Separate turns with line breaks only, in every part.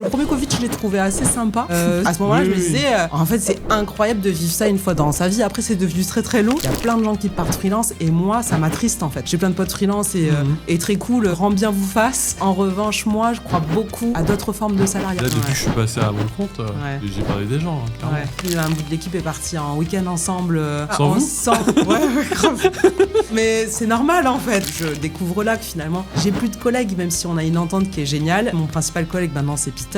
Le premier Covid, je l'ai trouvé assez sympa. À ce moment-là, je me disais, en fait, c'est incroyable de vivre ça une fois dans sa vie. Après, c'est devenu très très long. Il y a plein de gens qui partent freelance et moi, ça m'attriste en fait. J'ai plein de potes freelance et très cool, rend bien vous fasse. En revanche, moi, je crois beaucoup à d'autres formes de salariat.
Là, depuis que je suis passé à mon compte, j'ai parlé des gens, clairement.
Puis un bout de l'équipe est parti en week-end ensemble.
Sans vous
Ouais, grave. Mais c'est normal en fait. Je découvre là que finalement, j'ai plus de collègues, même si on a une entente qui est géniale. Mon principal collègue maintenant, c'est Peter.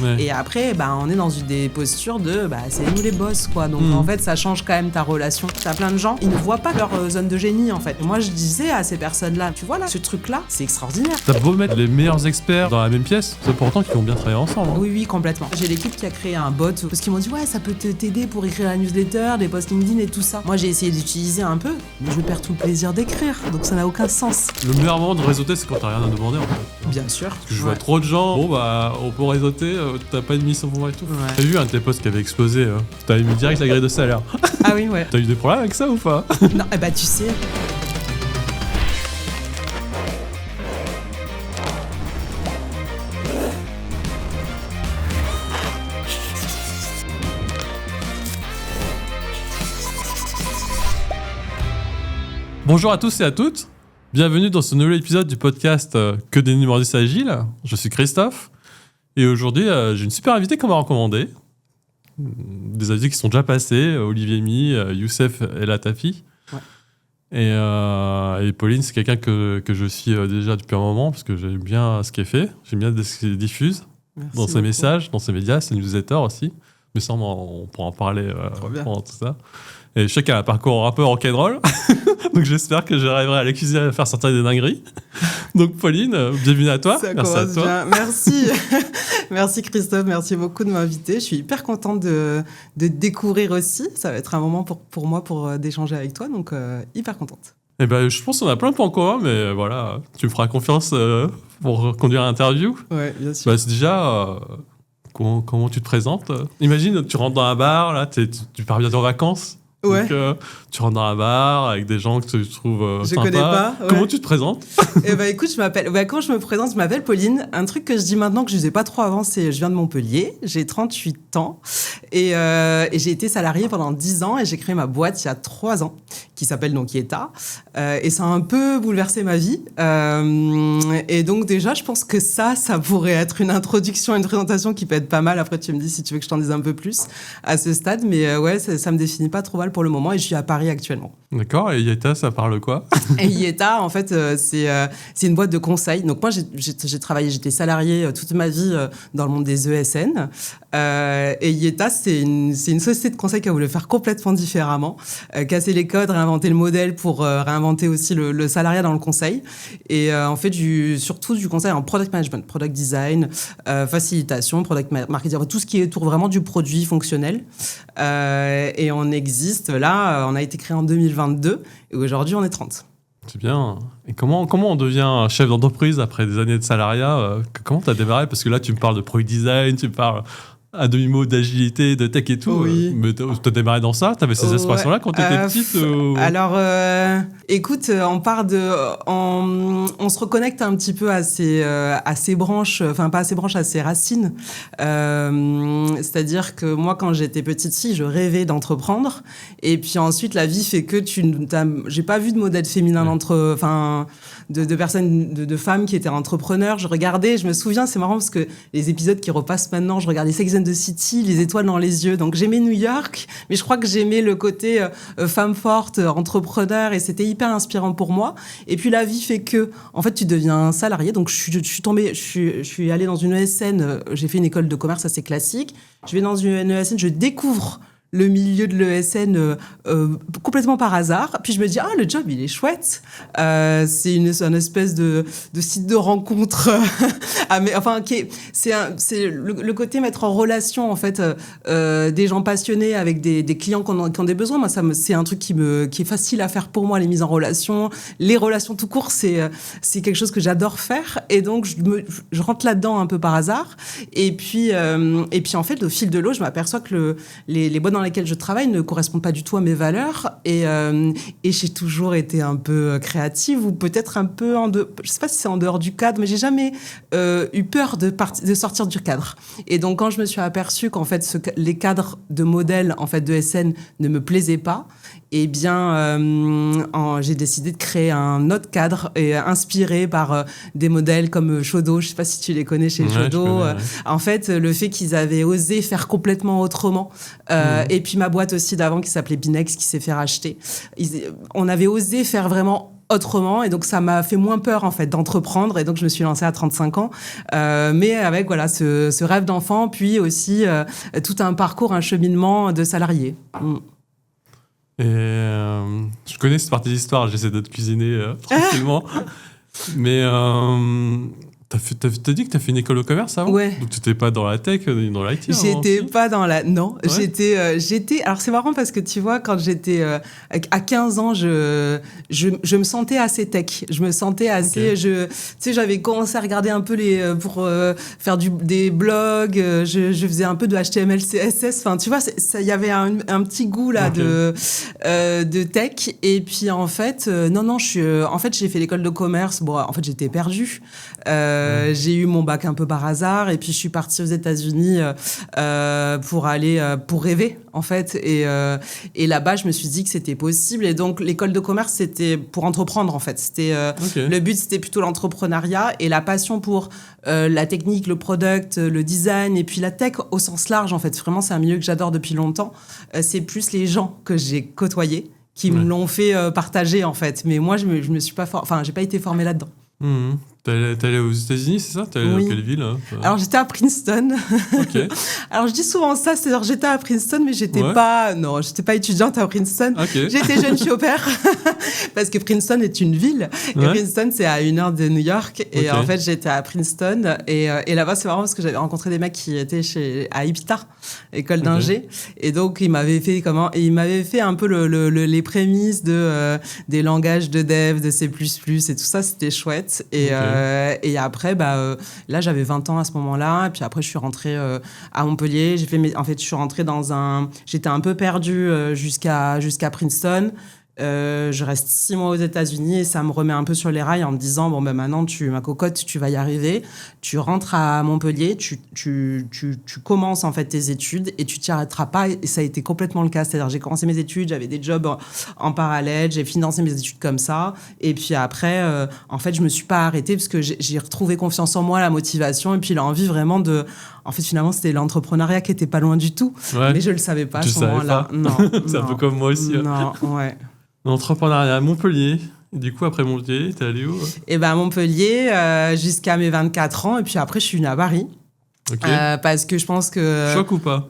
Ouais.
Et après, on est dans des postures de c'est nous les boss, quoi. Donc en fait, ça change quand même ta relation. T'as plein de gens, ils ne voient pas leur zone de génie, en fait. Et moi, je disais à ces personnes-là, tu vois là, ce truc-là, c'est extraordinaire.
T'as beau mettre les meilleurs experts dans la même pièce, c'est important qu'ils vont bien travailler ensemble. Hein.
Oui, complètement. J'ai l'équipe qui a créé un bot parce qu'ils m'ont dit, ouais, ça peut t'aider pour écrire la newsletter, des posts LinkedIn et tout ça. Moi, j'ai essayé d'utiliser un peu, mais je perds tout le plaisir d'écrire. Donc ça n'a aucun sens.
Le meilleur moment de réseauter, c'est quand t'as rien à demander, en fait.
Bien sûr.
Parce que je vois trop de gens, on peut réseauter, t'as pas de mission pour moi et tout.
Ouais.
T'as vu un de tes posts qui avait explosé, t'avais mis direct la grille de salaire.
Ah oui, ouais.
T'as eu des problèmes avec ça ou pas?
Non, tu sais.
Bonjour à tous et à toutes, bienvenue dans ce nouvel épisode du podcast Que des numéros agiles. Je suis Christophe et aujourd'hui j'ai une super invitée qu'on m'a recommandée. Des invités qui sont déjà passés, Olivier Mi, Youssef El Latafi. Ouais. Et Pauline, c'est quelqu'un que je suis déjà depuis un moment parce que j'aime bien ce qu'elle fait, j'aime bien ce qu'elle diffuse. Merci dans ses beaucoup. Messages, dans ses médias, ses newsletters aussi. Mais ça, on pourra en parler pendant tout ça. Et je sais qu'elle a un parcours un peu rock'n'roll, donc j'espère que j'arriverai à l'accuser à faire sortir des dingueries. Donc Pauline, bienvenue à toi.
Ça
merci à toi.
Bien. Merci. Merci Christophe, merci beaucoup de m'inviter. Je suis hyper contente de découvrir aussi. Ça va être un moment pour moi d'échanger avec toi, donc hyper contente.
Eh ben, je pense qu'on a plein de points communs, mais voilà, tu me feras confiance pour conduire l'interview.
Ouais, bien sûr.
C'est déjà... Comment tu te présentes? Imagine, tu rentres dans un bar, là, tu pars bientôt en vacances.
Ouais.
Donc, tu rentres dans un bar avec des gens que tu trouves
je
sympas.
Connais pas. Ouais.
Comment tu te présentes?
Écoute, quand je me présente, je m'appelle Pauline. Un truc que je dis maintenant que je disais pas trop avant, c'est je viens de Montpellier, j'ai 38 ans et j'ai été salariée pendant 10 ans et j'ai créé ma boîte il y a 3 ans qui s'appelle donc Yeta. Et ça a un peu bouleversé ma vie. Et donc déjà, je pense que ça pourrait être une introduction, une présentation qui peut être pas mal. Après, tu me dis si tu veux que je t'en dise un peu plus à ce stade. Mais ouais, ça me définit pas trop mal pour le moment et je suis à Paris actuellement.
D'accord. Et Yeta, ça parle quoi?
Et Yeta, en fait, c'est une boîte de conseil. Donc moi, j'étais salariée toute ma vie dans le monde des ESN. Et Yeta, c'est une société de conseil qui a voulu faire complètement différemment, casser les codes, réinventer le modèle pour réinventer aussi le salariat dans le conseil. Et en fait, surtout du conseil en product management, product design, facilitation, product marketing, tout ce qui est autour vraiment du produit fonctionnel. Et on existe là, on a été créé en 2022 et aujourd'hui on est 30.
C'est bien. Et comment on devient chef d'entreprise après des années de salariat? Comment tu as démarré? Parce que là, tu me parles de product design, tu me parles à demi-mot d'agilité, de tech et tout.
Oui.
Mais t'as démarré dans ça? T'avais ces aspirations-là quand t'étais petite
Alors, écoute, on se reconnecte un petit peu à ses branches, enfin pas à ses branches, à ses racines. C'est-à-dire que moi, quand j'étais petite fille, je rêvais d'entreprendre. Et puis ensuite, la vie fait que j'ai pas vu de modèle féminin de personnes, de femmes qui étaient entrepreneurs. Je regardais, je me souviens, c'est marrant parce que les épisodes qui repassent maintenant, je regardais Sex and the City, les étoiles dans les yeux. Donc j'aimais New York, mais je crois que j'aimais le côté femme forte, entrepreneur, et c'était hyper inspirant pour moi. Et puis la vie fait que, en fait, tu deviens salarié. Donc je suis allée dans une ESN, j'ai fait une école de commerce assez classique. Je vais dans une ESN, je découvre le milieu de l'ESN complètement par hasard. Puis je me dis, le job, il est chouette. C'est une espèce de site de rencontre. C'est le côté mettre en relation, en fait, des gens passionnés avec des clients qui ont des besoins. Moi, c'est un truc qui est facile à faire pour moi, les mises en relation. Les relations tout court, c'est quelque chose que j'adore faire. Et donc, je rentre là-dedans un peu par hasard. Et puis en fait, au fil de l'eau, je m'aperçois que les boîtes dans dans lesquelles je travaille ne correspondent pas du tout à mes valeurs et j'ai toujours été un peu créative ou peut-être un peu je sais pas si c'est en dehors du cadre, mais j'ai jamais eu peur de sortir du cadre. Et donc quand je me suis aperçue qu'en fait les cadres de modèles en fait de SN ne me plaisaient pas, eh bien, j'ai décidé de créer un autre cadre et inspiré par des modèles comme Chaudot. Je sais pas si tu les connais chez Chaudot. En fait, le fait qu'ils avaient osé faire complètement autrement. Et puis ma boîte aussi d'avant qui s'appelait Binex, qui s'est fait racheter. On avait osé faire vraiment autrement, et donc ça m'a fait moins peur en fait d'entreprendre, et donc je me suis lancée à 35 ans, mais avec voilà ce rêve d'enfant, puis aussi tout un parcours, un cheminement de salarié.
Et je connais cette partie de l'histoire, j'essaie de te cuisiner tranquillement. Mais t'as dit que t'as fait une école de commerce avant ?
Ouais.
Donc t'étais pas dans la tech, dans l'IT ?
J'étais pas dans la... Non,
ouais.
j'étais... Alors c'est marrant parce que tu vois, quand j'étais... à 15 ans, je me sentais assez tech. Je me sentais assez... Okay. Tu sais, j'avais commencé à regarder un peu pour faire des blogs. Je faisais un peu de HTML, CSS. Enfin, tu vois, il y avait un petit goût là de tech. Et puis en fait, non, en fait, j'ai fait l'école de commerce. Bon, en fait, j'étais perdue. J'ai eu mon bac un peu par hasard, et puis je suis partie aux États-Unis pour rêver en fait, et là-bas je me suis dit que c'était possible, et donc l'école de commerce c'était pour entreprendre en fait. C'était le but, c'était plutôt l'entrepreneuriat et la passion pour la technique, le product, le design, et puis la tech au sens large en fait. Vraiment, c'est un milieu que j'adore depuis longtemps. C'est plus les gens que j'ai côtoyés qui me l'ont fait partager en fait, mais moi je me suis pas j'ai pas été formée là-dedans.
T'es allé aux États-Unis, c'est ça ? T'es allé dans quelle ville ?
Alors, j'étais à Princeton.
Okay.
Alors, je dis souvent ça, c'est-à-dire j'étais à Princeton, mais j'étais pas étudiante à Princeton.
Okay.
J'étais jeune fille au père, parce que Princeton est une ville. Et Princeton, c'est à 1 heure de New York. Et en fait, j'étais à Princeton. Et là-bas, c'est marrant parce que j'avais rencontré des mecs qui étaient à IPTA, école d'ingé. Et donc, ils m'avaient fait un peu les prémices des langages de dev, de C++, et tout ça. C'était chouette. Et après, là, j'avais 20 ans à ce moment-là. Et puis après, je suis rentrée à Montpellier. En fait, je suis rentrée j'étais un peu perdue jusqu'à Princeton. Je reste 6 mois aux États-Unis et ça me remet un peu sur les rails en me disant maintenant, ma cocotte, tu vas y arriver. Tu rentres à Montpellier, tu commences en fait tes études et tu t'y arrêteras pas. Et ça a été complètement le cas. C'est-à-dire, j'ai commencé mes études, j'avais des jobs en parallèle, j'ai financé mes études comme ça. Et puis après, en fait, je me suis pas arrêtée parce que j'ai retrouvé confiance en moi, la motivation et puis l'envie vraiment de... En fait, finalement, c'était l'entrepreneuriat qui était pas loin du tout. Ouais. Mais je le savais pas à ce moment-là. Non.
C'est un peu comme moi aussi.
Non, ouais.
L'entrepreneuriat à Montpellier. Et du coup, après Montpellier, t'es allé où ?
Eh ben, à Montpellier, jusqu'à mes 24 ans. Et puis après, je suis venue à Paris.
Okay.
Parce que je pense que...
Choc ou pas ?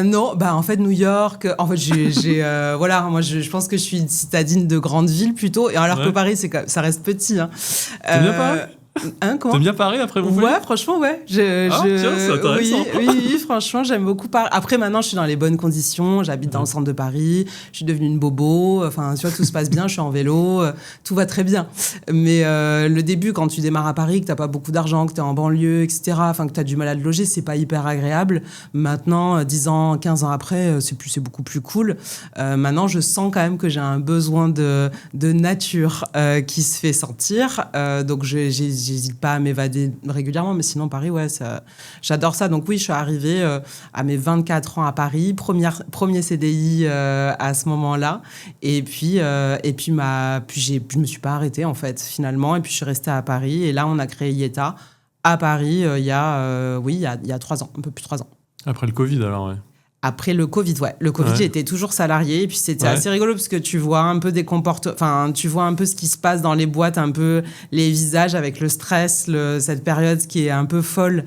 Non, en fait, New York... En fait, voilà, moi, je pense que je suis une citadine de grande ville, plutôt. Et alors que Paris, ça reste petit. Hein.
T'aimes bien Paris ?
Comment ?
T'aimes bien Paris après Montpellier ?
Ouais, franchement, ouais.
Tiens, c'est intéressant.
Oui, franchement, j'aime beaucoup Paris. Après, maintenant, je suis dans les bonnes conditions. J'habite dans le centre de Paris. Je suis devenue une bobo. Enfin, tu vois, tout se passe bien. Je suis en vélo. Tout va très bien. Mais le début, quand tu démarres à Paris, que t'as pas beaucoup d'argent, que t'es en banlieue, etc., enfin, que t'as du mal à te loger, c'est pas hyper agréable. Maintenant, 10 ans, 15 ans après, c'est beaucoup plus cool. Maintenant, je sens quand même que j'ai un besoin de nature qui se fait sentir. Donc, j'hésite pas à m'évader régulièrement, mais sinon Paris, ouais, j'adore ça. Donc oui, je suis arrivée à mes 24 ans à Paris, premier CDI à ce moment-là, et puis je me suis pas arrêtée en fait finalement, et puis je suis restée à Paris, et là on a créé Yeta à Paris il y a 3 ans, un peu plus de 3 ans.
Après le Covid alors, ouais.
Après le Covid, ouais. Le Covid, j'étais toujours salariée. Et puis, c'était assez rigolo parce que tu vois un peu tu vois un peu ce qui se passe dans les boîtes, un peu les visages avec le stress, cette période qui est un peu folle.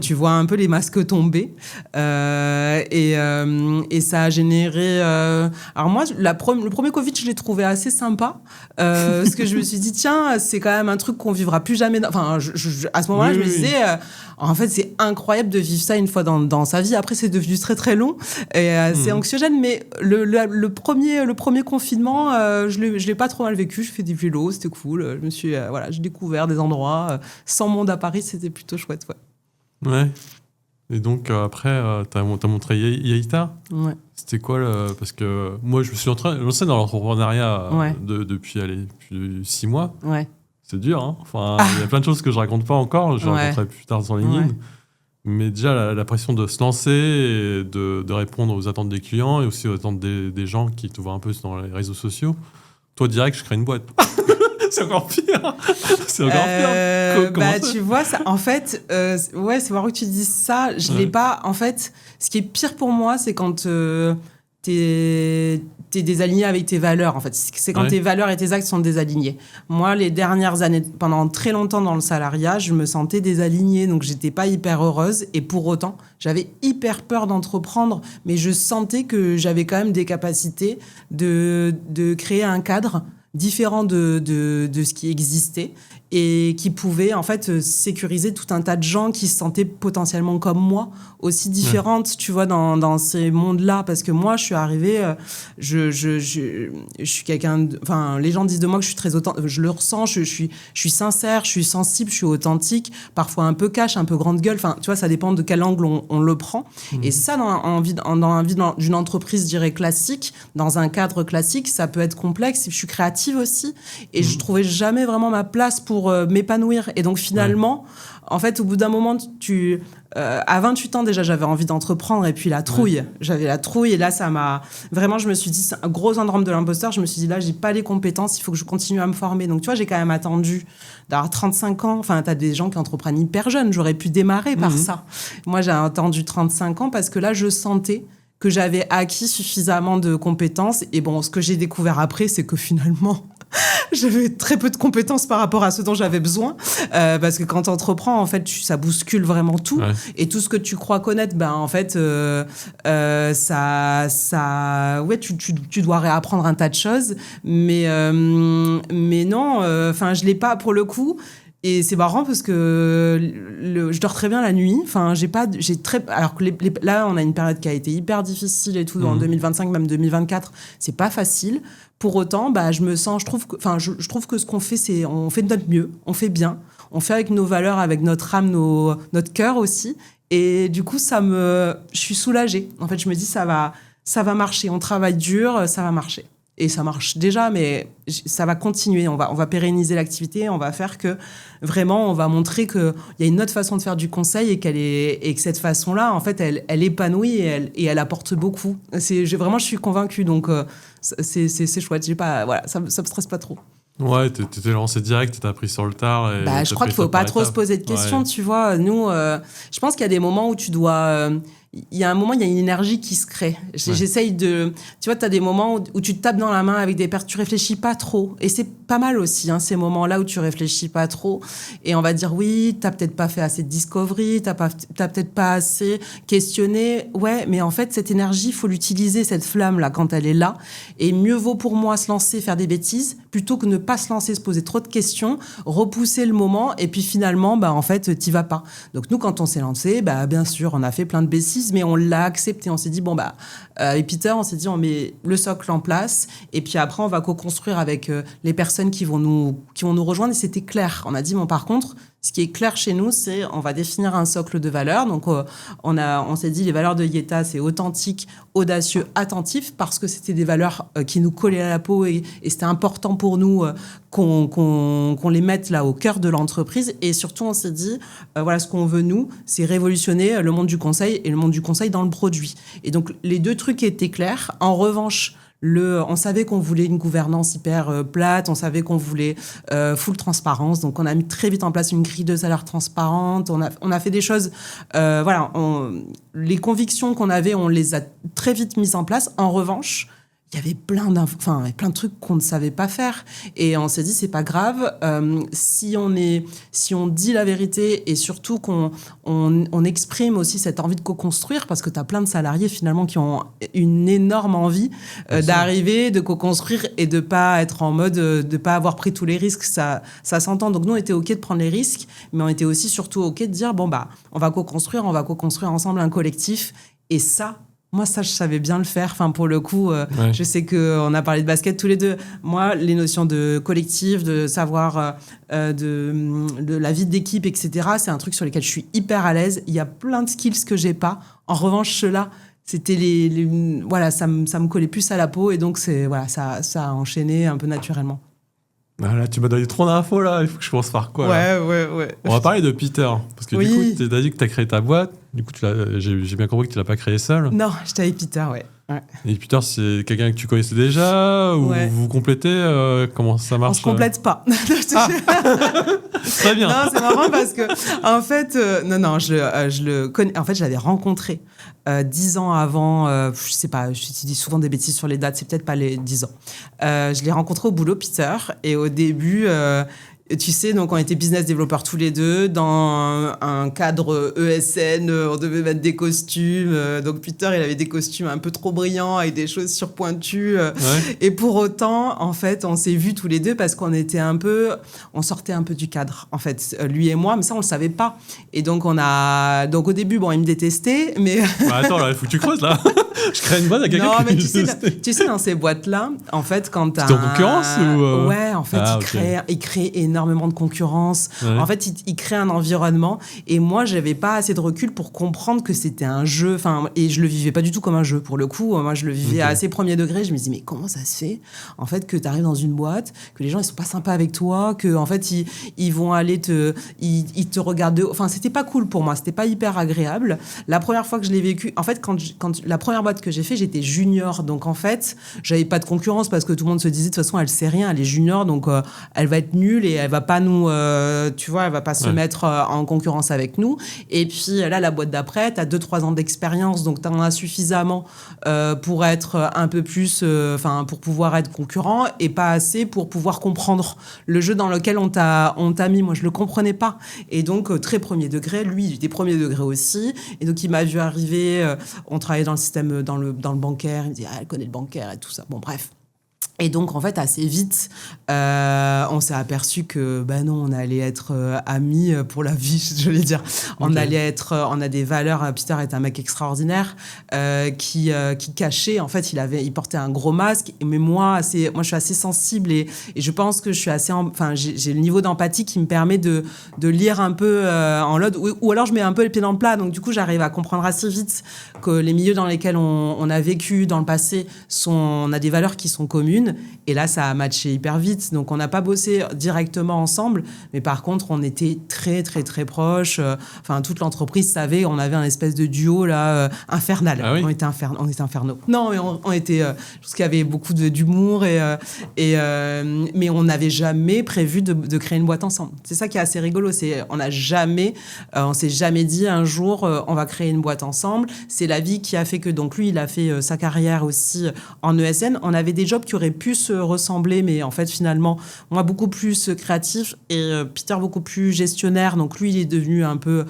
Tu vois un peu les masques tomber. Et ça a généré... Alors moi, le premier Covid, je l'ai trouvé assez sympa. Parce que je me suis dit, tiens, c'est quand même un truc qu'on vivra plus jamais. Enfin, à ce moment-là, je me disais... en fait, c'est incroyable de vivre ça une fois dans sa vie. Après, c'est devenu très, très long et c'est anxiogène. Mais le premier confinement, je l'ai pas trop mal vécu. Je fais du vélo, c'était cool. J'ai découvert des endroits. Sans monde à Paris, c'était plutôt chouette, ouais.
Ouais. Et donc, après, t'as montré Yaïta.
Ouais.
C'était quoi parce que moi, je me suis lancé dans l'entrepreneuriat depuis 6 mois.
Ouais.
C'est dur, hein. Enfin, il y a plein de choses que je raconte pas encore. Je raconterai plus tard sur LinkedIn. Ouais. Mais déjà, la pression de se lancer et de répondre aux attentes des clients et aussi aux attentes des gens qui te voient un peu dans les réseaux sociaux. Toi, direct, je crée une boîte. C'est encore pire. C'est encore pire.
Tu vois, ça, en fait, c'est marrant que tu dises ça. Je l'ai pas. En fait, ce qui est pire pour moi, c'est quand t'es désaligné avec tes valeurs. En fait, c'est quand tes valeurs et tes actes sont désalignés. Moi, les dernières années, pendant très longtemps dans le salariat, je me sentais désalignée, donc j'étais pas hyper heureuse. Et pour autant, j'avais hyper peur d'entreprendre, mais je sentais que j'avais quand même des capacités de créer un cadre différent de ce qui existait et qui pouvait en fait sécuriser tout un tas de gens qui se sentaient potentiellement comme moi, aussi différentes, tu vois, dans ces mondes-là. Parce que moi, je suis arrivée, je suis quelqu'un... Enfin, les gens disent de moi que je suis très authentique. Je le ressens, je suis sincère, je suis sensible, je suis authentique, parfois un peu cash, un peu grande gueule. Enfin, tu vois, ça dépend de quel angle on le prend. Et ça, dans la vie d'une entreprise, je dirais, classique, dans un cadre classique, ça peut être complexe. Je suis créative aussi. Et je trouvais jamais vraiment ma place pour m'épanouir. Et donc, finalement, en fait, au bout d'un moment, à 28 ans, déjà, j'avais envie d'entreprendre. Et puis, la trouille. J'avais la trouille. Et là, ça m'a... Vraiment, je me suis dit, c'est un gros syndrome de l'imposteur. Je me suis dit, là, j'ai pas les compétences. Il faut que je continue à me former. Donc, tu vois, j'ai quand même attendu d'avoir 35 ans. Enfin, t'as des gens qui entreprennent hyper jeunes. J'aurais pu démarrer par ça. Moi, j'ai attendu 35 ans parce que là, je sentais que j'avais acquis suffisamment de compétences. Et bon, ce que j'ai découvert après, c'est que finalement... j'avais très peu de compétences par rapport à ce dont j'avais besoin, parce que quand tu entreprends, en fait, ça bouscule vraiment tout. Et tout ce que tu crois connaître, en fait, tu dois réapprendre un tas de choses. Mais non, je l'ai pas pour le coup. Et c'est marrant parce que je dors très bien la nuit. Enfin, alors que là, on a une période qui a été hyper difficile et tout, en 2025, même 2024, c'est pas facile. Pour autant, je trouve que ce qu'on fait, c'est on fait de notre mieux, on fait bien, on fait avec nos valeurs, avec notre âme, notre cœur aussi. Et du coup, je suis soulagée. En fait, je me dis, ça va marcher. On travaille dur, ça va marcher. Et ça marche déjà, mais ça va continuer. On va pérenniser l'activité. On va faire que vraiment, on va montrer qu'il y a une autre façon de faire du conseil et que cette façon-là, en fait, elle épanouit et elle apporte beaucoup. Vraiment, je suis convaincue. Donc, c'est chouette. Ça me stresse pas trop.
Ouais, t'étais lancé direct, t'as pris sur le tard.
Je crois qu'il faut pas trop se poser de questions, tu vois. Nous, je pense qu'il y a des moments où tu dois... il y a un moment, il y a une énergie qui se crée. J'essaye de... Tu vois, tu as des moments où tu te tapes dans la main avec des pertes, tu réfléchis pas trop. Et c'est pas mal aussi, ces moments-là où tu réfléchis pas trop. Et on va dire, oui, t'as peut-être pas fait assez de discovery, t'as peut-être pas assez questionné. Ouais, mais en fait, cette énergie, il faut l'utiliser, cette flamme-là, quand elle est là. Et mieux vaut pour moi se lancer, faire des bêtises, plutôt que ne pas se lancer, se poser trop de questions, repousser le moment, et puis finalement, en fait, t'y vas pas. Donc nous, quand on s'est lancé, bien sûr, on a fait plein de bêtises, mais on l'a accepté. On s'est dit, et Peter, on s'est dit, on met le socle en place, et puis après, on va co-construire avec les personnes qui vont nous rejoindre. Et c'était clair. On a dit, par contre, ce qui est clair chez nous, c'est on va définir un socle de valeurs. Donc, on s'est dit, les valeurs de Yeta, c'est authentique, audacieux, attentif, parce que c'était des valeurs qui nous collaient à la peau et c'était important pour nous qu'on les mette là au cœur de l'entreprise. Et surtout, on s'est dit, ce qu'on veut, nous, c'est révolutionner le monde du conseil et le monde du conseil dans le produit. Et donc, les deux trucs étaient clairs. En revanche, on savait qu'on voulait une gouvernance hyper plate, on savait qu'on voulait full transparence, donc on a mis très vite en place une grille de salaire transparente, on a fait des choses, les convictions qu'on avait, on les a très vite mises en place. En revanche, il y avait plein de trucs qu'on ne savait pas faire. Et on s'est dit, c'est pas grave, si on dit la vérité et surtout qu'on exprime aussi cette envie de co-construire, parce que tu as plein de salariés finalement qui ont une énorme envie d'arriver, de co-construire et de pas être en mode, de pas avoir pris tous les risques. Ça s'entend. Donc nous, on était OK de prendre les risques, mais on était aussi surtout OK de dire, on va co-construire ensemble un collectif. Et ça, Moi, ça, je savais bien le faire. Enfin, pour le coup,
Ouais.
je sais qu'on a parlé de basket tous les deux. Moi, les notions de collectif, de savoir de la vie d'équipe, etc., c'est un truc sur lequel je suis hyper à l'aise. Il y a plein de skills que j'ai pas. En revanche, ceux-là, c'était voilà, ça me collait plus à la peau. Et donc, voilà, ça a enchaîné un peu naturellement.
Ah, là, tu m'as donné trop d'infos, là. Il faut que je commence par quoi, là
Ouais.
On va parler de Peter. Parce que
Oui.
du coup, tu as dit que tu as créé ta boîte. Du coup, j'ai bien compris que tu l'as pas créée seule.
Non, j'étais avec Peter, ouais.
Et Peter, c'est quelqu'un que tu connaissais déjà ou
Ouais.
vous vous complétez comment ça marche
On se complète pas.
Très bien.
Non, c'est marrant parce que, en fait, je le connais. En fait, je l'avais rencontré 10 ans avant. Je sais pas, je dis souvent des bêtises sur les dates, c'est peut-être pas les 10 ans. Je l'ai rencontré au boulot, Peter, et au début. Tu sais, donc on était business développeurs tous les deux dans un cadre ESN, on devait mettre des costumes. Donc Peter, il avait des costumes un peu trop brillants avec des chaussures pointues.
Ouais.
Et pour autant, en fait, on s'est vus tous les deux parce qu'on sortait un peu du cadre, en fait, lui et moi, mais ça, on le savait pas. Et donc donc au début, bon, il me détestait, mais
Bah, attends, là, il faut que tu creuses, là. Je crée une boîte à quelqu'un
non,
qui
mais
me
tu sais,
détestait.
dans ces boîtes-là, en fait, quand t'as...
C'était en concurrence ou
Ouais, en fait,
Ah,
il crée énormément de concurrence.
Ouais.
En fait, il crée un environnement. Et moi, j'avais pas assez de recul pour comprendre que c'était un jeu. Enfin, et je le vivais pas du tout comme un jeu. Pour le coup, moi, je le vivais à assez premier degré. Je me disais, mais comment ça se fait, en fait, que t'arrives dans une boîte, que les gens, ils sont pas sympas avec toi, que, en fait, ils vont aller ils te regardent. Enfin, c'était pas cool pour moi. C'était pas hyper agréable. La première fois que je l'ai vécu, en fait, quand la première boîte que j'ai fait, j'étais junior. Donc, en fait, j'avais pas de concurrence parce que tout le monde se disait, de toute façon, elle sait rien, elle est junior, donc elle va être nulle et elle va pas nous, tu vois, elle va pas se mettre en concurrence avec nous. Et puis là, la boîte d'après, t'as 2-3 ans d'expérience, donc t'en as suffisamment pour être un peu plus, pour pouvoir être concurrent et pas assez pour pouvoir comprendre le jeu dans lequel on t'a mis. Moi, je le comprenais pas. Et donc, très premier degré, lui, il était premier degré aussi. Et donc, il m'a vu arriver, on travaillait dans le système, dans le bancaire, il me dit, elle connaît le bancaire et tout ça. Bon, bref. Et donc, en fait, assez vite, on s'est aperçu que, non, on allait être amis pour la vie, je vais dire. On allait être, on a des valeurs. Peter est un mec extraordinaire qui cachait. En fait, il portait un gros masque. Mais moi, je suis assez sensible et je pense que je suis assez, j'ai le niveau d'empathie qui me permet de lire un peu en l'autre. Ou alors, je mets un peu les pieds dans le plat. Donc, du coup, j'arrive à comprendre assez vite que les milieux dans lesquels on a vécu dans le passé on a des valeurs qui sont communes. Et là, ça a matché hyper vite. Donc, on n'a pas bossé directement ensemble. Mais par contre, on était très, très, très proches. Toute l'entreprise savait, on avait un espèce de duo là, infernal.
Ah oui.
On était infernaux. Non, mais on était... je pense qu'il y avait beaucoup d'humour. Mais on n'avait jamais prévu de créer une boîte ensemble. C'est ça qui est assez rigolo. On s'est jamais dit un jour, on va créer une boîte ensemble. C'est la vie qui a fait que... Donc, lui, il a fait sa carrière aussi en ESN. On avait des jobs qui auraient pu se ressembler, mais en fait, finalement, moi, beaucoup plus créatif et Peter, beaucoup plus gestionnaire. Donc, lui, il est devenu un peu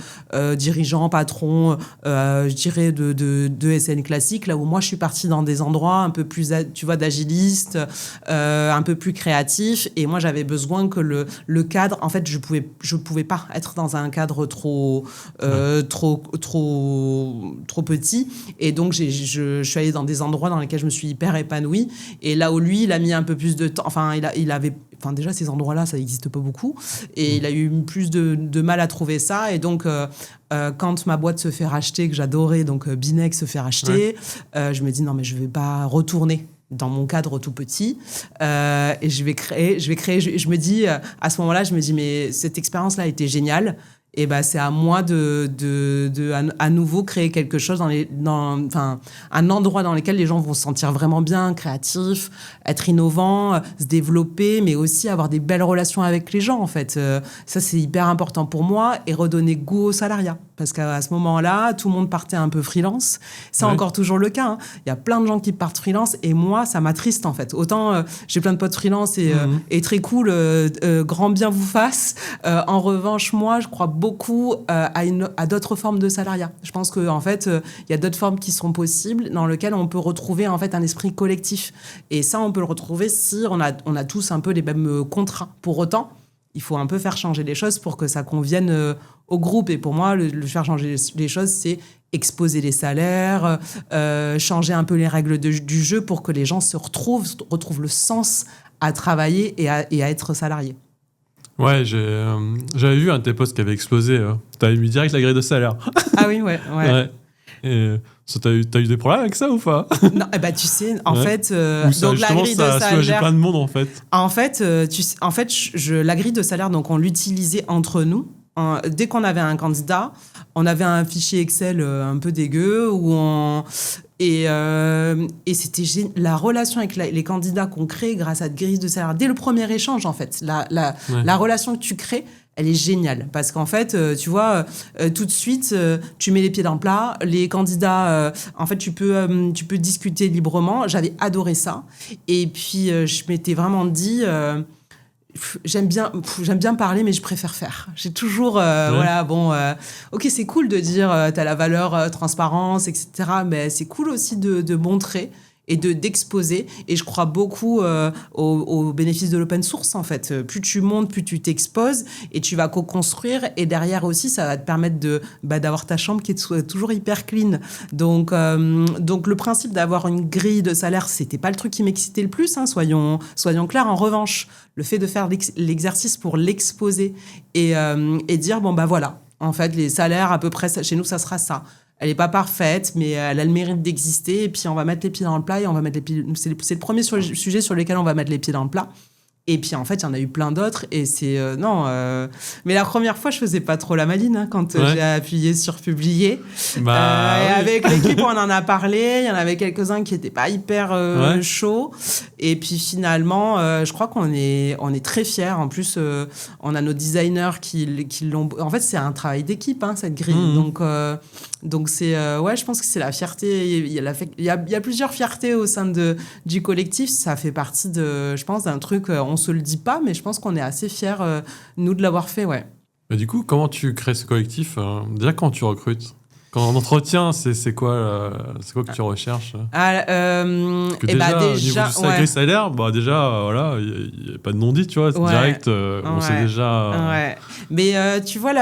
dirigeant, patron, je dirais, de SN classique, là où moi, je suis partie dans des endroits un peu plus, tu vois, d'agiliste, un peu plus créatif. Et moi, j'avais besoin que le cadre, en fait, je pouvais pas être dans un cadre trop petit. Et donc, je suis allée dans des endroits dans lesquels je me suis hyper épanouie. Et là où lui, il a mis un peu plus de temps. Déjà, ces endroits-là, ça n'existe pas beaucoup. Et il a eu plus de mal à trouver ça. Et donc, quand ma boîte se fait racheter, que j'adorais, donc Binex se fait racheter, je me dis, non, mais je ne vais pas retourner dans mon cadre tout petit. Et je vais créer. Je me dis, à ce moment-là, mais cette expérience-là a été géniale. Et c'est à moi à nouveau créer quelque chose un endroit dans lequel les gens vont se sentir vraiment bien, créatifs, être innovants, se développer, mais aussi avoir des belles relations avec les gens, en fait. Ça, c'est hyper important pour moi et redonner goût au salariat. Parce qu'à ce moment-là, tout le monde partait un peu freelance. C'est encore toujours le cas. Hein. Il y a plein de gens qui partent freelance et moi, ça m'attriste, en fait. Autant, j'ai plein de potes freelance et très cool, grand bien vous fasse. En revanche, moi, je crois beaucoup à d'autres formes de salariat. Je pense qu'en fait, il y a d'autres formes qui sont possibles dans lesquelles on peut retrouver en fait un esprit collectif. Et ça, on peut le retrouver si on a tous un peu les mêmes contrats. Pour autant, il faut un peu faire changer les choses pour que ça convienne au groupe. Et pour moi, le faire changer les choses, c'est exposer les salaires, changer un peu les règles du jeu pour que les gens retrouvent le sens à travailler et à être salarié.
Ouais, j'avais vu un de tes posts qui avait explosé. T'avais mis direct la grille de salaire.
Ah oui, ouais.
Et ça, t'as eu des problèmes avec ça ou pas?
Non, tu sais, en fait,
donc la grille de salaire, ça a soulagé plein de monde en fait.
En fait, la grille de salaire, donc on l'utilisait entre nous. Dès qu'on avait un candidat, on avait un fichier Excel un peu dégueu et c'était la relation avec les candidats qu'on crée grâce à cette grille de salaire. Dès le premier échange, en fait, la relation que tu crées, elle est géniale. Parce qu'en fait, tu vois, tout de suite, tu mets les pieds dans le plat. Les candidats, en fait, tu peux discuter librement. J'avais adoré ça. Et puis, je m'étais vraiment dit... J'aime bien parler, mais je préfère faire. J'ai toujours, ok, c'est cool de dire t'as la valeur transparence, etc. Mais c'est cool aussi de montrer et d'exposer. Et je crois beaucoup au bénéfice de l'open source, en fait. Plus tu montes, plus tu t'exposes et tu vas co-construire. Et derrière aussi, ça va te permettre d'avoir ta chambre qui est toujours hyper clean. Donc le principe d'avoir une grille de salaire, c'était pas le truc qui m'excitait le plus, hein, soyons clairs. En revanche, le fait de faire l'exercice pour l'exposer et dire, voilà, en fait, les salaires, à peu près, chez nous, ça sera ça. Elle n'est pas parfaite, mais elle a le mérite d'exister. Et puis, on va mettre les pieds dans le plat. Et on va mettre c'est le premier sujet sur lequel on va mettre les pieds dans le plat. Et puis, en fait, il y en a eu plein d'autres. Et c'est... Mais la première fois, je faisais pas trop la maline, hein, quand j'ai appuyé sur « Publier ». Et avec l'équipe, on en a parlé. Il y en avait quelques-uns qui n'étaient pas hyper chauds. Et puis, finalement, je crois qu'on est très fiers. En plus, on a nos designers qui l'ont... En fait, c'est un travail d'équipe, hein, cette grille. Donc c'est... je pense que c'est la fierté. Il y a plusieurs fiertés au sein du collectif. Ça fait partie, je pense, d'un truc... on se le dit pas, mais je pense qu'on est assez fiers, nous, de l'avoir fait, ouais.
Mais du coup, comment tu crées ce collectif déjà, quand tu recrutes? Quand on entretient, c'est quoi que tu recherches? Parce que déjà, au niveau du sacré salaire, voilà, il n'y a pas de non-dit, tu vois, c'est direct, on sait déjà...
Ouais. Mais tu vois,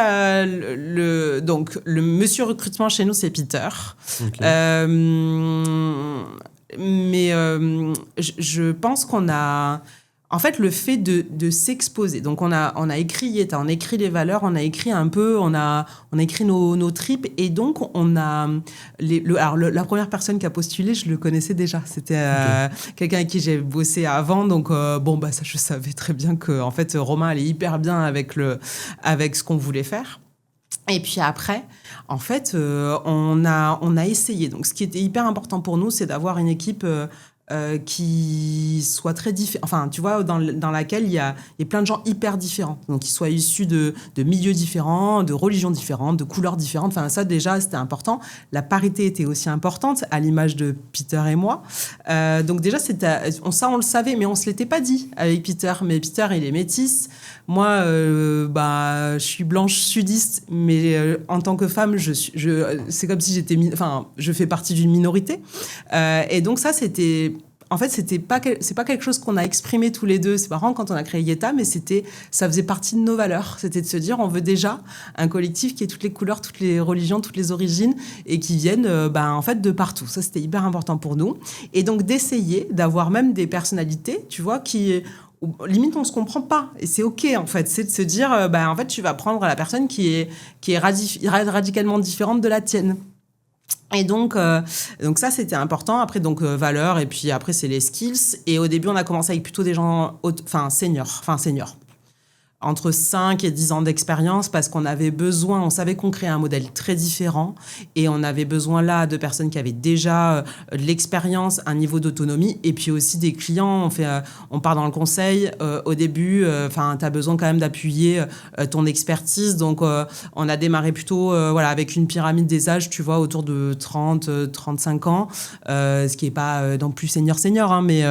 donc, le monsieur recrutement chez nous, c'est Peter. Okay. Mais je pense qu'on a... En fait, le fait de s'exposer. Donc, on a écrit on a écrit les valeurs, on a écrit un peu, on a écrit nos tripes. Et donc, on a... la première personne qui a postulé, je le connaissais déjà. C'était quelqu'un avec qui j'ai bossé avant. Donc, ça, je savais très bien que, en fait, Romain allait hyper bien avec ce qu'on voulait faire. Et puis après, en fait, on a essayé. Donc, ce qui était hyper important pour nous, c'est d'avoir une équipe... qui soit très différent, enfin tu vois, dans laquelle il y a plein de gens hyper différents, donc qui soient issus de milieux différents, de religions différentes, de couleurs différentes. Enfin ça déjà c'était important. La parité était aussi importante, à l'image de Peter et moi. Donc déjà on le savait, mais on se l'était pas dit avec Peter. Mais Peter il est métis, moi je suis blanche sudiste, mais en tant que femme c'est comme si je fais partie d'une minorité, et donc ça c'était... En fait, c'est pas quelque chose qu'on a exprimé tous les deux. C'est marrant quand on a créé Yeta, mais ça faisait partie de nos valeurs. C'était de se dire, on veut déjà un collectif qui ait toutes les couleurs, toutes les religions, toutes les origines et qui viennent, en fait, de partout. Ça, c'était hyper important pour nous. Et donc, d'essayer d'avoir même des personnalités, tu vois, qui... limite on se comprend pas et c'est ok en fait, c'est de se dire en fait tu vas prendre la personne qui est radicalement différente de la tienne. Et donc ça c'était important. Après valeurs, et puis après c'est les skills. Et au début on a commencé avec plutôt des gens seniors, entre 5 et 10 ans d'expérience, parce qu'on avait besoin, on savait qu'on créait un modèle très différent et on avait besoin là de personnes qui avaient déjà de l'expérience, un niveau d'autonomie, et puis aussi des clients. On part dans le conseil au début, tu as besoin quand même d'appuyer ton expertise. Donc on a démarré plutôt avec une pyramide des âges, tu vois, autour de 30-35 ans, ce qui n'est pas non plus senior, hein, mais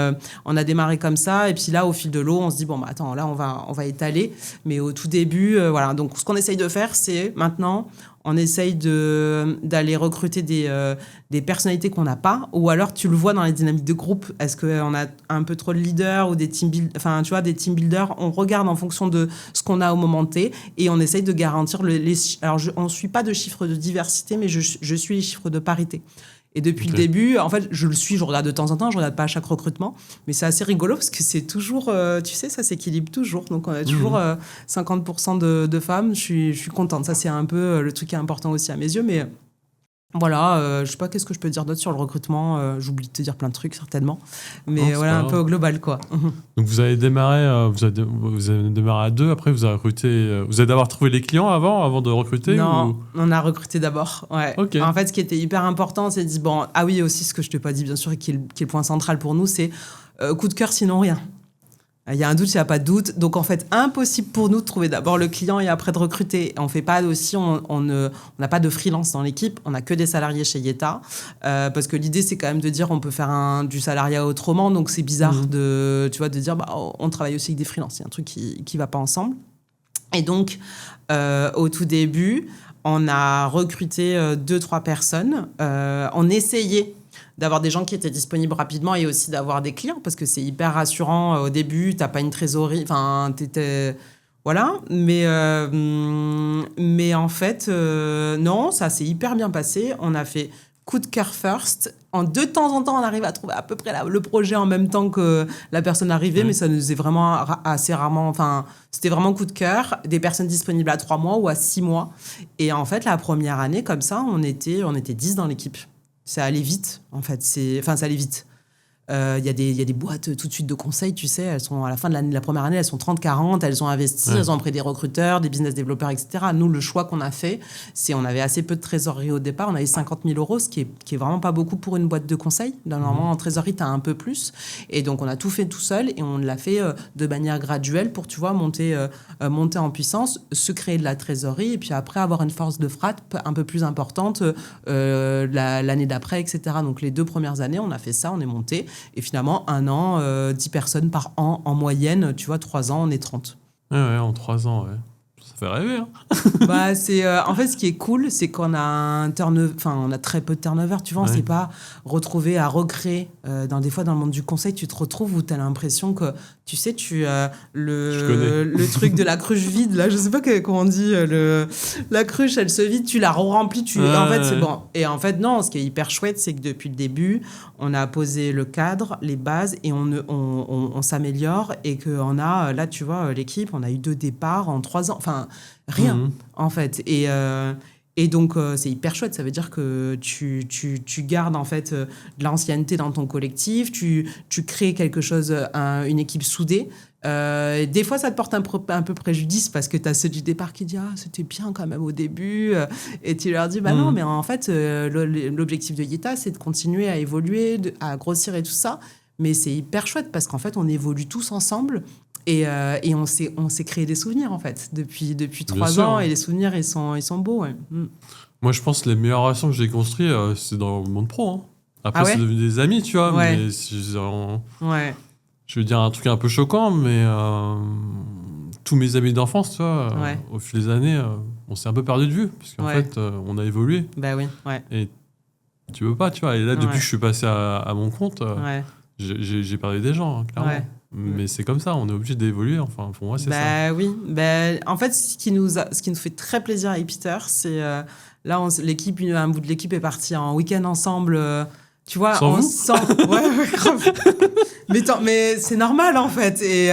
on a démarré comme ça. Et puis là, au fil de l'eau, on se dit attends, là on va étaler. Mais au tout début, donc ce qu'on essaye de faire, c'est maintenant, on essaye d'aller recruter des personnalités qu'on n'a pas, ou alors tu le vois dans les dynamiques de groupe. Est-ce qu'on a un peu trop de leaders ou des team builders? On regarde en fonction de ce qu'on a au moment T et on essaye de garantir alors on ne suit pas de chiffres de diversité, mais je suis les chiffres de parité. Et depuis le début, en fait, je regarde de temps en temps, je regarde pas à chaque recrutement, mais c'est assez rigolo parce que c'est toujours, tu sais, ça s'équilibre toujours. Donc, on a toujours 50% de femmes. Je suis contente. Ça, c'est un peu le truc qui est important aussi à mes yeux, mais... Voilà, je sais pas qu'est-ce que je peux dire d'autre sur le recrutement. J'oublie de te dire plein de trucs certainement, mais voilà, un peu au global quoi.
Donc vous avez démarré, vous avez démarré à 2. Après vous avez recruté. Vous avez d'abord trouvé les clients avant de recruter?
Non, on a recruté d'abord. Ouais.
Okay.
En fait, ce qui était hyper important, c'est de dire ah oui aussi ce que je t'ai pas dit bien sûr et qui est le point central pour nous, c'est coup de cœur sinon rien. Il y a un doute, il n'y a pas de doute. Donc, en fait, impossible pour nous de trouver d'abord le client et après de recruter. On fait pas aussi, on n'a pas de freelance dans l'équipe. On n'a que des salariés chez Yeta. Parce que l'idée, c'est quand même de dire on peut faire du salariat autrement. Donc, c'est bizarre de dire on travaille aussi avec des freelances. Il y a un truc qui va pas ensemble. Et donc, au tout début, on a recruté 2-3 personnes. On essayait d'avoir des gens qui étaient disponibles rapidement et aussi d'avoir des clients parce que c'est hyper rassurant au début, t'as pas une trésorerie, enfin t'étais... Voilà, mais en fait, non, ça s'est hyper bien passé. On a fait coup de cœur first. De temps en temps, on arrive à trouver à peu près le projet en même temps que la personne arrivait, mais ça nous est vraiment assez rarement... Enfin, c'était vraiment coup de cœur. Des personnes disponibles à 3 mois ou à 6 mois. Et en fait, la première année, comme ça, on était 10 dans l'équipe. Ça allait vite, en fait. Ça allait vite. Il y a des boîtes tout de suite de conseils, tu sais, elles sont à la fin de la première année, elles sont 30-40, elles ont investi, elles ont pris des recruteurs, des business développeurs, etc. Nous, le choix qu'on a fait, c'est on avait assez peu de trésorerie au départ, on avait 50 000 euros, ce qui est vraiment pas beaucoup pour une boîte de conseils. Normalement, en trésorerie, tu as un peu plus. Et donc, on a tout fait tout seul et on l'a fait de manière graduelle pour, tu vois, monter en puissance, se créer de la trésorerie et puis après avoir une force de frappe un peu plus importante l'année d'après, etc. Donc, les 2 premières années, on a fait ça, on est monté. Et finalement, 1 an, 10 personnes par an en moyenne. Tu vois, 3 ans, on est 30.
Ouais, en 3 ans, ouais. Ça fait rêver, hein.
En fait, ce qui est cool, c'est qu'on a on a très peu de turnover. Tu vois, on ne s'est pas retrouvé à recréer. Des fois, dans le monde du conseil, tu te retrouves où tu as l'impression que, tu sais, le truc de la cruche vide, là, je ne sais pas comment on dit, la cruche, elle se vide, tu la remplis, en fait, c'est bon. Et en fait, non, ce qui est hyper chouette, c'est que depuis le début, on a posé le cadre, les bases, et on s'améliore, et qu'on a, là, tu vois, l'équipe, on a eu 2 départs en 3 ans. Enfin, rien, en fait. Et donc, c'est hyper chouette. Ça veut dire que tu gardes, en fait, de l'ancienneté dans ton collectif. Tu crées quelque chose, une équipe soudée. Des fois, ça te porte un peu préjudice parce que tu as ceux du départ qui disent « Ah, c'était bien quand même au début. » Et tu leur dis « Bah non, mais en fait, l'objectif de Yeta, c'est de continuer à évoluer, à grossir et tout ça. » Mais c'est hyper chouette parce qu'en fait, on évolue tous ensemble. Et on s'est créé des souvenirs, en fait, depuis 3 ans. Et les souvenirs, ils sont beaux, ouais.
Moi, je pense que les meilleures relations que j'ai construites, c'est dans le monde pro. Hein. Après, c'est devenu des amis, tu vois.
Ouais.
Mais je veux dire un truc un peu choquant, mais tous mes amis d'enfance, tu vois, au fil des années, on s'est un peu perdu de vue. Parce qu'en fait, on a évolué.
Bah oui, ouais.
Et tu veux pas, tu vois. Et là, depuis que je suis passé à mon compte, j'ai perdu des gens, hein, clairement. Ouais. Mais c'est comme ça, on est obligé d'évoluer. Enfin, pour moi, c'est ça.
Oui. En fait, ce qui nous fait très plaisir avec Peter, c'est là, un bout de l'équipe est parti en week-end ensemble. Tu vois, ouais, grave. Mais c'est normal, en fait. Et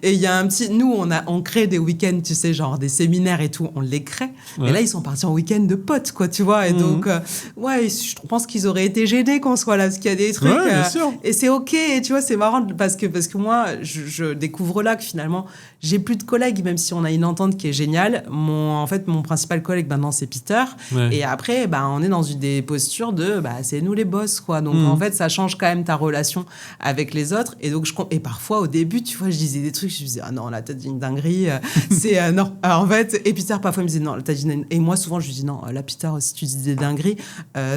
il y a un petit... Nous, on crée des week-ends, tu sais, genre des séminaires et tout, on les crée. Ouais. Et là, ils sont partis en week-end de potes, quoi, tu vois. Et donc, je pense qu'ils auraient été gênés qu'on soit là, parce qu'il y a des trucs...
Ouais, bien sûr.
Et c'est OK, et tu vois, c'est marrant, parce que moi, je découvre là que finalement, j'ai plus de collègues, même si on a une entente qui est géniale. Mon principal collègue, maintenant, c'est Peter. Ouais. Et après, on est dans des postures de... c'est nous les boss, quoi. Donc, en fait, ça change quand même ta relation avec les autres. Et donc, et parfois, au début, tu vois, je disais des trucs, je me disais, ah non, là, t'as dit une dinguerie. Non. Alors, en fait, et Peter, parfois, il me disait, non, t'as dit et moi, souvent, je lui dis, non, là, Peter, si tu dis des dingueries,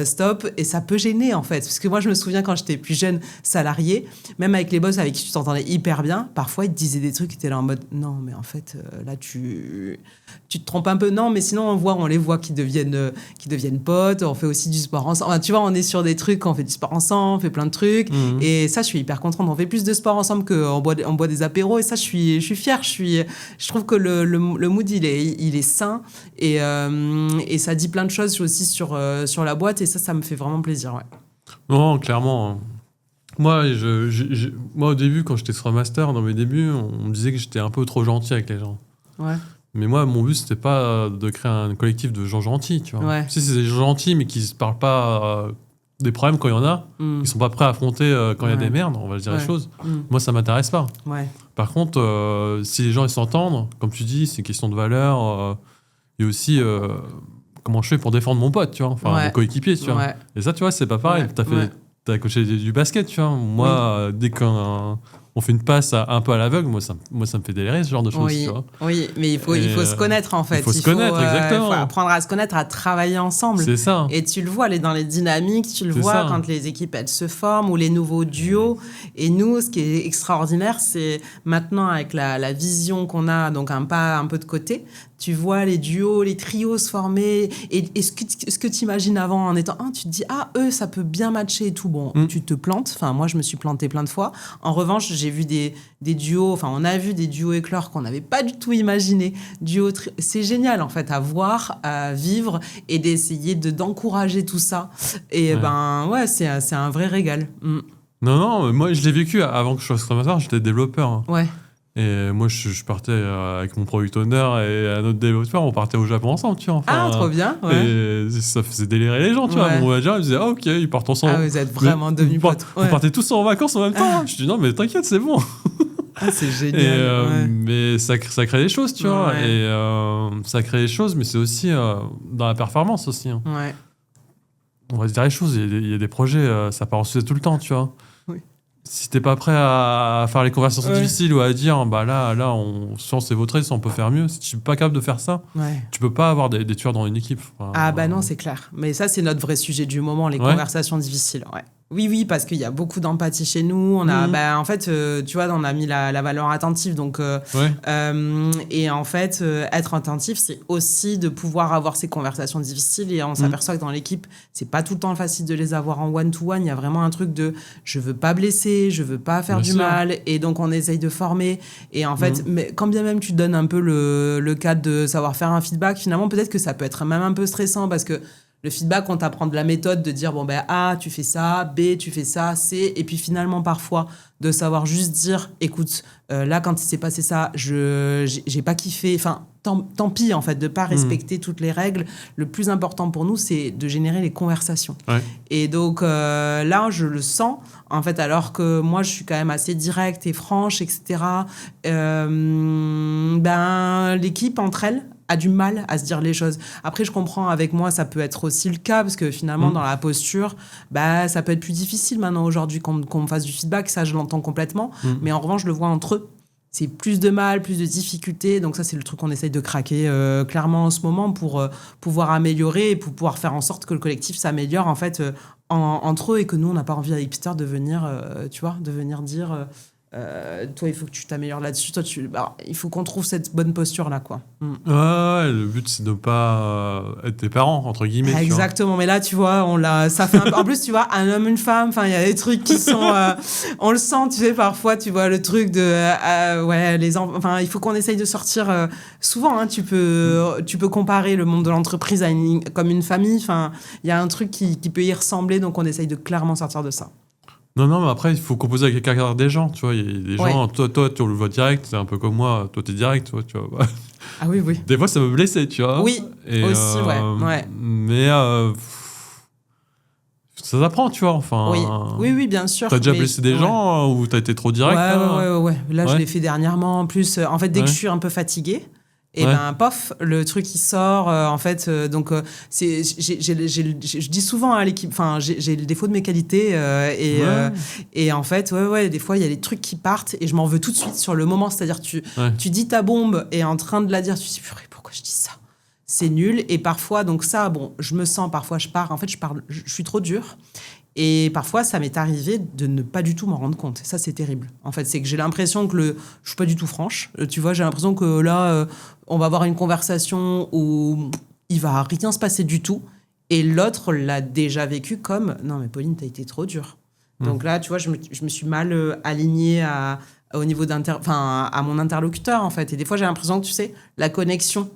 stop. Et ça peut gêner, en fait. Parce que moi, je me souviens quand j'étais plus jeune salarié, même avec les boss avec qui tu t'entendais hyper bien, parfois, ils te disaient des trucs qui étaient là en mode, non, mais en fait, là, tu te trompes un peu. Non, mais sinon, on les voit qui deviennent potes. On fait aussi du sport ensemble. Enfin, tu vois, on est sur des trucs, on fait du sport ensemble, on fait plein de trucs. Et ça, je suis hyper contente. On fait plus de sport ensemble qu'on boit des apéros. Et ça, je suis fière. Je trouve que le mood, il est sain. Et ça dit plein de choses aussi sur la boîte. Et ça me fait vraiment plaisir. Ouais.
Non, clairement. Moi, moi, au début, quand j'étais Scrum Master, dans mes débuts, on me disait que j'étais un peu trop gentil avec les gens.
Ouais.
Mais moi, mon but, c'était pas de créer un collectif de gens gentils, tu vois.
Ouais.
Si c'est des gens gentils, mais qui se parlent pas des problèmes quand il y en a, qui sont pas prêts à affronter quand il y a des merdes, on va se dire les choses. Moi, ça m'intéresse pas.
Ouais.
Par contre, si les gens ils s'entendent, comme tu dis, c'est une question de valeur. Et aussi, comment je fais pour défendre mon pote, tu vois, enfin mon coéquipier, tu vois.
Ouais.
Et ça, tu vois, c'est pas pareil. T'as coaché du basket, tu vois. Moi, dès qu'on fait une passe un peu à l'aveugle, moi, ça me fait délirer, ce genre de choses, tu vois.
Oui, mais il faut se connaître, en fait.
Il faut se connaître, exactement.
Il faut apprendre à se connaître, à travailler ensemble.
C'est ça.
Et tu le vois dans les dynamiques, tu le vois quand les équipes, elles se forment, ou les nouveaux duos. Et nous, ce qui est extraordinaire, c'est maintenant, avec la vision qu'on a, donc un pas un peu de côté, tu vois les duos, les trios se former. Et ce que tu imagines avant en étant tu te dis, eux, ça peut bien matcher et tout. Bon, tu te plantes. Enfin, moi, je me suis plantée plein de fois. En revanche, j'ai vu des duos, enfin, on a vu des duos éclore qu'on n'avait pas du tout imaginé. C'est génial, en fait, à voir, à vivre et d'essayer d'encourager tout ça. Et c'est un vrai régal.
Non, moi, je l'ai vécu avant que je sois Scrum Master, j'étais développeur. Hein.
Ouais.
Et moi, je partais avec mon product owner et un autre développeur, on partait au Japon ensemble, tu vois. Enfin,
trop bien, ouais.
Et ça faisait délirer les gens, tu vois. Mon manager, il me disait, ok, ils partent ensemble.
Vous êtes vraiment devenus potes.
Vous partez tous en vacances en même temps. Je dis, non, mais t'inquiète, c'est bon.
C'est génial.
Mais ça crée des choses, tu vois. Et ça crée des choses, mais c'est aussi dans la performance aussi. Hein.
Ouais.
On va se dire les choses, il y a des projets, ça part en sujet tout le temps, tu vois.
Oui.
Si t'es pas prêt à faire les conversations difficiles ou à dire là si on s'est vautré, si on peut faire mieux, si tu es pas capable de faire ça, tu peux pas avoir des tueurs dans une équipe. Enfin,
non, c'est clair. Mais ça, c'est notre vrai sujet du moment, les conversations difficiles. Ouais. Oui, parce qu'il y a beaucoup d'empathie chez nous. On a, en fait, tu vois, on a mis la valeur attentive. Donc, et en fait, être attentif, c'est aussi de pouvoir avoir ces conversations difficiles. Et on s'aperçoit que dans l'équipe, c'est pas tout le temps facile de les avoir en one-to-one. Il y a vraiment un truc de je veux pas blesser, je veux pas faire du mal. Et donc, on essaye de former. Et en fait, mais quand bien même tu donnes un peu le cadre de savoir faire un feedback, finalement, peut-être que ça peut être même un peu stressant parce que le feedback, on t'apprend de la méthode de dire A, tu fais ça, B, tu fais ça, C. Et puis finalement, parfois, de savoir juste dire, écoute, là, quand il s'est passé ça, j'ai pas kiffé. Enfin, tant pis, en fait, de pas respecter toutes les règles. Le plus important pour nous, c'est de générer les conversations. Ouais. Et donc, là, je le sens, en fait, alors que moi, je suis quand même assez directe et franche, etc. L'équipe, entre elles, a du mal à se dire les choses. Après, je comprends, avec moi, ça peut être aussi le cas, parce que finalement, dans la posture, ça peut être plus difficile maintenant, aujourd'hui, qu'on me fasse du feedback. Ça, je l'entends complètement. Mais en revanche, je le vois entre eux. C'est plus de mal, plus de difficultés. Donc ça, c'est le truc qu'on essaye de craquer clairement en ce moment pour pouvoir améliorer et pour pouvoir faire en sorte que le collectif s'améliore, en fait, entre eux, et que nous, on n'a pas envie avec Peter de venir, de venir dire... toi, il faut que tu t'améliores là-dessus. Toi, il faut qu'on trouve cette bonne posture-là, quoi.
Ouais, le but, c'est de ne pas être tes parents, entre guillemets.
Exactement, mais là, tu vois, ça fait en plus, tu vois, un homme, une femme, il y a des trucs qui sont... on le sent, tu sais, parfois, tu vois, le truc de... il faut qu'on essaye de sortir... souvent, tu peux comparer le monde de l'entreprise comme une famille. Il y a un truc qui peut y ressembler, donc on essaye de clairement sortir de ça.
Non, mais après, il faut composer avec les caractères des gens, tu vois. Il y a des gens, toi, tu le vois direct, c'est un peu comme moi, toi, t'es direct, toi, tu vois.
Ah oui.
Des fois, ça me blessait, tu vois.
Oui, aussi, ouais.
Mais ça s'apprend, tu vois, enfin...
Oui, bien sûr.
T'as déjà blessé des gens ou t'as été trop direct
Ouais. Là, je l'ai fait dernièrement. En plus, en fait, dès que je suis un peu fatiguée, Et
Ouais.
pof, le truc il sort. En fait, donc je dis souvent à l'équipe, enfin, j'ai le défaut de mes qualités et en fait, des fois il y a des trucs qui partent et je m'en veux tout de suite sur le moment. C'est-à-dire tu dis ta bombe et en train de la dire, tu te dis purée, pourquoi je dis ça? C'est nul. Et parfois, donc ça, bon, je me sens, parfois je pars. En fait, je suis trop dure. Et parfois, ça m'est arrivé de ne pas du tout m'en rendre compte. Et ça, c'est terrible. En fait, c'est que j'ai l'impression que je suis pas du tout franche. Tu vois, j'ai l'impression que là, on va avoir une conversation où il va rien se passer du tout. Et l'autre l'a déjà vécu comme « Non, mais Pauline, t'as été trop dure. » Donc là, tu vois, je me suis mal alignée au niveau à mon interlocuteur, en fait. Et des fois, j'ai l'impression que, tu sais, la connexion...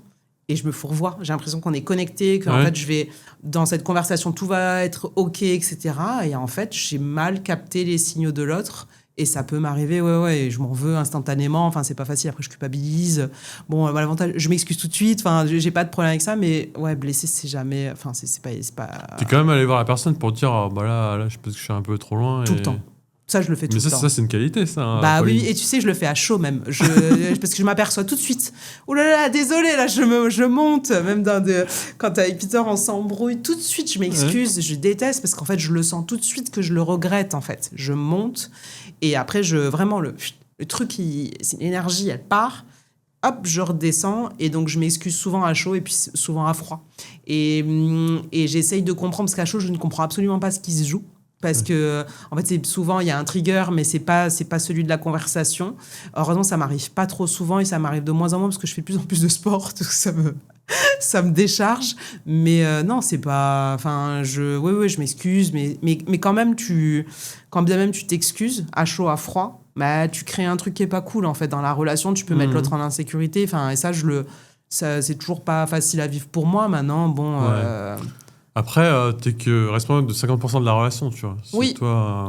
Et je me fourvoie. J'ai l'impression qu'on est connectés, qu'en fait, dans cette conversation, tout va être OK, etc. Et en fait, j'ai mal capté les signaux de l'autre. Et ça peut m'arriver, et je m'en veux instantanément. Enfin, c'est pas facile. Après, je culpabilise. Bon, l'avantage, je m'excuse tout de suite. Enfin, j'ai pas de problème avec ça. Mais blessé, c'est jamais... Enfin, c'est pas...
T'es quand même allé voir la personne pour dire, là, je pense que je suis un peu trop loin.
Tout le temps. Ça, je le fais tout le temps.
Mais ça, c'est une qualité, ça.
Oui, et tu sais, je le fais à chaud même. Parce que je m'aperçois tout de suite. Oh là là, désolé, là, je monte. Même quand avec Peter, on s'embrouille, tout de suite, je m'excuse, je déteste, parce qu'en fait, je le sens tout de suite que je le regrette, en fait. Je monte, et après, vraiment, le truc, c'est l'énergie, elle part. Hop, je redescends, et donc je m'excuse souvent à chaud, et puis souvent à froid. Et j'essaye de comprendre, parce qu'à chaud, je ne comprends absolument pas ce qui se joue. Parce que, en fait, souvent, il y a un trigger, mais c'est pas celui de la conversation. Heureusement, ça m'arrive pas trop souvent et ça m'arrive de moins en moins parce que je fais de plus en plus de sport. Tout ça me décharge. Mais non, c'est pas... Enfin, je m'excuse. Mais quand même, quand bien même tu t'excuses, à chaud, à froid, tu crées un truc qui est pas cool, en fait. Dans la relation, tu peux mettre l'autre en insécurité. Enfin, et ça, c'est toujours pas facile à vivre pour moi. Maintenant, bon...
Après, t'es que responsable de 50% de la relation, tu vois.
Oui.
Toi,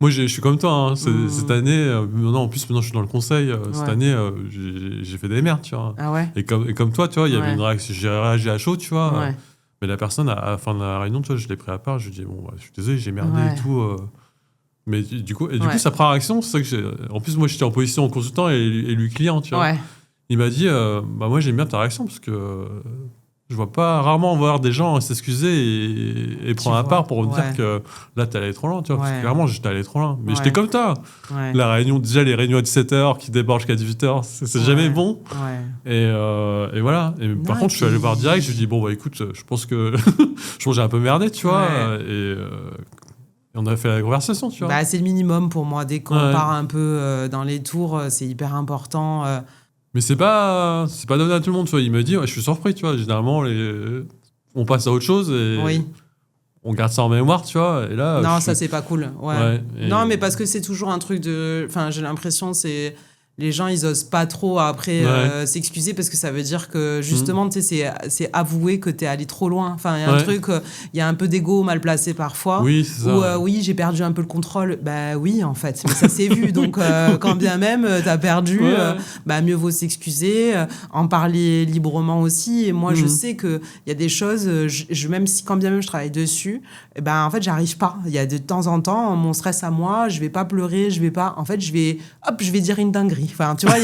moi, je suis comme toi. Hein. Cette année, en plus, maintenant, je suis dans le conseil. Cette année, j'ai fait des merdes, tu vois.
Ah ouais.
Et comme toi, tu vois, il y avait une réaction. J'ai réagi à chaud, tu vois. Mais la personne, à la fin de la réunion, tu vois, je l'ai pris à part. Je lui ai dit, je suis désolé, j'ai merdé et tout. Mais du coup, ça prend réaction. C'est ça que j'ai... En plus, moi, j'étais en position consultant et lui client, tu vois. Ouais. Il m'a dit, moi, j'aime bien ta réaction parce que... Je vois rarement voir des gens s'excuser et prendre à part pour me dire que là, t'es allé trop loin, tu vois. Parce que clairement, j'étais allé trop loin. Mais j'étais comme toi. Ouais. La réunion, déjà, les réunions à 17h qui débordent jusqu'à 18h, c'est jamais bon. Ouais. Et voilà. Par contre, je suis allé voir direct, je lui ai dit, écoute, je pense que j'ai un peu merdé, tu vois. Et on a fait la conversation, tu vois.
C'est le minimum pour moi. Dès qu'on part un peu dans les tours, c'est hyper important.
Mais c'est pas donné à tout le monde, tu vois. Il me dit, je suis surpris, tu vois. Généralement, on passe à autre chose et on garde ça en mémoire, tu vois. Et là,
non, ça, c'est pas cool. Ouais. Non, mais parce que c'est toujours un truc de... Enfin, j'ai l'impression, les gens, ils osent pas trop après s'excuser parce que ça veut dire que justement, tu sais, c'est avouer que t'es allé trop loin. Enfin, il y a un truc, il y a un peu d'ego mal placé parfois.
Oui, c'est ça.
Oui, j'ai perdu un peu le contrôle. Oui, en fait, mais ça s'est vu. Donc, quand bien même t'as perdu, mieux vaut s'excuser, en parler librement aussi. Et moi, je sais qu'il y a des choses, même si quand bien même je travaille dessus, en fait, j'arrive pas. Il y a de temps en temps, mon stress à moi, je vais pas pleurer, en fait, je vais dire une dinguerie. Enfin, tu vois,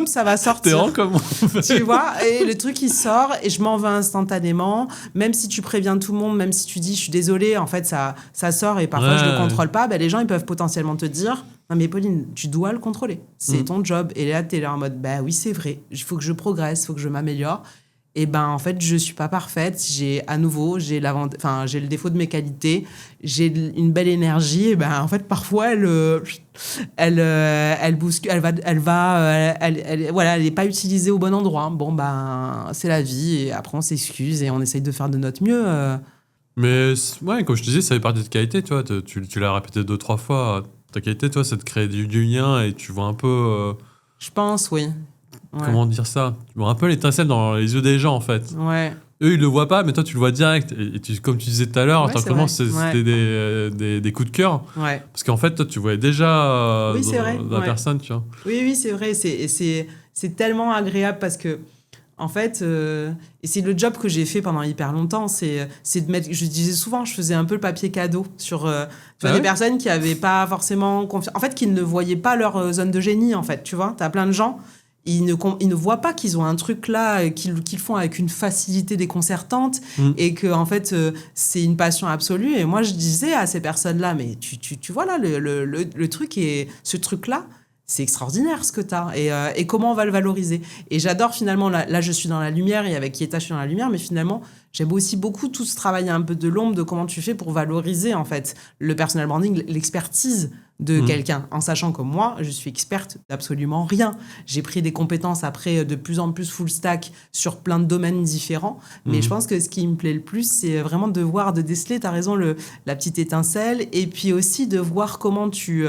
ça va sortir.
T'es rend comment
tu vois, et le truc, il sort et je m'en vais instantanément. Même si tu préviens tout le monde, même si tu dis, je suis désolée, en fait, ça sort et parfois, je le contrôle pas. Les gens, ils peuvent potentiellement te dire, non, mais Pauline, tu dois le contrôler. C'est ton job. Et là, t'es là en mode, oui, c'est vrai. Il faut que je progresse, il faut que je m'améliore. Et en fait, je suis pas parfaite. J'ai le défaut de mes qualités. J'ai une belle énergie. Et en fait, parfois, elle bouscule. Elle est pas utilisée au bon endroit. Bon, c'est la vie. Et après, on s'excuse et on essaye de faire de notre mieux.
Mais comme je te disais, ça fait partie de qualité. Tu vois, tu l'as répété 2-3 fois. Ta qualité, toi, c'est de créer du lien et tu vois un peu.
Je pense, oui.
Comment dire ça? Tu vois un peu l'étincelle dans les yeux des gens, en fait.
Ouais.
Eux, ils le voient pas, mais toi, tu le vois direct. Et comme tu disais tout à l'heure, c'était des coups de cœur. Ouais. Parce qu'en fait, toi, tu voyais déjà la personne, tu vois.
Oui, c'est vrai. C'est tellement agréable parce que, en fait, et c'est le job que j'ai fait pendant hyper longtemps, c'est de mettre... Je disais souvent, je faisais un peu le papier cadeau sur des personnes qui n'avaient pas forcément confiance. En fait, qui ne voyaient pas leur zone de génie, en fait. Tu vois, t'as plein de gens ils ne voient pas qu'ils ont un truc là qu'ils font avec une facilité déconcertante et que en fait c'est une passion absolue. Et moi je disais à ces personnes-là, mais tu vois là le truc et ce truc-là, c'est extraordinaire ce que tu as et comment on va le valoriser. Et j'adore finalement, là je suis dans la lumière et avec Yeta je suis dans la lumière, mais finalement j'aime aussi beaucoup tout ce travail un peu de l'ombre de comment tu fais pour valoriser en fait le personal branding, l'expertise de quelqu'un, en sachant que moi je suis experte d'absolument rien. J'ai pris des compétences après de plus en plus full stack sur plein de domaines différents, mais je pense que ce qui me plaît le plus c'est vraiment de déceler, t'as raison, la petite étincelle, et puis aussi de voir comment tu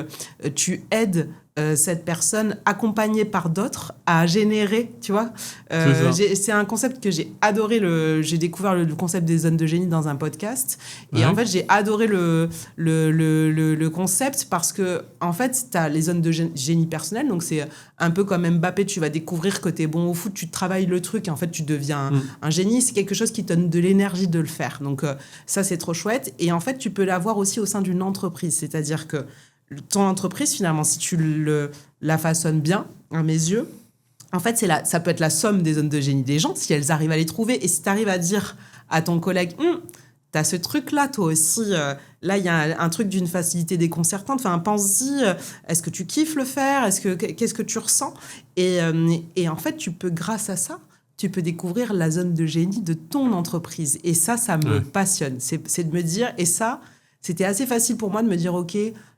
aides cette personne accompagnée par d'autres à générer, tu vois. C'est un concept que j'ai adoré. J'ai découvert le concept des zones de génie dans un podcast. Et en fait, j'ai adoré le concept parce que, en fait, tu as les zones de génie personnel. Donc, c'est un peu comme Mbappé. Tu vas découvrir que tu es bon au foot, tu travailles le truc et en fait, tu deviens un génie. C'est quelque chose qui te donne de l'énergie de le faire. Donc, ça, c'est trop chouette. Et en fait, tu peux l'avoir aussi au sein d'une entreprise. C'est-à-dire que ton entreprise, finalement, si tu la façonnes bien, à mes yeux, en fait, ça peut être la somme des zones de génie des gens, si elles arrivent à les trouver. Et si tu arrives à dire à ton collègue, t'as ce truc-là, toi aussi, là, il y a un truc d'une facilité déconcertante, enfin, pense-y, est-ce que tu kiffes le faire, qu'est-ce que tu ressens, et en fait, tu peux, grâce à ça, tu peux découvrir la zone de génie de ton entreprise. Et ça me passionne. C'est de me dire, et ça, c'était assez facile pour moi de me dire, OK,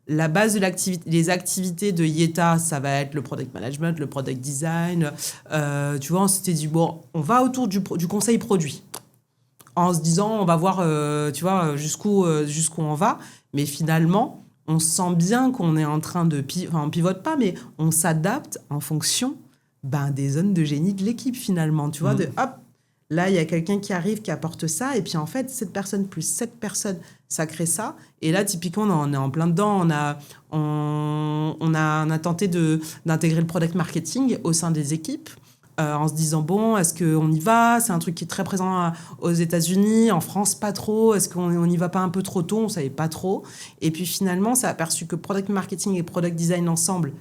la base de les activités de Yeta, ça va être le product management, le product design. Tu vois, on s'était dit, bon, on va autour du conseil produit. En se disant, on va voir, tu vois, jusqu'où on va. Mais finalement, on sent bien qu'on est en train de... on pivote pas, mais on s'adapte en fonction des zones de génie de l'équipe, finalement. Tu vois, hop, là, il y a quelqu'un qui arrive, qui apporte ça. Et puis, en fait, cette personne plus cette personne, ça crée ça. Et là, typiquement, on est en plein dedans. On a tenté d'intégrer le product marketing au sein des équipes en se disant, bon, est-ce qu'on y va ? C'est un truc qui est très présent aux États-Unis, en France, pas trop. Est-ce qu'on n'y va pas un peu trop tôt ? On ne savait pas trop. Et puis, finalement, ça a aperçu que product marketing et product design ensemble,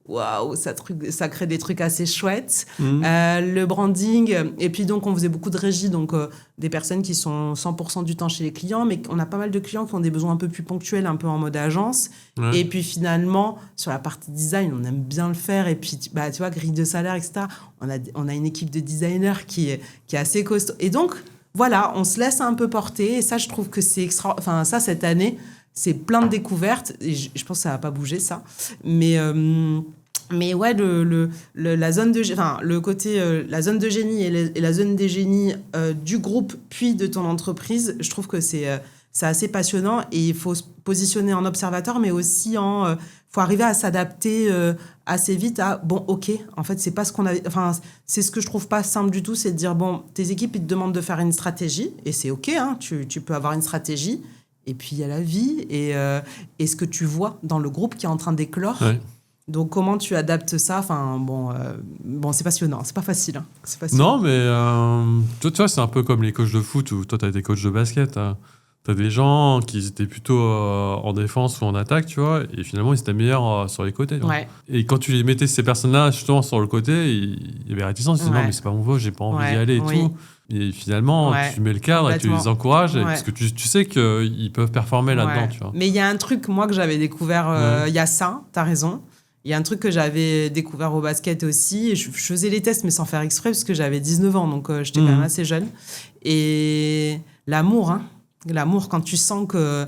waouh, ça crée des trucs assez chouettes. Le branding, et puis donc on faisait beaucoup de régie, donc des personnes qui sont 100% du temps chez les clients, mais on a pas mal de clients qui ont des besoins un peu plus ponctuels, un peu en mode agence. Et puis finalement, sur la partie design, on aime bien le faire. Et puis, tu vois, grille de salaire, etc. On a une équipe de designers qui est assez costaud. Et donc, voilà, on se laisse un peu porter. Et ça, je trouve que c'est extra. Enfin, ça, cette année, c'est plein de découvertes. Et je pense que ça va pas bouger, ça. Mais ouais, la zone de, le côté, la zone de génie et la zone des génies du groupe puis de ton entreprise, je trouve que c'est assez passionnant et il faut se positionner en observateur, mais aussi faut arriver à s'adapter assez vite à bon, ok, en fait c'est pas ce qu'on avait, enfin c'est ce que je trouve pas simple du tout, c'est de dire bon, tes équipes ils te demandent de faire une stratégie et c'est ok, hein, tu peux avoir une stratégie et puis il y a la vie et ce que tu vois dans le groupe qui est en train d'éclore. Ouais. Donc, comment tu adaptes ça ? Enfin, bon, c'est passionnant. C'est pas facile. Hein. C'est passionnant.
Non, mais toi, tu vois, c'est un peu comme les coachs de foot ou toi, tu as été coach de basket. Tu as des gens qui étaient plutôt en défense ou en attaque, tu vois, et finalement, ils étaient meilleurs sur les côtés. Ouais. Et quand tu les mettais, ces personnes-là, justement, sur le côté, il y avait réticence. Ils disaient non, mais c'est pas mon poste, j'ai pas envie d'y aller et tout. Et finalement, tu mets le cadre et tu les encourages parce que tu sais qu'ils peuvent performer là-dedans, tu vois.
Mais il y a un truc, moi, que j'avais découvert, il y a ça, t'as raison. Il y a un truc que j'avais découvert au basket aussi. Je faisais les tests, mais sans faire exprès, parce que j'avais 19 ans, donc j'étais quand même assez jeune. Et l'amour, l'amour, quand tu sens que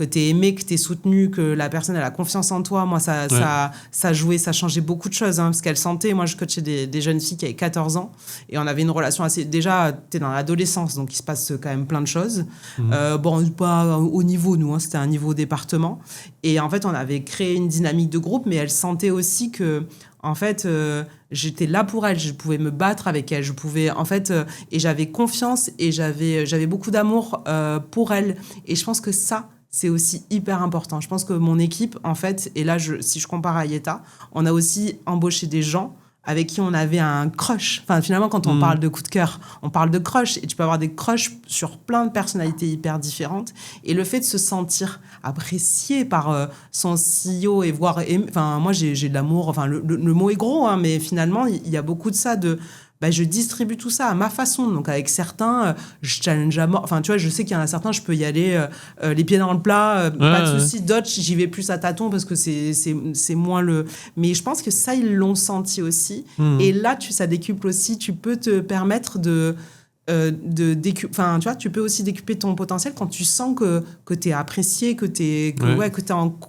t'es aimé, que t'es soutenu, que la personne elle a confiance en toi, moi, ça jouait, ça changeait beaucoup de choses. Parce qu'elle sentait, moi, je coachais des jeunes filles qui avaient 14 ans, et on avait une relation assez... Déjà, t'es dans l'adolescence, donc il se passe quand même plein de choses. Bon, pas au niveau, nous, c'était un niveau département. Et en fait, on avait créé une dynamique de groupe, mais elle sentait aussi que... En fait, j'étais là pour elle, je pouvais me battre avec elle, je pouvais, en fait, et j'avais confiance et j'avais beaucoup d'amour pour elle. Et je pense que ça, c'est aussi hyper important. Je pense que mon équipe, en fait, et là, si je compare à Yeta, on a aussi embauché des gens avec qui on avait un crush. Enfin, finalement, quand on parle de coup de cœur, on parle de crush. Et tu peux avoir des crushs sur plein de personnalités hyper différentes. Et le fait de se sentir apprécié par son CEO et voir... Enfin, moi, j'ai de l'amour. Enfin, le mot est gros, hein, mais finalement, il y a beaucoup de ça de... je distribue tout ça à ma façon. Donc, avec certains, je challenge à mort. Enfin, tu vois, je sais qu'il y en a certains, je peux y aller les pieds dans le plat, pas de souci. D'autres, j'y vais plus à tâtons parce que c'est moins le... Mais je pense que ça, ils l'ont senti aussi. Et là, ça décuple aussi. Tu peux te permettre enfin, tu vois, tu peux aussi décupler ton potentiel quand tu sens que t'es apprécié, que t'es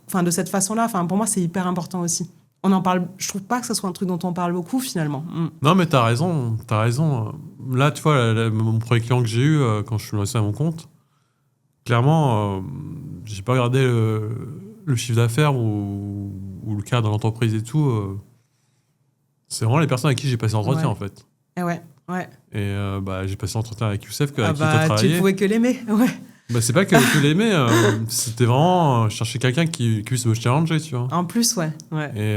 enfin, de cette façon-là. Enfin, pour moi, c'est hyper important aussi. On en parle, je trouve pas que ce soit un truc dont on parle beaucoup finalement.
Non, mais t'as raison. Là, tu vois, mon premier client que j'ai eu quand je suis lancé à mon compte, clairement, j'ai pas regardé le chiffre d'affaires ou le cadre de l'entreprise et tout. C'est vraiment les personnes avec qui j'ai passé l'entretien en fait. Et j'ai passé l'entretien avec Youssef, avec qui t'as travaillé.
Tu pouvais que l'aimer,
c'est pas que l'aimer, c'était vraiment chercher quelqu'un qui puisse me challenger, tu vois.
En plus, ouais.
Et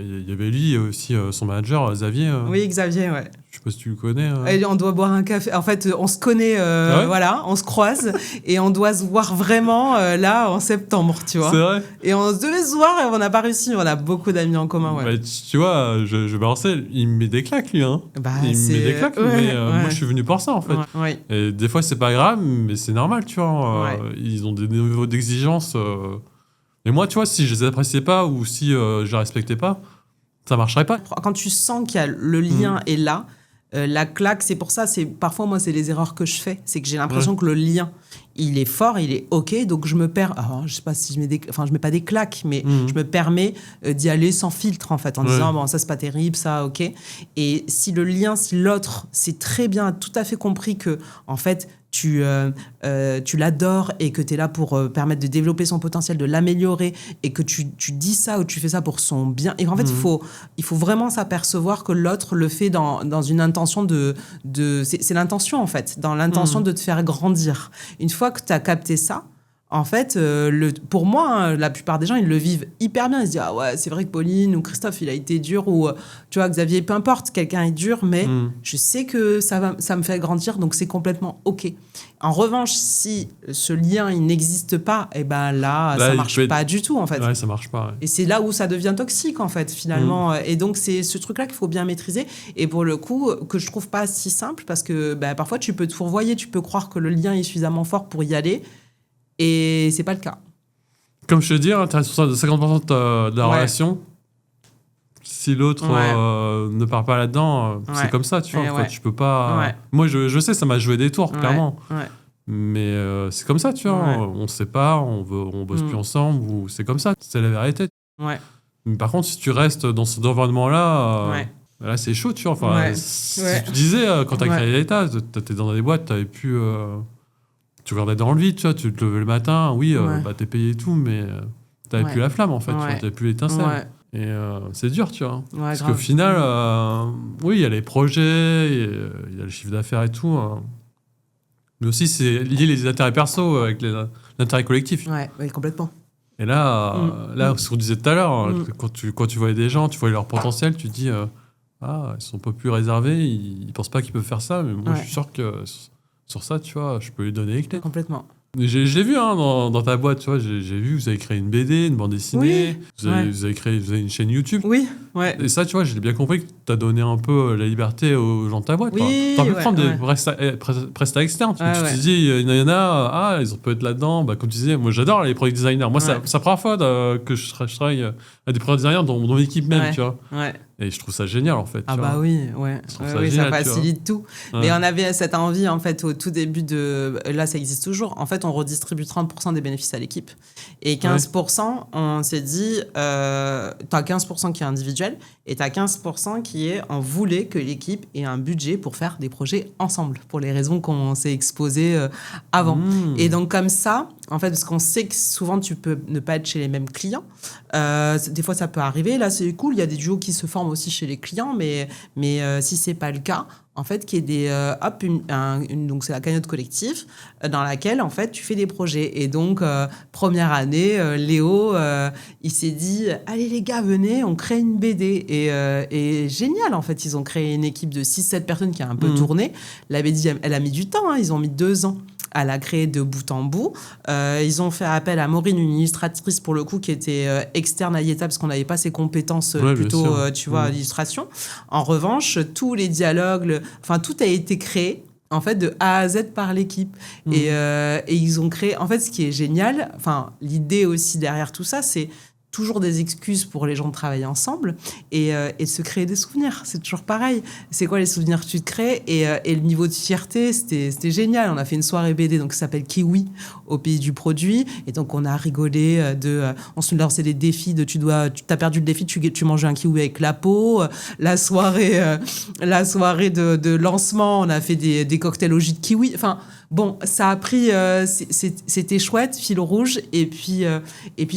il y avait lui aussi, son manager, Xavier.
Oui, Xavier, ouais.
Je sais pas si tu le connais.
Et on doit boire un café. En fait, on se connaît, voilà, on se croise et on doit se voir vraiment là en septembre, tu vois.
C'est vrai.
Et on devait se voir et on n'a pas réussi. On a beaucoup d'amis en commun, ouais.
Tu vois, je balançais, il me met des claques, lui, hein. Il me met des claques, mais moi, je suis venu pour ça, en fait.
Ouais.
Et des fois, c'est pas grave, mais c'est normal, tu vois. Ils ont des niveaux d'exigence. Et moi, tu vois, si je les appréciais pas ou si je les respectais pas, ça marcherait pas.
Quand tu sens qu'il y a le lien est là, la claque, c'est pour ça, parfois moi c'est les erreurs que je fais, c'est que j'ai l'impression que le lien il est fort, il est ok, donc je me perds, je sais pas si je mets pas des claques, mais je me permets d'y aller sans filtre en fait, en disant bon ça c'est pas terrible, ça ok, et si l'autre c'est très bien, tout à fait compris que en fait tu l'adores et que tu es là pour permettre de développer son potentiel, de l'améliorer et que tu dis ça ou tu fais ça pour son bien. Et en fait, il faut vraiment s'apercevoir que l'autre le fait dans une intention c'est l'intention en fait, dans l'intention de te faire grandir. Une fois que tu as capté ça, en fait, pour moi, la plupart des gens, ils le vivent hyper bien. Ils se disent, ah ouais, c'est vrai que Pauline ou Christophe, il a été dur, ou tu vois, Xavier, peu importe, quelqu'un est dur, mais je sais que ça me fait grandir, donc c'est complètement OK. En revanche, si ce lien, il n'existe pas, et ben là ça marche pas du tout, en fait.
Ouais, ça marche pas. Ouais.
Et c'est là où ça devient toxique, en fait, finalement. Et donc, c'est ce truc-là qu'il faut bien maîtriser. Et pour le coup, que je trouve pas si simple, parce que parfois, tu peux te fourvoyer, tu peux croire que le lien est suffisamment fort pour y aller. Et c'est pas le cas.
Comme je te dis, tu restes de 50% de la relation. Si l'autre ne part pas là-dedans, c'est comme ça, tu vois. Enfin, tu peux pas... Moi, je sais, ça m'a joué des tours, clairement. Mais c'est comme ça, tu vois. On se sépare, on bosse plus ensemble, ou c'est comme ça. C'est la vérité. Mais par contre, si tu restes dans cet environnement-là... Là, c'est chaud, tu vois. Enfin, tu disais, quand t'as créé l'État, t'étais dans des boîtes, t'avais pu... Tu regardais dans le vide, tu vois, tu te levais le matin, t'es payé et tout, mais t'avais plus la flamme, en fait, tu vois, t'avais plus l'étincelle. Et c'est dur, tu vois. Parce qu'au final, il y a les projets, il y a le chiffre d'affaires et tout. Mais aussi, c'est lié les intérêts perso avec l'intérêt collectif.
Oui, complètement.
Et là, ce qu'on disait tout à l'heure, quand tu voyais des gens, tu voyais leur potentiel, tu te dis, ils sont pas plus réservés, ils pensent pas qu'ils peuvent faire ça, mais moi, je suis sûr que... Sur ça, tu vois, je peux lui donner les clés.
Complètement.
Je l'ai vu dans ta boîte, tu vois, j'ai vu, vous avez créé une BD, une bande dessinée, vous avez une chaîne YouTube.
Oui,
Et ça, tu vois, j'ai bien compris que tu as donné un peu la liberté aux gens de ta boîte. Tu as pu prendre des prestats externes. Tu te dis, il y en a, ils peuvent être là-dedans. Comme tu disais, moi j'adore les product designers. Moi, c'est la première fois que je travaille à des product designers dans mon équipe même, tu vois. Et je trouve ça génial, en fait.
Ça facilite tout. Mais on avait cette envie, en fait, au tout début là, ça existe toujours. En fait, on redistribue 30% des bénéfices à l'équipe. Et 15%, on s'est dit, t'as 15% qui est individuel et t'as 15% qui est, on voulait que l'équipe ait un budget pour faire des projets ensemble, pour les raisons qu'on s'est exposées avant. Et donc, comme ça, en fait, parce qu'on sait que souvent, tu peux ne pas être chez les mêmes clients. Des fois, ça peut arriver. Là, c'est cool. Il y a des duos qui se forment aussi chez les clients. Mais si ce n'est pas le cas, en fait, qui est donc c'est la cagnotte collective dans laquelle, en fait, tu fais des projets. Et donc, première année, Léo, il s'est dit, allez les gars, venez, on crée une BD. Et génial, en fait, ils ont créé une équipe de 6-7 personnes qui a un peu tourné. La BD, elle a mis du temps, ils ont mis 2 ans à la créer de bout en bout. Ils ont fait appel à Maureen, une illustratrice pour le coup qui était externe à Yéta parce qu'on n'avait pas ses compétences plutôt, tu vois, d'illustration. En revanche, tous les dialogues, tout a été créé en fait de A à Z par l'équipe. Et ils ont créé, en fait, ce qui est génial, l'idée aussi derrière tout ça, c'est toujours des excuses pour les gens de travailler ensemble et de se créer des souvenirs. C'est toujours pareil. C'est quoi les souvenirs que tu te crées et le niveau de fierté, c'était génial. On a fait une soirée BD donc, qui s'appelle Kiwi, au pays du produit. Et donc, on a rigolé on se lançait des défis de tu as perdu le défi, tu manges un kiwi avec la peau. La soirée de lancement, on a fait des cocktails au jus de kiwi. Bon, ça a pris, c'était chouette, fil rouge, et puis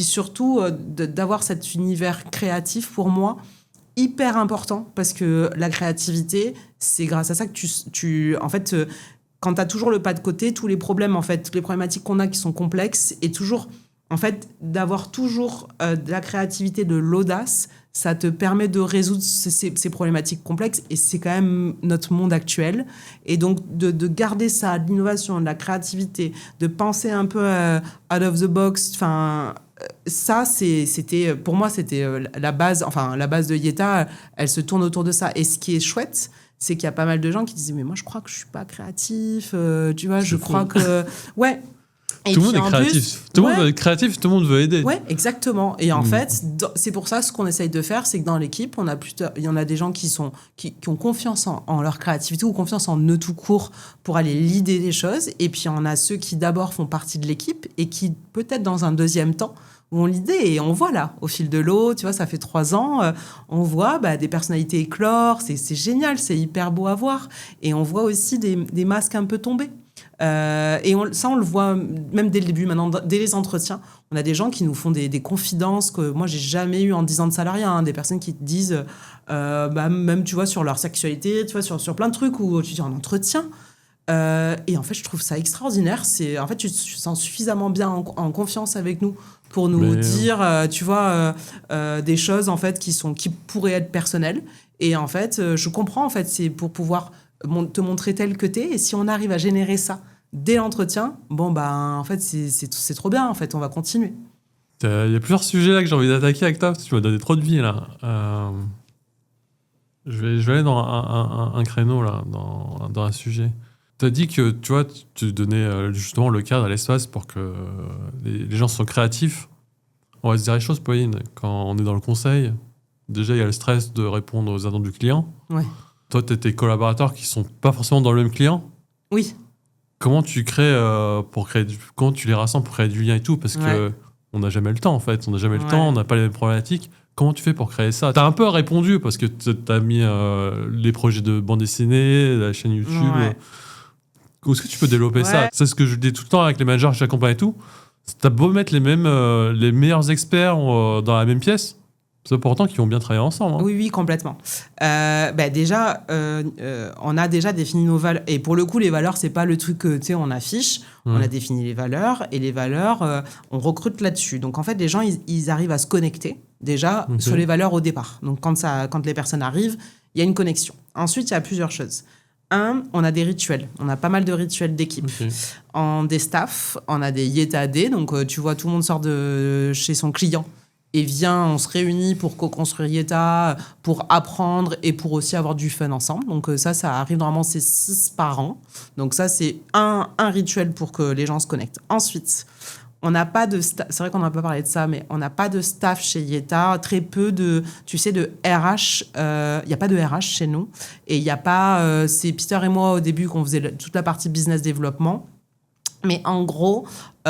surtout d'avoir cet univers créatif pour moi hyper important parce que la créativité, c'est grâce à ça que tu en fait, quand t'as toujours le pas de côté, tous les problèmes en fait, toutes les problématiques qu'on a qui sont complexes et toujours en fait d'avoir toujours de la créativité, de l'audace. Ça te permet de résoudre ces problématiques complexes et c'est quand même notre monde actuel. Et donc, de garder ça, de l'innovation, de la créativité, de penser un peu out of the box, ça, pour moi, c'était la base. La base de Yéta, elle se tourne autour de ça. Et ce qui est chouette, c'est qu'il y a pas mal de gens qui disaient « Mais moi, je crois que je suis pas créatif. Tu vois, je crois que... » Ouais.
Et tout le monde est créatif. Tout le monde veut être créatif, tout le monde veut aider.
Ouais, exactement. Et en fait, c'est pour ça, ce qu'on essaye de faire, c'est que dans l'équipe, il y en a des gens qui ont confiance en leur créativité ou confiance en eux tout court pour aller leader les choses. Et puis, il y en a ceux qui d'abord font partie de l'équipe et qui, peut-être dans un deuxième temps, vont l'idée. Et on voit là, au fil de l'eau, tu vois, ça fait 3 ans, on voit des personnalités éclore. C'est génial, c'est hyper beau à voir. Et on voit aussi des masques un peu tomber. Et on le voit même dès le début, maintenant, dès les entretiens. On a des gens qui nous font des confidences que moi, j'ai jamais eu en 10 ans de salariat. Des personnes qui te disent, même, tu vois, sur leur sexualité, tu vois, sur plein de trucs où tu dis en entretien. Et en fait, je trouve ça extraordinaire. En fait, tu te sens suffisamment bien en confiance avec nous pour nous dire, tu vois, des choses, en fait, qui pourraient être personnelles. Et en fait, je comprends, en fait, c'est pour pouvoir te montrer tel que t'es. Et si on arrive à générer ça dès l'entretien, en fait, c'est trop bien. En fait, on va continuer.
Il y a plusieurs sujets là que j'ai envie d'attaquer avec toi parce que tu m'as donné trop de vie là. Je vais aller dans un créneau là, dans un sujet. Tu as dit que tu vois, tu donnais justement le cadre à l'espace pour que les gens soient créatifs. On va se dire les choses, Pauline. Quand on est dans le conseil, déjà il y a le stress de répondre aux attentes du client.
Ouais.
Toi, tu as tes collaborateurs qui sont pas forcément dans le même client.
Oui.
Comment tu crées comment tu les rassembles pour créer du lien et tout parce que on n'a jamais le temps en fait, on n'a jamais le temps, on n'a pas les mêmes problématiques. Comment tu fais pour créer ça? T'as un peu répondu parce que t'as mis les projets de bande dessinée, la chaîne YouTube.
Ouais.
Est-ce que tu peux développer ça? C'est ce que je dis tout le temps avec les managers que j'accompagne et tout. T'as beau mettre les meilleurs experts dans la même pièce, c'est important qu'ils vont bien travailler ensemble. Hein.
Oui, complètement. Déjà, on a déjà défini nos valeurs. Et pour le coup, les valeurs, c'est pas le truc que on affiche. On a défini les valeurs. Et les valeurs, on recrute là-dessus. Donc, en fait, les gens, ils arrivent à se connecter déjà sur les valeurs au départ. Donc, quand les personnes arrivent, il y a une connexion. Ensuite, il y a plusieurs choses. On a des rituels. On a pas mal de rituels d'équipe. En des staffs, on a des Yéta Day. Donc, tu vois, tout le monde sort de chez son client et vient, on se réunit pour co-construire Yéta, pour apprendre et pour aussi avoir du fun ensemble. Donc ça arrive normalement, c'est 6 par an. Donc ça, c'est un rituel pour que les gens se connectent. Ensuite, on n'a pas de staff, c'est vrai qu'on n'a pas parlé de ça, mais on n'a pas de staff chez Yéta, très peu de RH. Il n'y a pas de RH chez nous. Et il n'y a pas... c'est Peter et moi, au début, qu'on faisait toute la partie business développement. Mais en gros, et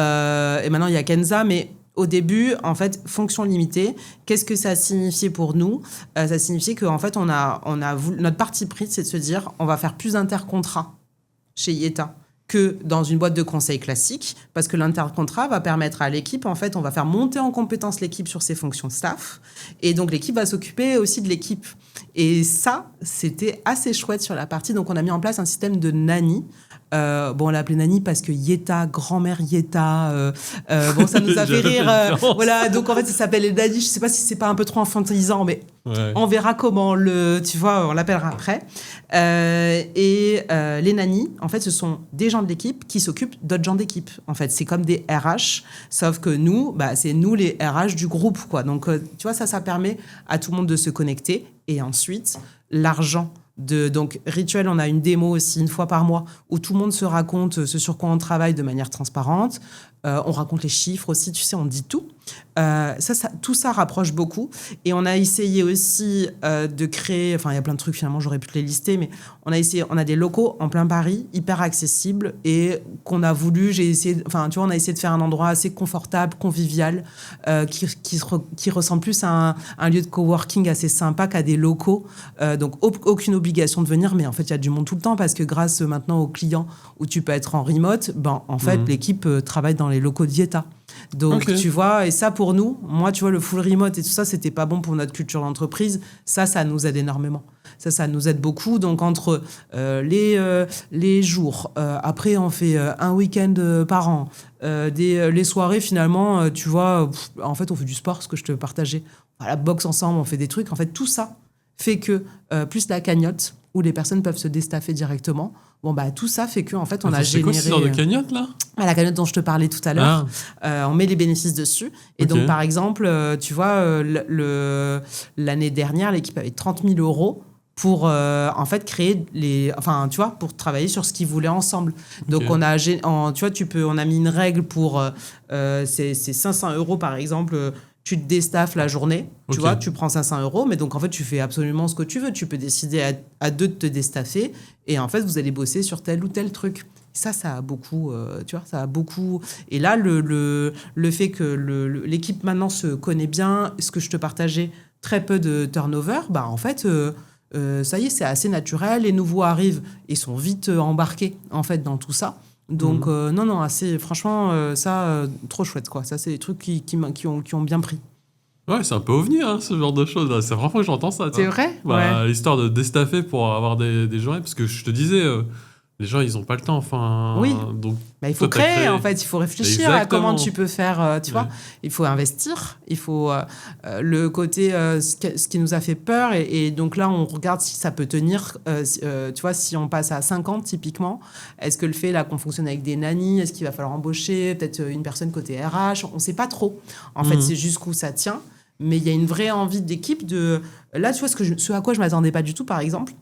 maintenant, il y a Kenza, mais... Au début, en fait, fonction limitée, qu'est-ce que ça a signifié pour nous? Ça signifiait qu'en fait, notre parti pris, c'est de se dire on va faire plus d'intercontrats chez Yéta que dans une boîte de conseil classique, parce que l'intercontrat va permettre à l'équipe, en fait, on va faire monter en compétence l'équipe sur ses fonctions staff, et donc l'équipe va s'occuper aussi de l'équipe. Et ça, c'était assez chouette sur la partie. Donc on a mis en place un système de nanny. On l'a appelé nanny parce que Yeta, grand-mère Yeta, ça nous a fait rire. Voilà, donc en fait, ça s'appelle les nannies. Je sais pas si c'est pas un peu trop infantilisant, mais on verra comment on l'appellera après. Les nannies, en fait, ce sont des gens de l'équipe qui s'occupent d'autres gens d'équipe. En fait, c'est comme des RH, sauf que nous, c'est nous les RH du groupe, quoi. Donc, tu vois, ça permet à tout le monde de se connecter. Et ensuite, l'argent. Donc, Rituel, on a une démo aussi une fois par mois où tout le monde se raconte ce sur quoi on travaille de manière transparente. On raconte les chiffres aussi, tu sais, on dit tout. Tout ça rapproche beaucoup. Et on a essayé aussi de créer... Enfin, il y a plein de trucs, finalement, j'aurais pu te les lister, mais on a des locaux en plein Paris, hyper accessibles, et qu'on a voulu... on a essayé de faire un endroit assez confortable, convivial, qui ressemble plus à un lieu de coworking assez sympa qu'à des locaux. Donc, aucune obligation de venir, mais en fait, il y a du monde tout le temps, parce que grâce maintenant aux clients où tu peux être en remote, en fait, l'équipe travaille dans les locaux d'Yeta. Donc, tu vois, et ça pour nous, moi, tu vois, le full remote et tout ça, c'était pas bon pour notre culture d'entreprise. Ça nous aide énormément. Ça nous aide beaucoup. Donc, entre les jours, après, on fait un week-end par an, les soirées, finalement, tu vois, en fait, on fait du sport, ce que je te partageais. À la boxe ensemble, on fait des trucs. En fait, tout ça fait que, plus la cagnotte, où les personnes peuvent se déstaffer directement, tout ça fait qu'en fait, on a généré...
C'est quoi ce genre de cagnotte, là ?
La cagnotte dont je te parlais tout à l'heure. On met les bénéfices dessus. Et donc, par exemple, tu vois, l'année dernière, l'équipe avait 30 000 euros pour, en fait, créer tu vois, pour travailler sur ce qu'ils voulaient ensemble. Donc, on a mis une règle pour... c'est 500 euros, par exemple... Tu te déstaffes la journée, tu vois, tu prends 500 euros, mais donc en fait, tu fais absolument ce que tu veux. Tu peux décider à deux de te déstaffer et en fait, vous allez bosser sur tel ou tel truc. Ça a beaucoup, tu vois, ça a beaucoup... Et là, le fait que l'équipe maintenant se connaît bien, ce que je te partageais, très peu de turnover, en fait... ça y est, c'est assez naturel. Les nouveaux arrivent et sont vite embarqués en fait dans tout ça. Donc non, assez franchement, trop chouette quoi. Ça, c'est des trucs qui ont bien pris.
Ouais, c'est un peu ovni ce genre de choses. Là. C'est la première fois que j'entends ça.
C'est vrai. Ouais.
L'histoire de déstaffer pour avoir des journées, parce que je te disais. Les gens, ils n'ont pas le temps.
Oui.
Donc,
il faut créer, en fait. Il faut réfléchir à comment tu peux faire, tu vois. Il faut investir. Il faut... le côté... ce qui nous a fait peur. Et donc là, on regarde si ça peut tenir. Tu vois, si on passe à 50, typiquement, est-ce que le fait là qu'on fonctionne avec des nannies, est-ce qu'il va falloir embaucher peut-être une personne côté RH? On ne sait pas trop. En fait, c'est jusqu'où ça tient. Mais il y a une vraie envie d'équipe de... Là, tu vois, ce à quoi je ne m'attendais pas du tout, par exemple,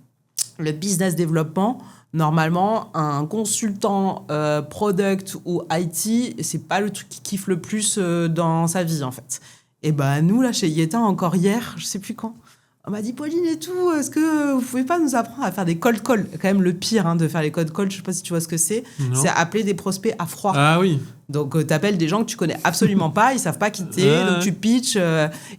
le business développement... Normalement, un consultant product ou IT, c'est pas le truc qui kiffe le plus dans sa vie, en fait. Et nous, là, chez Yeta, encore hier, je sais plus quand, on m'a dit, Pauline et tout, est-ce que vous pouvez pas nous apprendre à faire des cold calls? Quand même, le pire de faire les cold calls, je sais pas si tu vois ce que c'est. Non. C'est appeler des prospects à froid.
Ah oui.
Donc, t'appelles des gens que tu connais absolument pas, ils savent pas quitter, donc tu pitches.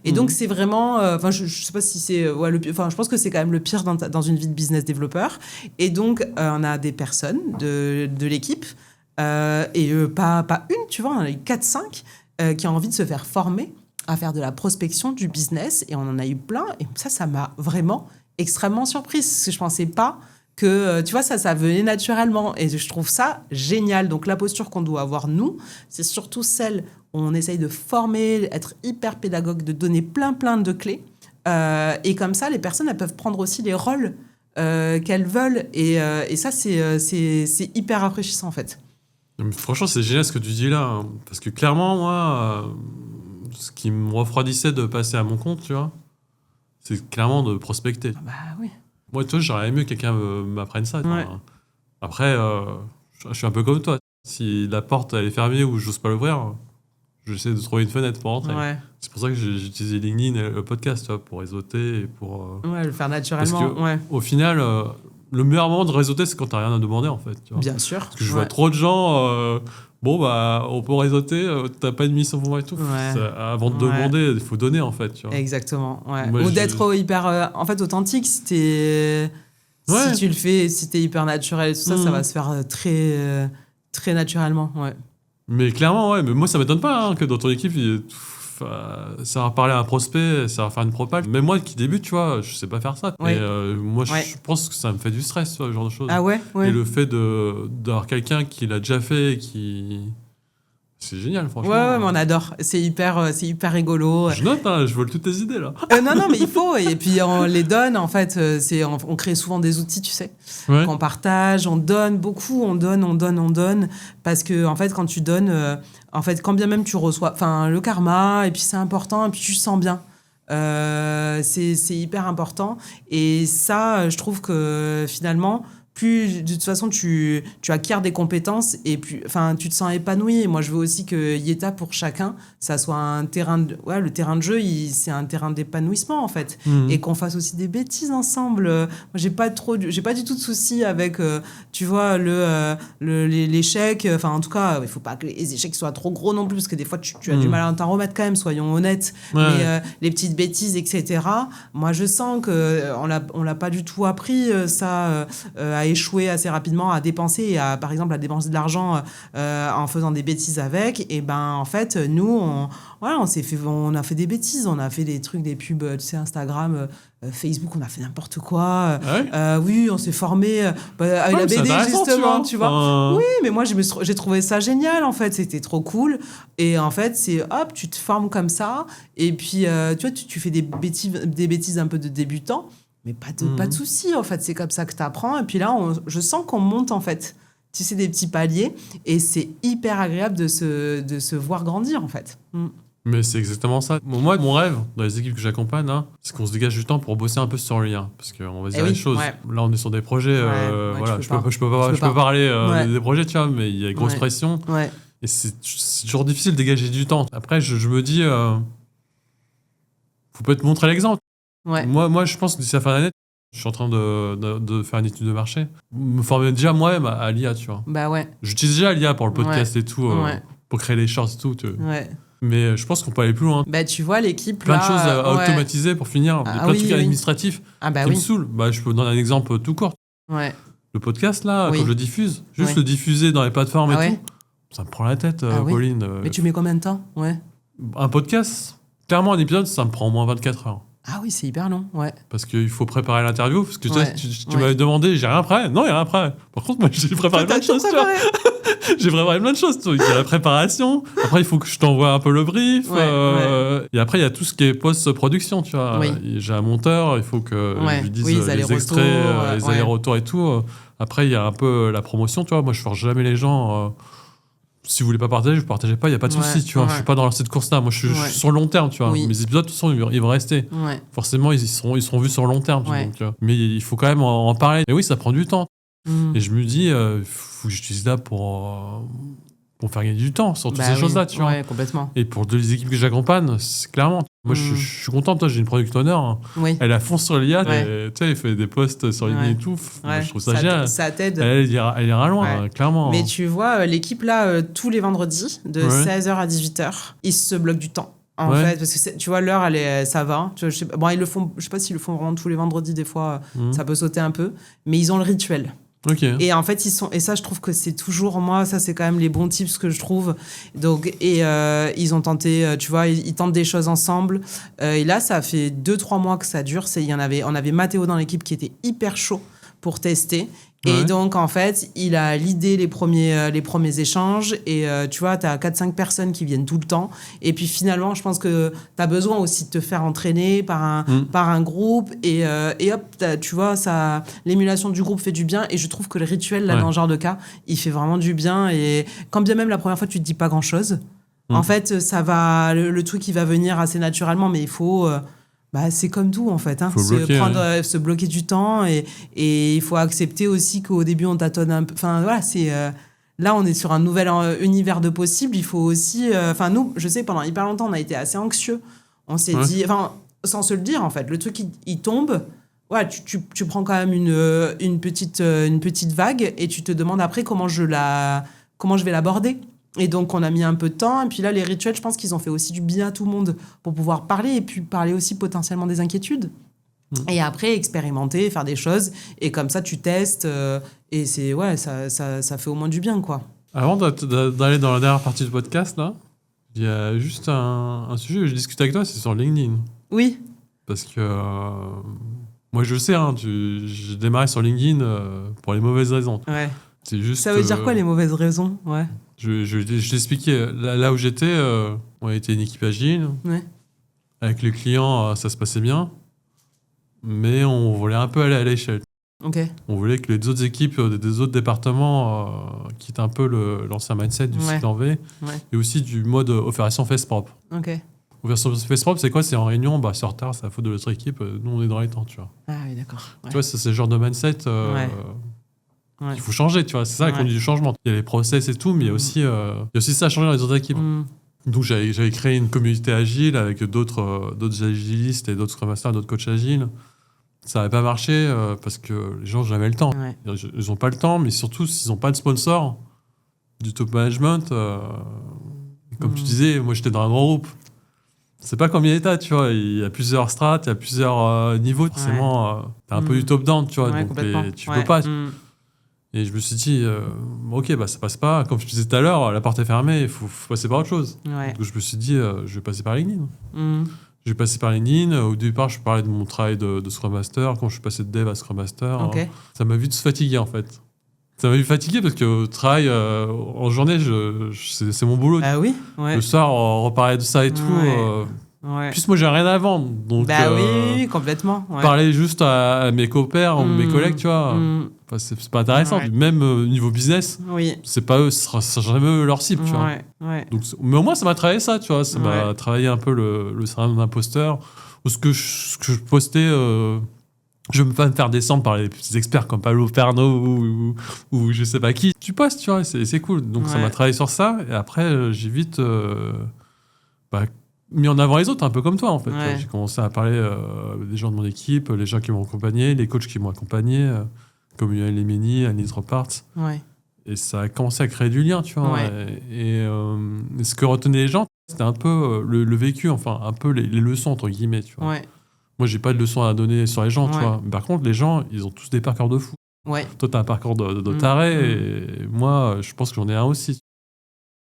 Et donc, c'est vraiment... je sais pas si c'est... je pense que c'est quand même le pire dans une vie de business développeur. Et donc, on a des personnes de l'équipe, pas une, tu vois, on en a eu 4-5 qui ont envie de se faire former à faire de la prospection du business. Et on en a eu plein. Et ça m'a vraiment extrêmement surprise. Parce que je pensais pas que, tu vois, ça venait naturellement. Et je trouve ça génial. Donc, la posture qu'on doit avoir, nous, c'est surtout celle où on essaye de former, être hyper pédagogue, de donner plein de clés. Et comme ça, les personnes, elles peuvent prendre aussi les rôles qu'elles veulent. Et ça, c'est hyper rafraîchissant, en fait.
Mais franchement, c'est génial ce que tu dis là. Parce que clairement, moi, ce qui me refroidissait de passer à mon compte, tu vois, c'est clairement de prospecter.
Bah oui.
Moi, tu vois, j'aurais aimé que quelqu'un m'apprenne ça.
Ouais.
Après, je suis un peu comme toi. Si la porte elle est fermée ou j'ose pas l'ouvrir, j'essaie de trouver une fenêtre pour rentrer. Ouais. C'est pour ça que j'ai utilisé LinkedIn et le podcast, tu vois, pour réseauter et pour...
le faire naturellement.
Parce que, au final, le meilleur moment de réseauter, c'est quand t'as rien à demander, en fait. Tu vois.
Bien sûr.
Parce que je vois trop de gens... on peut réseauter, t'as pas de mission pour moi et tout.
Ouais.
Avant de demander, il faut donner, en fait. Tu vois.
Exactement. Ouais. Ou d'être hyper en fait, authentique. Si tu le fais, si t'es hyper naturel et tout ça, ça va se faire très... Très naturellement, ouais.
Mais clairement, ouais. Mais moi, ça m'étonne pas hein, que dans ton équipe, ça va parler à un prospect, ça va faire une propale. Même moi qui débute, tu vois, je sais pas faire ça.
Ouais.
Et moi,
Ouais.
je pense que ça me fait du stress, tu vois, ce genre de choses.
Ah ouais,
Et le fait d'avoir quelqu'un qui l'a déjà fait et qui... C'est génial, franchement.
Ouais, mais on adore. C'est hyper rigolo.
Je note, hein, je vole toutes tes idées, là.
Non, mais il faut. Et puis, on les donne, en fait. On crée souvent des outils, tu sais,
Ouais.
qu'on partage. On donne beaucoup. On donne. Parce que, en fait, quand tu donnes, en fait, quand bien même tu reçois... Enfin, le karma, et puis c'est important, et puis tu te sens bien. C'est hyper important. Et ça, je trouve que, finalement... plus de toute façon tu acquiers des compétences et puis enfin tu te sens épanoui. Et moi je veux aussi que Yeta pour chacun ça soit un terrain de, le terrain de jeu c'est un terrain d'épanouissement en fait. Et qu'on fasse aussi des bêtises ensemble. Moi j'ai pas du tout de soucis avec tu vois l'échec, enfin en tout cas il faut pas que les échecs soient trop gros non plus parce que des fois tu as du mal à t'en remettre quand même, soyons honnêtes.
Ouais.
Mais les petites bêtises etc. Moi je sens que on l'a pas du tout appris ça à échouer assez rapidement, à dépenser et par exemple à dépenser de l'argent en faisant des bêtises avec. Et ben en fait nous on a fait des bêtises, on a fait des trucs, des pubs, tu sais, Instagram, Facebook, on a fait n'importe quoi. Oui, on s'est formé avec la BD justement, tu vois. Oui, mais moi j'ai trouvé ça génial en fait, c'était trop cool. Et en fait c'est hop, tu te formes comme ça et puis tu vois tu fais des bêtises un peu de débutant. Mais pas de souci, en fait. C'est comme ça que tu apprends. Et puis là, je sens qu'on monte, en fait. Tu sais, des petits paliers. Et c'est hyper agréable de se voir grandir, en fait.
Mais c'est exactement ça. Moi, mon rêve, dans les équipes que j'accompagne, hein, c'est qu'on se dégage du temps pour bosser un peu sur le lien. Parce qu'on va se dire les choses. Ouais. Là, on est sur des projets. Voilà, je peux parler des projets, tu vois, mais il y a une grosse pression.
Ouais.
Et c'est toujours difficile de dégager du temps. Après, je me dis, faut peut-être montrer l'exemple.
Ouais.
Moi, je pense que d'ici la fin d'année, je suis en train de faire une étude de marché. Me former déjà moi-même à l'IA, tu vois.
Bah ouais.
J'utilise déjà l'IA pour le podcast et tout, pour créer les shorts et tout.
Ouais.
Mais je pense qu'on peut aller plus loin.
Bah tu vois, l'équipe
plein de choses à automatiser pour finir. Plein de trucs administratifs qui me saoulent. Bah, je peux vous donner un exemple tout court.
Ouais.
Le podcast, là, quand je le diffuse, juste le diffuser dans les plateformes et tout, ça me prend la tête, Pauline.
Mais tu mets combien de temps? Ouais.
Un podcast, clairement, un épisode, ça me prend au moins 24 heures.
Ah oui, c'est hyper long, ouais.
Parce qu'il faut préparer l'interview, parce que tu m'avais demandé, j'ai rien prêt. Non, il n'y a rien prêt. Par contre, moi, j'ai préparé plein de choses, tu vois. J'ai préparé plein de choses. Il y a la préparation. Après, il faut que je t'envoie un peu le brief. Et après, il y a tout ce qui est post-production, tu vois. J'ai un monteur, il faut que je lui dise les extraits, les allers-retours et tout. Après, il y a un peu la promotion, tu vois. Moi, je ne force jamais les gens... si vous voulez pas partager, vous partagez pas, il y a pas de souci, tu vois. Je suis pas dans cette course-là. Moi, je suis sur le long terme, tu vois. Mes épisodes, de toute façon, ils vont rester. Forcément, ils seront vus sur le long terme. Tu vois. Mais il faut quand même en parler. Et oui, ça prend du temps. Et je me dis, faut que j'utilise là pour faire gagner du temps sur toutes ces choses-là, tu vois.
Ouais, complètement.
Et pour les équipes que j'accompagne, c'est clairement. Moi, je suis content. Toi, j'ai une product owner. Elle a fond sur l'IA. Tu sais, elle fait des posts sur LinkedIn et tout. Moi, je trouve ça génial.
Ça t'aide.
Elle ira loin, clairement.
Mais tu vois, l'équipe, là, tous les vendredis, de 16h à 18h, ils se bloquent du temps. En fait, parce que tu vois, l'heure, ça va. Tu vois, ils le font, je sais pas s'ils le font vraiment tous les vendredis, des fois, ça peut sauter un peu. Mais ils ont le rituel.
Okay.
Et en fait, et ça, je trouve que c'est toujours, moi, ça, c'est quand même les bons tips que je trouve. Donc, ils ont tenté, tu vois, ils tentent des choses ensemble. Et là, ça fait 2-3 mois que ça dure. On avait Mathéo dans l'équipe qui était hyper chaud pour tester. Et donc, en fait, il a l'idée les premiers échanges. Et tu vois, tu as 4-5 personnes qui viennent tout le temps. Et puis, finalement, je pense que tu as besoin aussi de te faire entraîner par un groupe. Et hop, tu vois, l'émulation du groupe fait du bien. Et je trouve que le rituel, là, dans ce genre de cas, il fait vraiment du bien. Et quand bien même la première fois, tu te dis pas grand-chose, en fait, ça va, le truc, il va venir assez naturellement. Mais il faut... c'est comme tout en fait, se bloquer du temps et il faut accepter aussi qu'au début on tâtonne un peu. Enfin voilà, là on est sur un nouvel univers de possibles. Il faut aussi, nous, je sais pendant hyper longtemps on a été assez anxieux. On s'est dit, sans se le dire en fait, le truc il tombe. Ouais, tu prends quand même une petite vague et tu te demandes après comment je vais l'aborder. Et donc, on a mis un peu de temps. Et puis là, les rituels, je pense qu'ils ont fait aussi du bien à tout le monde pour pouvoir parler et puis parler aussi potentiellement des inquiétudes. Et après, expérimenter, faire des choses. Et comme ça, tu testes. Et ça fait au moins du bien, quoi.
Avant d'aller dans la dernière partie du podcast, là, il y a juste un sujet que je discute avec toi, c'est sur LinkedIn.
Oui.
Parce que moi, je le sais, hein, j'ai démarré sur LinkedIn pour les mauvaises raisons.
Ouais.
C'est juste,
Ça veut dire quoi, les mauvaises raisons? Ouais.
Je t'expliquais, là où j'étais, on était une équipe agile.
Ouais.
Avec les clients, ça se passait bien. Mais on voulait un peu aller à l'échelle.
Ok.
On voulait que les autres équipes des autres départements quittent un peu l'ancien mindset du cycle en V et aussi du mode opération face propre.
Ok.
Opération face propre, c'est quoi? C'est en réunion, c'est en retard, c'est la faute de l'autre équipe, nous on est dans les temps, tu vois.
Ah oui, d'accord. Ouais.
Tu vois, c'est le genre de mindset qu'il faut changer, tu vois. C'est ça la conduite du changement. Il y a les process et tout, mais il y a aussi ça à changer dans les autres équipes. Donc j'avais créé une communauté agile avec d'autres agilistes et d'autres Scrum Masters, d'autres coachs agiles. Ça n'avait pas marché parce que les gens n'avaient jamais le temps.
Ouais.
Ils n'ont pas le temps, mais surtout s'ils n'ont pas de sponsor du top management. Comme tu disais, moi j'étais dans un grand groupe. C'est pas comme il y a, tu vois. Il y a plusieurs strates, il y a plusieurs niveaux. Forcément, t'as un peu du top-down, tu vois. Donc tu peux pas. Et je me suis dit, ok, ça passe pas. Comme je te disais tout à l'heure, la porte est fermée, il faut passer par autre chose.
Ouais.
Donc je me suis dit, je vais passer par LinkedIn. Je vais passer par LinkedIn. Au départ, je parlais de mon travail de Scrum Master. Quand je suis passé de Dev à Scrum Master, ça m'a vite fatigué, en fait. Ça m'a vite fatigué parce que au travail, en journée, c'est mon boulot.
Ah oui. Ouais.
Le soir, on reparlait de ça et tout.
Ouais.
Plus moi, j'ai rien à vendre. Donc,
oui, complètement. Ouais.
Parler juste à mes copains ou mes collègues, tu vois, c'est pas intéressant.
Ouais.
Même niveau business, c'est pas eux, ce sera jamais eux leur cible, tu vois.
Ouais.
Donc, mais au moins, ça m'a travaillé ça, tu vois. Ça m'a travaillé un peu le syndrome d'imposteur. Ou ce que je postais, je veux pas me faire descendre par les petits experts comme Pablo Perno ou je sais pas qui. Tu postes, tu vois, c'est cool. Donc, ça m'a travaillé sur ça. Et après, j'ai vite mis en avant les autres, un peu comme toi, en fait.
Ouais.
J'ai commencé à parler des gens de mon équipe, les gens qui m'ont accompagné, les coachs qui m'ont accompagné, comme Yoann Lemeni, Annie Roparts.
Ouais.
Et ça a commencé à créer du lien, tu vois.
Ouais.
Et ce que retenaient les gens, c'était un peu le vécu, enfin, un peu les leçons, entre guillemets, tu vois.
Ouais.
Moi, j'ai pas de leçons à donner sur les gens, tu vois. Mais par contre, les gens, ils ont tous des parcours de fou.
Ouais.
Toi, t'as un parcours de taré, et moi, je pense que j'en ai un aussi.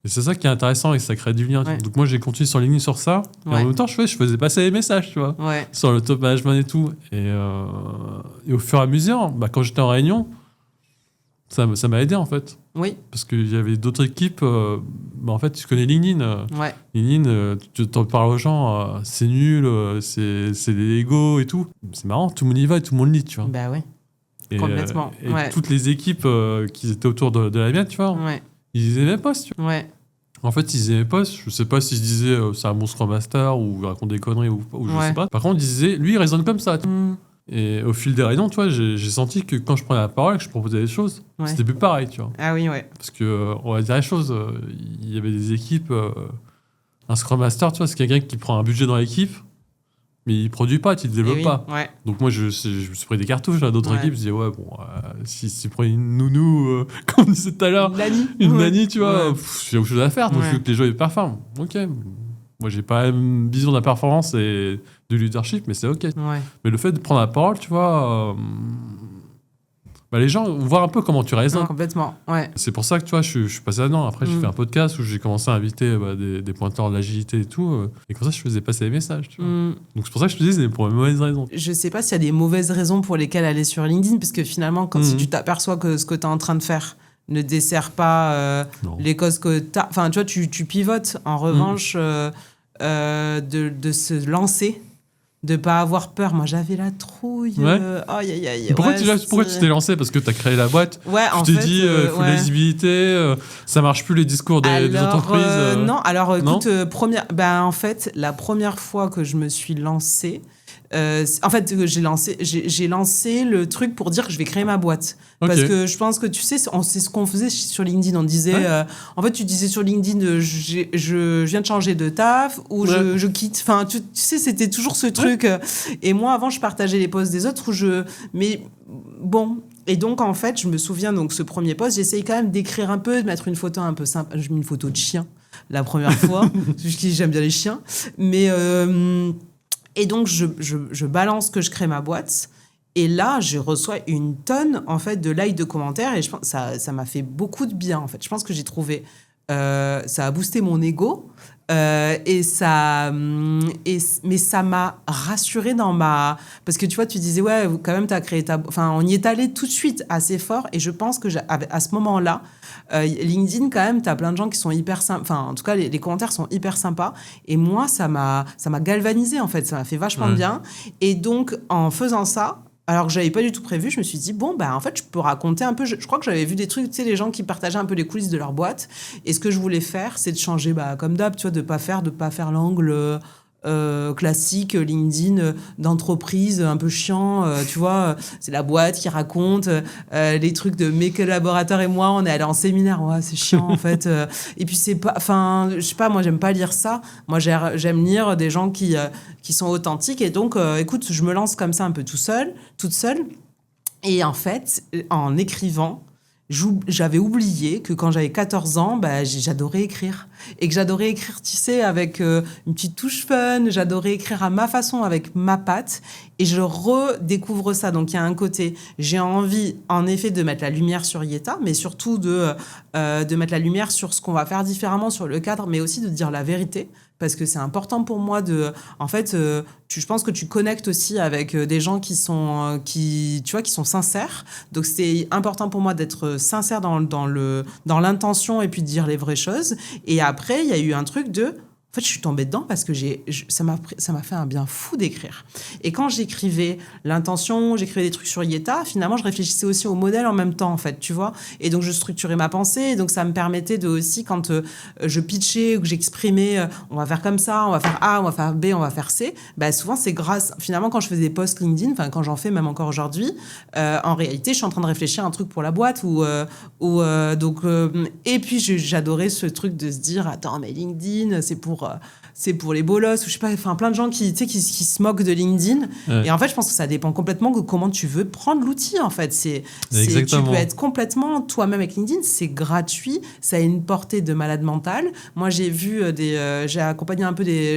Et c'est ça qui est intéressant et ça crée du lien.
Ouais.
Donc moi, j'ai continué sur LinkedIn sur ça. Et en même temps, je faisais passer les messages, tu vois, sur le top management et tout. Et au fur et à mesure, quand j'étais en réunion, ça m'a aidé, en fait.
Oui.
Parce qu'il y avait d'autres équipes. En fait, tu connais LinkedIn. LinkedIn, tu t'en parles aux gens, c'est nul, c'est des égos et tout. C'est marrant, tout le monde y va et tout le monde lit, tu vois.
Bah oui.
Et,
complètement.
Et toutes les équipes qui étaient autour de la mienne, tu vois, ils aimaient pas, tu vois. En fait, ils aimaient pas. Je sais pas s'ils se disaient c'est un bon Scrum Master ou il raconte des conneries ou je sais pas. Par contre, ils disaient, lui, il raisonne comme ça. Et au fil des réunions, tu vois, j'ai senti que quand je prenais la parole et que je proposais des choses, c'était plus pareil, tu vois.
Ah oui,
Parce que, on va dire les choses, il y avait des équipes. Un Scrum Master, tu vois, c'est quelqu'un qui prend un budget dans l'équipe, mais il produit pas, il ne développe pas. Donc moi, je me suis pris des cartouches à d'autres équipes. Je disais, si tu prends une nounou, comme on disait tout à l'heure, une nanny, tu vois, j'ai autre chose à faire. Donc je veux que les gens ils performent. Ok. Moi, j'ai pas une vision de la performance et du leadership, mais c'est ok. Mais le fait de prendre la parole, tu vois, les gens voient un peu comment tu raisonnes.
Complètement.
C'est pour ça que tu vois, je suis passé là-dedans. Après, j'ai fait un podcast où j'ai commencé à inviter des pointeurs de l'agilité et tout. Et comme ça, je faisais passer les messages. Tu vois. Donc c'est pour ça que je te dis, c'est pour les mauvaises raisons.
Je sais pas s'il y a des mauvaises raisons pour lesquelles aller sur LinkedIn, parce que finalement, quand si tu t'aperçois que ce que tu es en train de faire ne dessert pas les causes que tu as. Enfin, tu vois, tu pivotes. En revanche, de se lancer. De pas avoir peur. Moi, j'avais la trouille.
Pourquoi tu t'es lancé? Parce que tu as créé la boîte. Tu t'es dit, il faut de la visibilité, ça marche plus les discours des entreprises.
Non, alors écoute, en fait, la première fois que je me suis lancée, en fait, j'ai lancé le truc pour dire que je vais créer ma boîte. Parce que je pense que tu sais, c'est ce qu'on faisait sur LinkedIn. On disait, en fait, tu disais sur LinkedIn, je viens de changer de taf ou je quitte. Enfin, tu sais, c'était toujours ce truc. Et moi, avant, je partageais les posts des autres mais bon. Et donc, en fait, je me souviens, donc, ce premier post, j'essayais quand même d'écrire un peu, de mettre une photo un peu sympa. J'ai mis une photo de chien la première fois. J'aime bien les chiens. Mais... Et donc, je balance que je crée ma boîte. Et là, je reçois une tonne, en fait, de likes, de commentaires, et je pense que ça m'a fait beaucoup de bien, en fait. Je pense que j'ai trouvé... ça a boosté mon ego, mais ça m'a rassurée dans ma... Parce que tu vois, tu disais, ouais, quand même, t'as créé ta... Enfin, on y est allé tout de suite assez fort, et je pense que à ce moment-là, LinkedIn, quand même, t'as plein de gens qui sont hyper sympas. Enfin, en tout cas, les commentaires sont hyper sympas. Et moi, ça m'a galvanisée, en fait. Ça m'a fait vachement de bien. Et donc, en faisant ça, alors que j'avais pas du tout prévu, je me suis dit, bon, bah, en fait, je peux raconter un peu. Je crois que j'avais vu des trucs, tu sais, les gens qui partageaient un peu les coulisses de leur boîte. Et ce que je voulais faire, c'est de changer, bah, comme d'hab, tu vois, de pas faire l'angle classique LinkedIn d'entreprise un peu chiant, tu vois, c'est la boîte qui raconte les trucs de mes collaborateurs et moi, on est allés en séminaire, ouais, c'est chiant en fait, et puis c'est pas, enfin, je sais pas, moi j'aime pas lire ça, moi j'aime lire des gens qui sont authentiques, et donc écoute, je me lance comme ça un peu toute seule, et en fait, en écrivant, j'avais oublié que quand j'avais 14 ans, bah, j'adorais écrire. Et que j'adorais écrire, tu sais, avec une petite touche fun. J'adorais écrire à ma façon, avec ma patte. Et je redécouvre ça. Donc, il y a un côté, j'ai envie, en effet, de mettre la lumière sur Yeta, mais surtout de mettre la lumière sur ce qu'on va faire différemment, sur le cadre, mais aussi de dire la vérité. Parce que c'est important pour moi de... En fait, je pense que tu connectes aussi avec des gens qui sont sincères. Donc, c'est important pour moi d'être sincère dans l'intention et puis de dire les vraies choses. Et après, il y a eu un truc de... En fait, je suis tombée dedans parce que ça m'a fait un bien fou d'écrire. Et quand j'écrivais l'intention, j'écrivais des trucs sur Yeta, finalement, je réfléchissais aussi au modèle en même temps, en fait, tu vois. Et donc, je structurais ma pensée. Et donc, ça me permettait de aussi, quand je pitchais ou que j'exprimais, on va faire comme ça, on va faire A, on va faire B, on va faire C, bah, souvent, c'est grâce... Finalement, quand je faisais des posts LinkedIn, enfin, quand j'en fais même encore aujourd'hui, en réalité, je suis en train de réfléchir à un truc pour la boîte et puis, j'adorais ce truc de se dire, attends, mais LinkedIn, c'est pour les bolosses, ou je sais pas, enfin plein de gens qui se moquent de LinkedIn. Ouais. Et en fait, je pense que ça dépend complètement de comment tu veux prendre l'outil, en fait. Tu peux être complètement toi-même avec LinkedIn, c'est gratuit, ça a une portée de malade mental. Moi, j'ai vu j'ai accompagné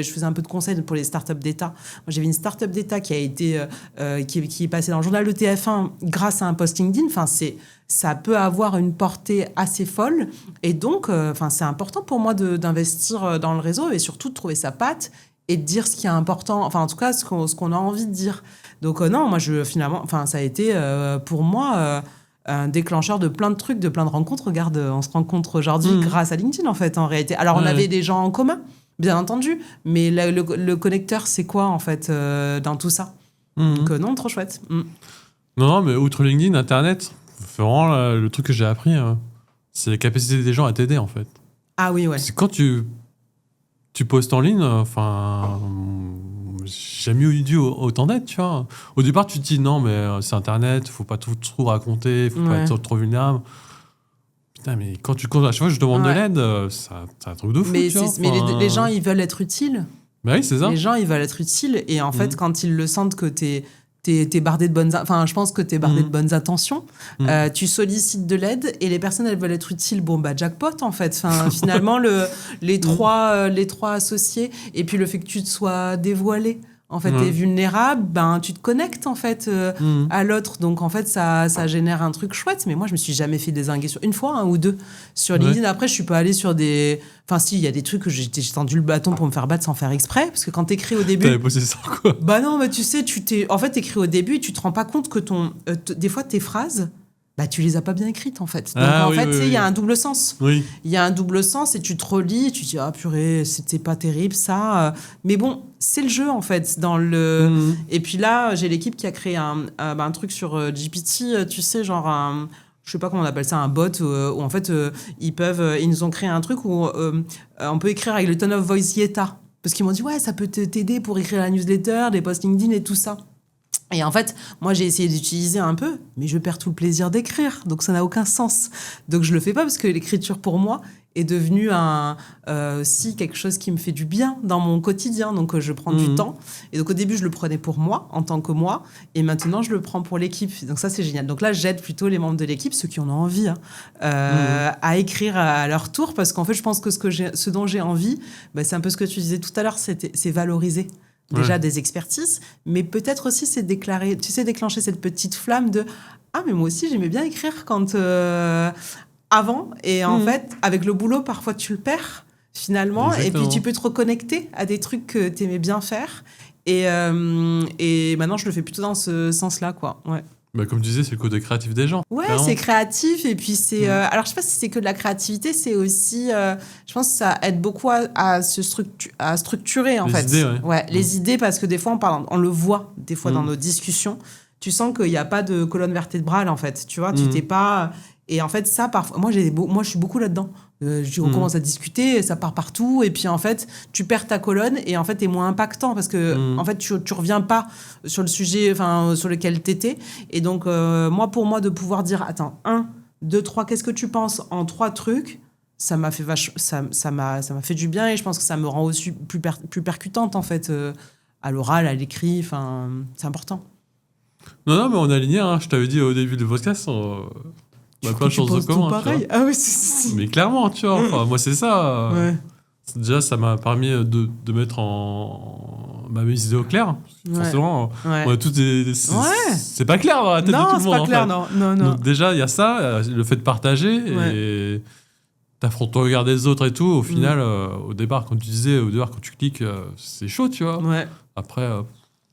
je faisais un peu de conseils pour les startups d'État. Moi, j'avais une startup d'État qui a été, qui est passée dans le journal de TF1 grâce à un post LinkedIn. Enfin, ça peut avoir une portée assez folle. Et donc, c'est important pour moi d'investir dans le réseau et surtout de trouver sa patte et de dire ce qui est important. Enfin, en tout cas, ce qu'on a envie de dire. Donc, non, moi, ça a été pour moi un déclencheur de plein de trucs, de plein de rencontres. Regarde, on se rencontre aujourd'hui grâce à LinkedIn, en fait, en réalité. Alors, on avait des gens en commun, bien entendu, mais le connecteur, c'est quoi, en fait, dans tout ça? Donc, non, trop chouette.
Non, mais outre LinkedIn, Internet... Vraiment, le truc que j'ai appris, c'est la capacité des gens à t'aider, en fait.
Ah oui, ouais.
C'est quand tu postes en ligne, j'ai jamais eu autant d'aide, tu vois. Au départ, tu te dis, non, mais c'est Internet, faut pas tout raconter, faut pas être trop vulnérable. Putain, mais quand tu comptes, à chaque fois que je demande de l'aide, c'est un truc de fou,
mais
tu vois.
Mais les gens, ils veulent être utiles.
Bah oui, c'est ça.
Les gens, ils veulent être utiles. Et en fait, quand ils le sentent que t'es bardé de bonnes... Enfin, je pense que t'es bardé de bonnes intentions. Tu sollicites de l'aide et les personnes, elles veulent être utiles. Bon, bah, jackpot, en fait. Enfin, finalement, les trois associés et puis le fait que tu te sois dévoilé. En fait, t'es vulnérable, ben, tu te connectes, en fait, à l'autre. Donc, en fait, ça génère un truc chouette. Mais moi, je me suis jamais fait dézinguer une fois, ou deux, sur LinkedIn. Ouais. Après, je suis pas allée sur des... Enfin, si, il y a des trucs que j'ai tendu le bâton pour me faire battre sans faire exprès. Parce que quand t'écris au début...
T'avais posé ça, quoi.
Bah non, mais tu sais, en fait, t'écris au début et tu te rends pas compte que des fois, tes phrases... Bah, tu les as pas bien écrites, en fait. Donc, il y a un double sens.
Oui.
Il y a un double sens et tu te relis et tu te dis, ah purée, c'était pas terrible, ça. Mais bon, c'est le jeu, en fait. Et puis là, j'ai l'équipe qui a créé un truc sur GPT, tu sais, genre je sais pas comment on appelle ça, un bot, où en fait, ils nous ont créé un truc où on peut écrire avec le tone of voice Yeta. Parce qu'ils m'ont dit, ouais, ça peut t'aider pour écrire la newsletter, des posts LinkedIn et tout ça. Et en fait, moi, j'ai essayé d'utiliser un peu, mais je perds tout le plaisir d'écrire. Donc, ça n'a aucun sens. Donc, je le fais pas parce que l'écriture, pour moi, est devenue aussi quelque chose qui me fait du bien dans mon quotidien. Donc, je prends du temps. Et donc, au début, je le prenais pour moi, en tant que moi. Et maintenant, je le prends pour l'équipe. Donc, ça, c'est génial. Donc là, j'aide plutôt les membres de l'équipe, ceux qui en ont envie, à écrire à leur tour. Parce qu'en fait, je pense que ce dont j'ai envie, bah, c'est un peu ce que tu disais tout à l'heure, c'est valoriser. déjà des expertises, mais peut-être aussi c'est déclencher cette petite flamme de « Ah, mais moi aussi, j'aimais bien écrire quand... avant ». Et en fait, avec le boulot, parfois, tu le perds, finalement.
Exactement.
Et puis, tu peux te reconnecter à des trucs que tu aimais bien faire. Et maintenant, je le fais plutôt dans ce sens-là, quoi. Ouais.
Bah, comme tu disais, c'est le côté créatif des gens.
Ouais,
clairement.
c'est créatif. Et puis, c'est... alors, je sais pas si c'est que de la créativité, c'est aussi... je pense que ça aide beaucoup à structurer, en
Les
fait.
idées, ouais.
Les idées, parce que des fois, on le voit, des fois, dans nos discussions. Tu sens qu'il n'y a pas de colonne vertébrale, en fait. Tu vois, tu t'es pas... Et en fait, ça, parfois... Moi, je suis beaucoup là-dedans. On commence à discuter, ça part partout, et puis en fait, tu perds ta colonne, et en fait, t'es moins impactant, parce que en fait, tu reviens pas sur le sujet sur lequel t'étais. Et donc, pour moi, de pouvoir dire, attends, 1, 2, 3, qu'est-ce que tu penses en 3 trucs, ça m'a fait ça m'a fait du bien, et je pense que ça me rend aussi plus percutante, en fait, à l'oral, à l'écrit, c'est important.
Non, mais on est aligné, hein. Je t'avais dit au début du podcast, on a plein de choses en commun.
Pareil. Ah oui, si.
Mais clairement, tu vois, enfin, moi c'est ça.
Ouais.
Déjà, ça m'a permis de mettre mes idées au clair. Forcément, on a toutes c'est pas clair dans la tête de tout le monde.
Non, c'est pas clair, non.
Donc déjà, il y a ça, le fait de partager et t'affrontes ton regard des autres et tout. Au final, au départ, comme tu disais, quand tu cliques, c'est chaud, tu vois.
Ouais.
Après,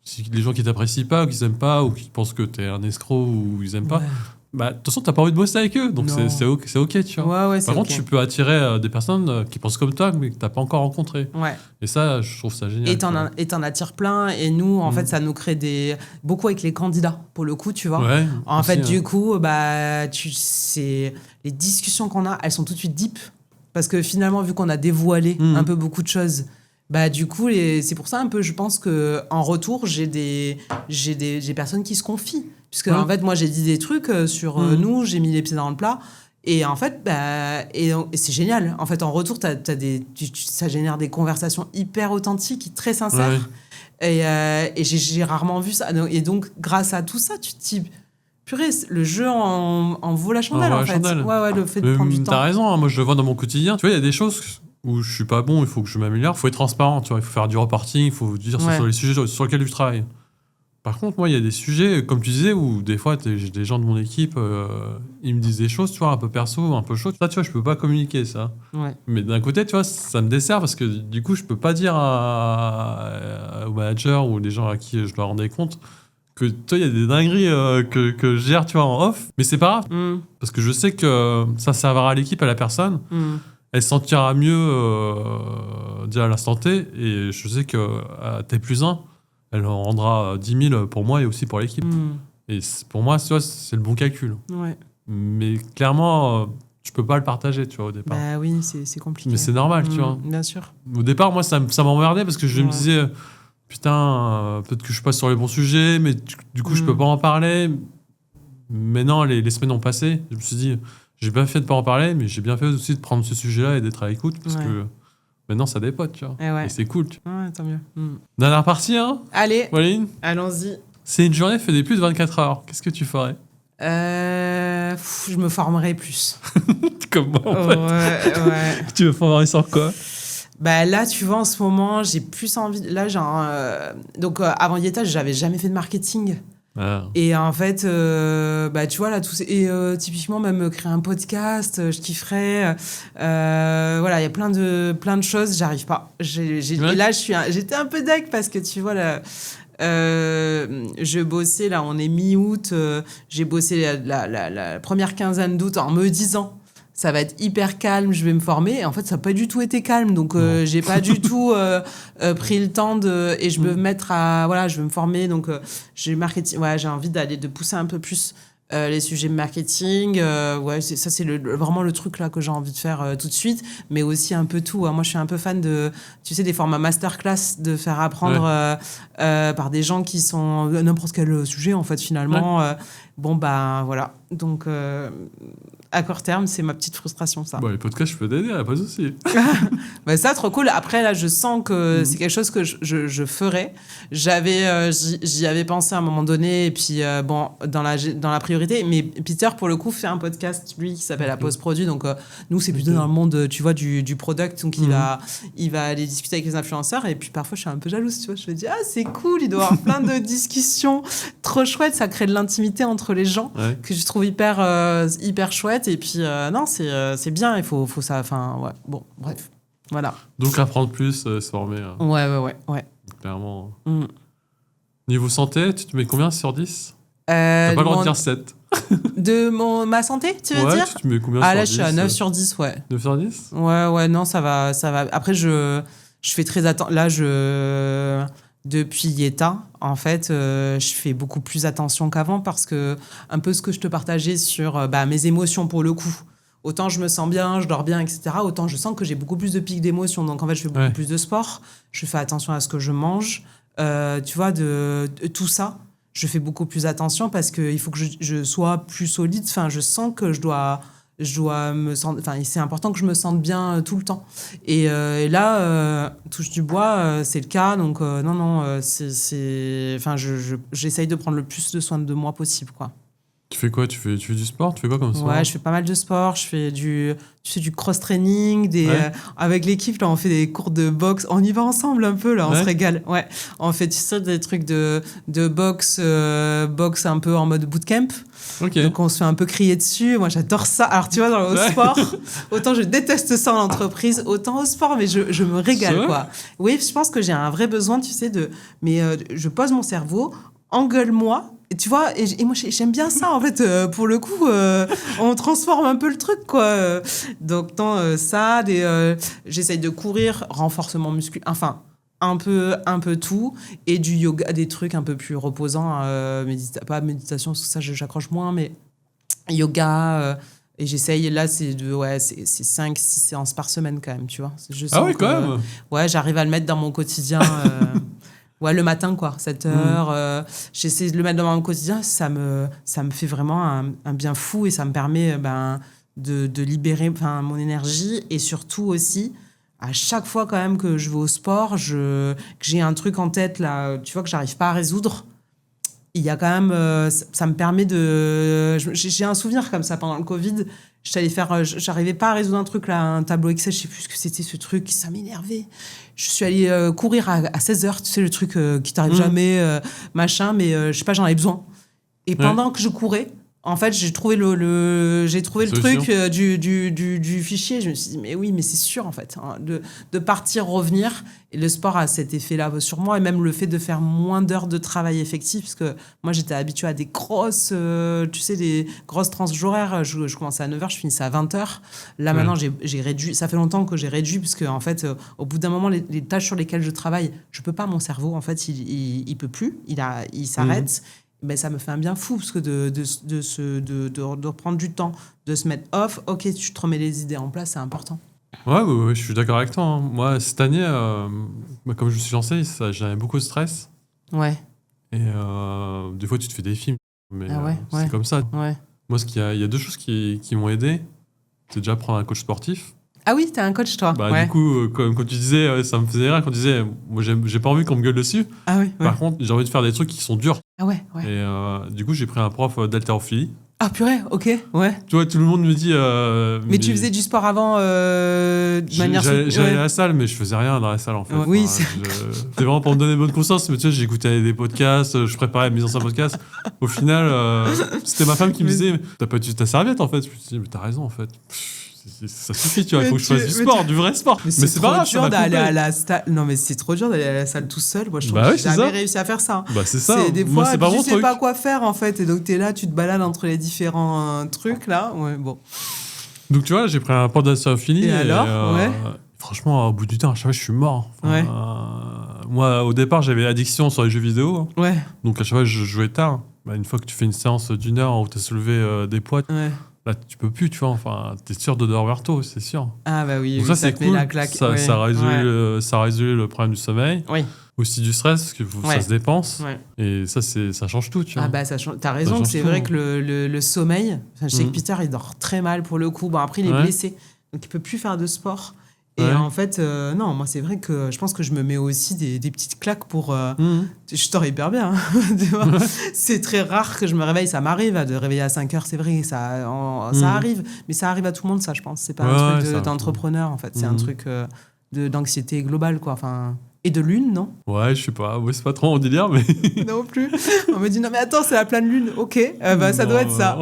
si les gens qui t'apprécient pas, ou qui s'aiment pas, ou qui pensent que t'es un escroc, ou ils aiment pas... Bah, de toute façon, t'as pas envie de bosser avec eux, donc c'est ok, tu vois.
Ouais,
Par contre, tu peux attirer des personnes qui pensent comme toi, mais que t'as pas encore rencontrées. Ouais. Et ça, je trouve ça génial.
Et t'en attires plein, et nous, en fait, ça nous crée beaucoup avec les candidats, pour le coup, tu vois. Ouais, en fait, du coup, les discussions qu'on a, elles sont tout de suite deep, parce que finalement, vu qu'on a dévoilé un peu beaucoup de choses, du coup, c'est pour ça un peu, je pense qu'en retour, j'ai des personnes qui se confient. Puisque, en fait, moi, j'ai dit des trucs sur nous, j'ai mis les pieds dans le plat. Et en fait, et c'est génial. En fait, en retour, ça génère des conversations hyper authentiques, très sincères. Ouais. Et j'ai rarement vu ça. Et donc, grâce à tout ça, tu te dis, purée, le jeu en vaut la chandelle, en fait. Ouais, le fait de prendre du temps.
T'as raison, hein, moi, je le vois dans mon quotidien. Tu vois, il y a des choses où je suis pas bon, il faut que je m'améliore. Il faut être transparent, tu vois. Il faut faire du reporting, il faut dire sur les sujets sur lesquels je travaille. Par contre, moi, il y a des sujets, comme tu disais, où des fois, j'ai des gens de mon équipe, ils me disent des choses, tu vois, un peu perso, un peu chaud. Ça, tu vois, je peux pas communiquer ça. Ouais. Mais d'un côté, tu vois, ça me dessert parce que du coup, je peux pas dire au manager ou les gens à qui je dois rendre compte que, toi, il y a des dingueries que je gère, tu vois, en off. Mais c'est pas grave. Parce que je sais que ça servira à l'équipe, à la personne. Elle se sentira mieux déjà à l'instant T. Et je sais que à T+1, elle en rendra 10 000 pour moi et aussi pour l'équipe. Et pour moi, tu vois, c'est le bon calcul. Ouais. Mais clairement, tu peux pas le partager, tu vois, au départ.
Bah oui, c'est compliqué.
Mais c'est normal, tu vois.
Bien sûr.
Au départ, moi, ça m'emmerdait parce que je me disais, putain, peut-être que je suis pas sur les bons sujets, mais du coup, je peux pas en parler. Mais non, les semaines ont passé. Je me suis dit, j'ai bien fait de pas en parler, mais j'ai bien fait aussi de prendre ce sujet-là et d'être à l'écoute parce que... Maintenant, ça dépote, tu vois. Et c'est cool.
Ouais, tant mieux.
Dernière partie, hein.
Allez,
Pauline,
allons-y.
C'est une journée fait des plus de 24 heures. Qu'est-ce que tu ferais?
Je me formerais plus.
Comme moi, en fait.
Ouais.
Tu veux former sur quoi?
Là, tu vois, en ce moment, j'ai plus envie... Là, donc, avant Yeta, j'avais jamais fait de marketing. Ah. Et en fait, tu vois, là, typiquement, même créer un podcast, je kifferais. Voilà, il y a plein de choses, j'arrive pas. Et là, j'étais un peu deg parce que, tu vois, là, je bossais, là, on est mi-août, j'ai bossé la première quinzaine d'août en me disant... Ça va être hyper calme, je vais me former. Et en fait, ça n'a pas du tout été calme. Donc, j'ai pas du tout pris le temps et je veux mettre je veux me former. Donc, j'ai envie de pousser un peu plus les sujets de marketing. C'est vraiment le truc là que j'ai envie de faire tout de suite. Mais aussi un peu tout. Moi, je suis un peu fan des formats masterclass, de faire apprendre par des gens qui sont n'importe quel sujet, en fait, finalement. Ouais. Voilà. Donc... À court terme, c'est ma petite frustration, ça.
Bon, les podcasts, je peux t'aider, pas de souci.
Bah ça, trop cool. Après, là, je sens que c'est quelque chose que je ferais. J'y avais pensé à un moment donné, et puis, bon, dans la priorité. Mais Peter, pour le coup, fait un podcast, lui, qui s'appelle La Pause Produit. Donc, nous, c'est plutôt dans le monde, tu vois, du product. Donc, il va aller discuter avec les influenceurs. Et puis, parfois, je suis un peu jalouse, tu vois. Je me dis, c'est cool, il doit y avoir plein de discussions trop chouettes. Ça crée de l'intimité entre les gens que je trouve hyper chouette. Et puis, non, c'est bien, il faut ça. Enfin, ouais, bon, bref. Voilà.
Donc, apprendre plus, se former.
Ouais.
Clairement. Niveau santé, tu te mets combien sur 10 T'as pas le droit de dire 7.
Ma santé, tu veux dire
tu te mets combien sur 10
là, je suis à 9 sur 10, ouais.
9 sur 10
Ouais, non, ça va. Après, je fais très attention. Là, depuis Yeta, en fait, je fais beaucoup plus attention qu'avant parce que, un peu ce que je te partageais sur mes émotions pour le coup. Autant je me sens bien, je dors bien, etc. Autant je sens que j'ai beaucoup plus de pics d'émotions. Donc, en fait, je fais beaucoup plus de sport. Je fais attention à ce que je mange. Tu vois, de tout ça, je fais beaucoup plus attention parce qu'il faut que je sois plus solide. Enfin, je sens que je dois me sentir... Enfin, c'est important que je me sente bien tout le temps. Et là, touche du bois, c'est le cas. Donc, non, Enfin, j'essaye de prendre le plus de soin de moi possible, quoi.
Tu fais quoi? Tu fais du sport? Tu fais quoi comme sport?
Ouais, je fais pas mal de sport. Je fais du cross-training. Avec l'équipe, là, on fait des cours de boxe. On y va ensemble un peu, là, on se régale. Ouais. On fait, tu sais, des trucs de boxe un peu en mode bootcamp.
Ok.
Donc, on se fait un peu crier dessus. Moi, j'adore ça. Alors, tu vois, au sport, autant je déteste ça en entreprise, autant au sport, mais je me régale, quoi. Oui, je pense que j'ai un vrai besoin, tu sais, je pose mon cerveau, engueule-moi. Et tu vois, et moi, j'aime bien ça, en fait. Pour le coup, on transforme un peu le truc, quoi. Donc, j'essaye de courir, renforcement musculaire, enfin, un peu tout, et du yoga, des trucs un peu plus reposants, pas méditation, parce que ça, j'accroche moins, mais yoga, et j'essaye, là, c'est 5-6 séances par semaine, quand même, tu vois.
Quand même.
Ouais, j'arrive à le mettre dans mon quotidien. Ouais, le matin, quoi, 7 heures. J'essaie de le mettre dans mon quotidien. Ça me fait vraiment un bien fou et ça me permet de libérer mon énergie. Et surtout aussi, à chaque fois quand même que je vais au sport, que j'ai un truc en tête, là, tu vois, que j'arrive pas à résoudre, il y a quand même... ça me permet de... J'ai un souvenir comme ça pendant le Covid. J'arrivais pas à résoudre un truc, là, un tableau Excel, je sais plus ce que c'était ce truc, ça m'énervait. Je suis allée courir à 16 heures, tu sais, le truc qui t'arrive jamais, machin, mais je sais pas, j'en avais besoin. Et pendant que je courais, en fait, j'ai trouvé le truc du fichier. Je me suis dit, mais oui, mais c'est sûr, en fait, hein, de partir, revenir. Et le sport a cet effet-là sur moi. Et même le fait de faire moins d'heures de travail effectif. Parce que moi, j'étais habituée à des grosses tranches horaires. Je commençais à 9h, je finissais à 20h. Là, maintenant, j'ai réduit. Ça fait longtemps que j'ai réduit. Parce que, en fait, au bout d'un moment, les tâches sur lesquelles je travaille, je peux pas. Mon cerveau, en fait, il peut plus. Il s'arrête. Ben, ça me fait un bien fou parce que de reprendre du temps, de se mettre off, ok, tu te remets les idées en place, c'est important.
Ouais, je suis d'accord avec toi. Hein. Moi, cette année, comme je me suis lancé, j'avais beaucoup de stress.
Ouais.
Et des fois, tu te fais des films, mais c'est comme ça.
Ouais.
Moi, il y a deux choses qui m'ont aidé. C'est déjà prendre un coach sportif.
Ah oui, t'es un coach, toi.
Du coup, comme quand tu disais, ça me faisait rire quand tu disais, moi, j'ai pas envie qu'on me gueule dessus.
Ah oui.
Par contre, j'ai envie de faire des trucs qui sont durs.
Ah ouais.
Et du coup, j'ai pris un prof d'haltérophilie.
Ah purée, ok, ouais.
Tu vois, tout le monde me dit...
mais tu faisais du sport avant de manière...
J'allais à la salle, mais je faisais rien dans la salle, en fait.
Oui,
c'était vraiment pour me donner bonne conscience. Mais tu sais, j'écoutais des podcasts, je préparais mes anciens podcasts. Au final, c'était ma femme qui me disait, t'as pas utilisé ta serviette, en fait. Je me suis dit, mais t'as raison, en fait. Ça suffit, tu vois, il faut que je fasse du sport, du vrai sport.
Mais c'est pas grave, dur d'aller à la salle. Non, mais c'est trop dur d'aller à la salle tout seul. Moi, je trouve que j'ai jamais réussi à faire ça.
Bah, c'est ça.
Des fois, tu sais pas quoi faire, en fait. Et donc, t'es là, tu te balades entre les différents trucs, là. Ouais, bon.
Donc, tu vois, j'ai pris un prof d'haltérophilie.
Et alors
franchement, au bout du temps, à chaque fois, je suis mort. Moi, au départ, j'avais addiction sur les jeux vidéo.
Ouais.
Donc, à chaque fois, je jouais tard. Une fois que tu fais une séance d'1 heure où tu as soulevé des poids, là, tu peux plus, tu vois. Enfin, t'es sûr de dormir tôt, c'est sûr.
Ah bah oui,
donc ça c'est cool.
La claque.
Ça a résolu le problème du sommeil.
Oui.
aussi du stress, parce que ça se dépense.
Ouais.
Et ça change tout, tu vois.
Ah bah t'as raison, que c'est
tout,
vrai
hein.
que le sommeil, je sais que Peter il dort très mal pour le coup. Bon après il est blessé, donc il peut plus faire de sport. Et en fait, non, moi c'est vrai que je pense que je me mets aussi des petites claques pour... Je dors hyper bien. Hein. C'est très rare que je me réveille, ça m'arrive de réveiller à 5 heures, c'est vrai, ça arrive. Mais ça arrive à tout le monde, ça je pense. C'est pas un truc d'entrepreneur en fait, c'est un truc d'anxiété globale quoi. Enfin... Et de lune, non?
Ouais, je sais pas. Ouais, c'est pas trop mon délire, mais...
Non plus. On me dit, non mais attends, c'est la pleine lune. Ok, ça doit être ça.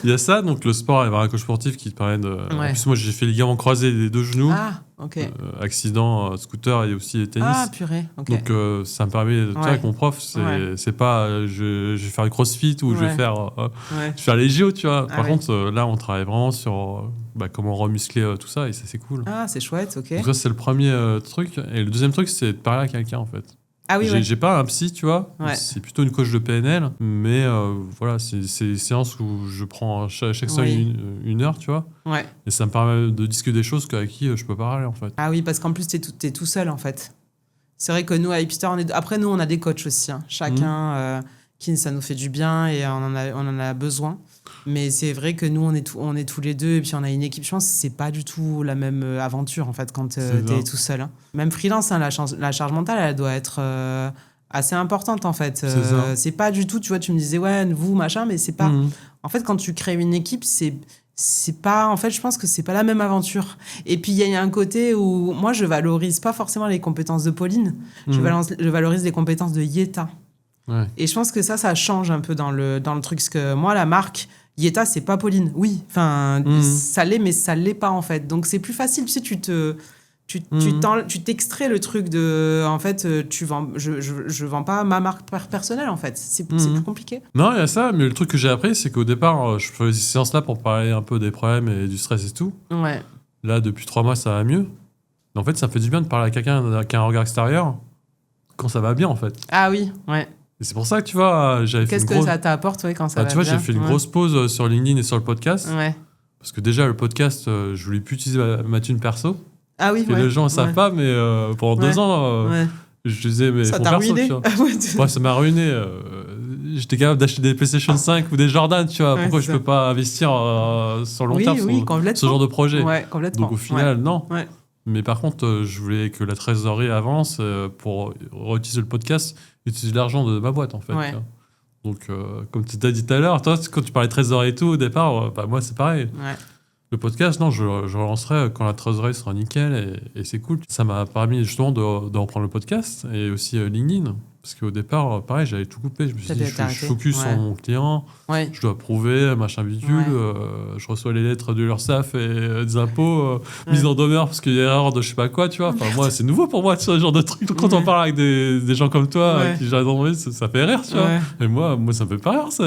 Il y a ça, donc le sport, il y avoir un coach sportif qui te permet de... En plus, moi, j'ai fait les ligaments croisés des 2 genoux.
Ah, ok.
Accident, scooter et aussi tennis.
Ah, purée, ok.
Donc, ça me permet... Tu vois, avec mon prof, c'est pas... je vais faire le crossfit ou je vais faire les JO, tu vois. Par contre, là, on travaille vraiment sur comment remuscler tout ça et ça, c'est cool.
Ah, c'est chouette, ok.
Donc ça, c'est le premier truc. Et le deuxième truc, c'est de parler à quelqu'un, en fait.
Ah oui,
j'ai pas un psy, tu vois. C'est plutôt une coach de PNL. Mais voilà, c'est des séances où je prends chaque soir une heure, tu vois.
Ouais.
Et ça me permet de discuter des choses avec qui je peux parler, en fait.
Ah oui, parce qu'en plus, t'es tout seul, en fait. C'est vrai que nous, à Hipster, après, nous, on a des coachs aussi. Hein. Chacun, qui ça nous fait du bien et on en a besoin. Mais c'est vrai que nous, on est tous les deux et puis on a une équipe. Je pense que c'est pas du tout la même aventure, en fait, quand t'es tout seul. Hein. Même freelance, hein, la charge mentale, elle doit être assez importante, en fait. C'est pas du tout, tu vois, tu me disais, vous, machin, mais c'est pas... En fait, quand tu crées une équipe, c'est pas... En fait, je pense que c'est pas la même aventure. Et puis, il y a un côté où... Moi, je valorise pas forcément les compétences de Pauline. Je valorise les compétences de Yeta.
Ouais.
Et je pense que ça change un peu dans le truc. Parce que moi, la marque Yeta, c'est pas Pauline. Oui, enfin, ça l'est, mais ça l'est pas, en fait. Donc, c'est plus facile. Tu sais, tu t'extrais le truc de... En fait, je vends pas ma marque personnelle, en fait. C'est plus compliqué.
Non, il y a ça. Mais le truc que j'ai appris, c'est qu'au départ, je faisais ces séances-là pour parler un peu des problèmes et du stress et tout.
Ouais.
Là, depuis 3 mois, ça va mieux. En fait, ça me fait du bien de parler à quelqu'un qui a un regard extérieur quand ça va bien, en fait.
Ah oui, ouais.
Et c'est pour ça que, tu vois, j'avais fait
Qu'est-ce que ça t'apporte, quand ça va bien?
Tu vois, j'ai fait une grosse pause sur LinkedIn et sur le podcast.
Ouais.
Parce que déjà, le podcast, je voulais plus utiliser ma thune perso.
Ah oui,
parce que les gens ne savent pas, mais pendant 2 ans, je disais, mais
ça t'a ruiné.
Ça m'a ruiné. J'étais capable d'acheter des PlayStation 5 ou des Jordan, tu vois. Pourquoi je peux pas investir sur long terme sur ce genre de projet?
Ouais, complètement.
Donc au final, non.
Ouais.
Mais par contre, je voulais que la trésorerie avance pour réutiliser le podcast, utiliser l'argent de ma boîte, en fait.
Ouais.
Donc, comme tu t'as dit tout à l'heure, toi, quand tu parlais de trésorerie et tout, au départ, moi, c'est pareil.
Ouais.
Le podcast, non, je relancerai quand la trésorerie sera nickel et c'est cool. Ça m'a permis justement de reprendre le podcast et aussi LinkedIn. Parce qu'au départ, pareil, j'avais tout coupé. Je me suis dit, je suis focus sur mon client, je dois prouver, machin bidule. Je reçois les lettres de l'URSSAF et des impôts, mise en demeure parce qu'il y a erreur de je sais pas quoi, tu vois. Enfin, moi, c'est nouveau pour moi, ce genre de truc. Donc, quand on parle avec des gens comme toi, qui j'adore, ça fait rire, tu vois. Et moi, ça me fait pas rire. Ça,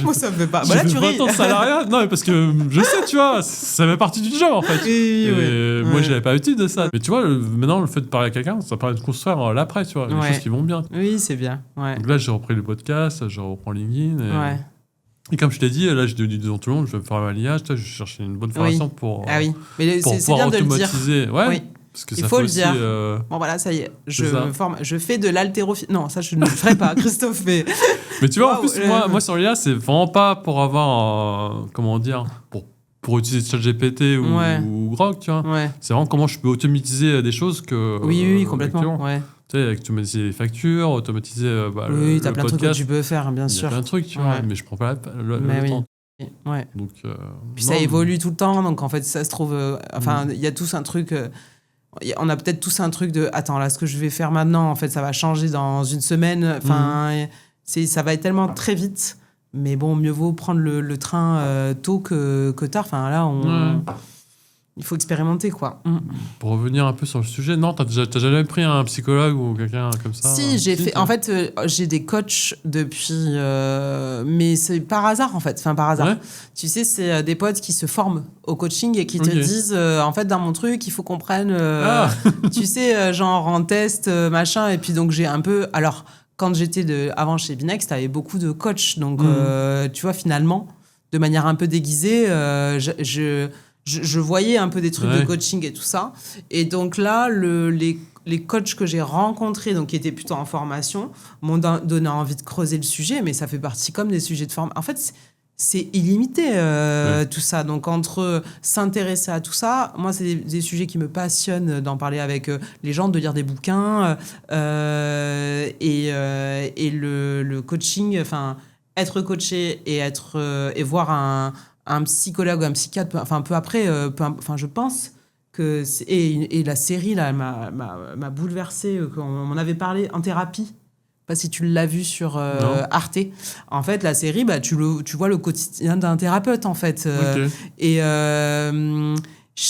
moi, ça me fait pas.
J'ai fait 20 ans de salariat. Non, mais parce que je sais, tu vois, ça fait partie du job, en fait. Et moi, j'avais pas l'habitude de ça. Mais tu vois, maintenant, le fait de parler à quelqu'un, ça permet de construire l'après, tu vois, les choses qui vont bien.
Oui, c'est bien. Ouais.
Donc là, j'ai repris le podcast, je reprends LinkedIn. Et comme je t'ai dit, là, j'ai dit devant tout le monde, je vais me faire un liage, je vais chercher une bonne formation pour
pouvoir
automatiser. Parce que
il
ça
faut
fait
le
aussi,
dire. Bon, voilà, ça y est. Je me forme. Je fais de l'haltérophilie. Non, ça, je ne le ferai pas, Christophe. Mais
tu vois, en plus, moi, sur l'IA, c'est vraiment pas pour avoir, comment dire, pour utiliser ChatGPT ou Grok, tu vois. C'est vraiment comment je peux automatiser des choses que...
Oui, complètement.
Tu sais, automatiser les factures, automatiser
le t'as plein de trucs que tu peux faire, bien sûr.
Il y a plein de trucs, tu vois, mais je prends pas le temps. Donc,
puis ça évolue tout le temps, donc en fait, ça se trouve... il y a tous un truc... on a peut-être tous un truc de... Attends, là, ce que je vais faire maintenant, en fait, ça va changer dans une semaine. Ça va être tellement très vite. Mais bon, mieux vaut prendre le train tôt que tard. Enfin, là, il faut expérimenter, quoi.
Pour revenir un peu sur le sujet, non, t'as jamais pris un psychologue ou quelqu'un comme ça?
Si, j'ai fait... En fait, j'ai des coachs depuis... mais c'est par hasard, en fait. Enfin, par hasard. Tu sais, c'est des potes qui se forment au coaching et qui te disent, en fait, dans mon truc, il faut qu'on prenne... tu sais, genre en test, machin. Et puis, donc, j'ai un peu... Alors, quand j'étais avant chez Binex, t'avais beaucoup de coachs. Donc, tu vois, finalement, de manière un peu déguisée, je voyais un peu des trucs de coaching et tout ça. Et donc là, les les coachs que j'ai rencontrés, donc qui étaient plutôt en formation, m'ont donné envie de creuser le sujet, mais ça fait partie comme des sujets de formation. En fait, c'est illimité tout ça. Donc entre s'intéresser à tout ça, moi c'est des sujets qui me passionnent d'en parler avec les gens, de lire des bouquins et le coaching, enfin être coaché et voir un psychologue ou un psychiatre, enfin peu après, je pense que et la série là m'a bouleversée. On m'en avait parlé en thérapie. Pas si tu l'as vu sur Arte. En fait, la série, tu vois le quotidien d'un thérapeute, en fait. Et je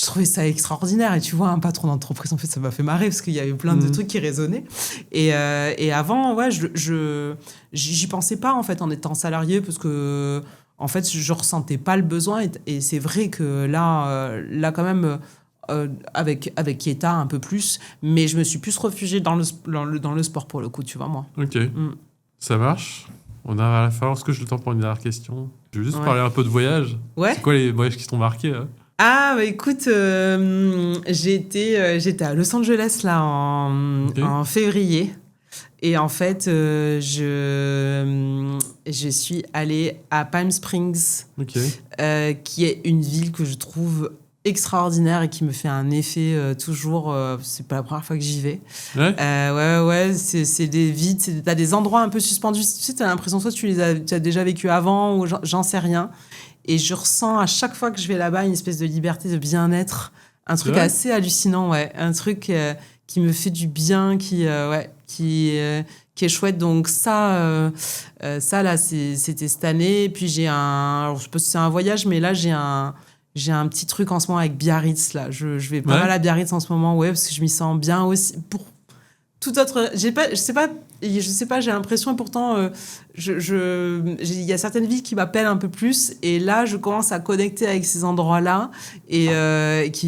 trouvais ça extraordinaire. Et tu vois, un patron d'entreprise, en fait, ça m'a fait marrer parce qu'il y avait plein de trucs qui résonnaient. Et avant, ouais, j'y pensais pas, en fait, en étant salarié, parce que, en fait, je ressentais pas le besoin. Et c'est vrai que là quand même... avec Keita un peu plus, mais je me suis plus réfugiée dans le sport pour le coup, tu vois, moi.
Ok, ça marche. On a à la fin, est-ce que j'ai le temps pour une dernière question? Je veux juste parler un peu de voyage.
Ouais.
C'est quoi les voyages qui t'ont marqué là?
Ah, bah écoute, j'étais à Los Angeles là en février. Et en fait, je suis allée à Palm Springs, qui est une ville que je trouve extraordinaire et qui me fait un effet toujours. C'est pas la première fois que j'y vais. Ouais, c'est des vides, t'as des endroits un peu suspendus. Tu sais, t'as l'impression soit tu as déjà vécu avant ou j'en sais rien. Et je ressens à chaque fois que je vais là-bas une espèce de liberté, de bien-être, un truc assez hallucinant, ouais, un truc qui me fait du bien, qui est chouette. Donc ça là, c'était cette année. Et puis alors, je sais pas si c'est un voyage, mais là j'ai un petit truc en ce moment avec Biarritz, là. Je vais pas mal à Biarritz en ce moment, parce que je m'y sens bien aussi. Pour tout autre... Je sais pas, j'ai l'impression, et pourtant, il y a certaines villes qui m'appellent un peu plus, et là, je commence à connecter avec ces endroits-là, et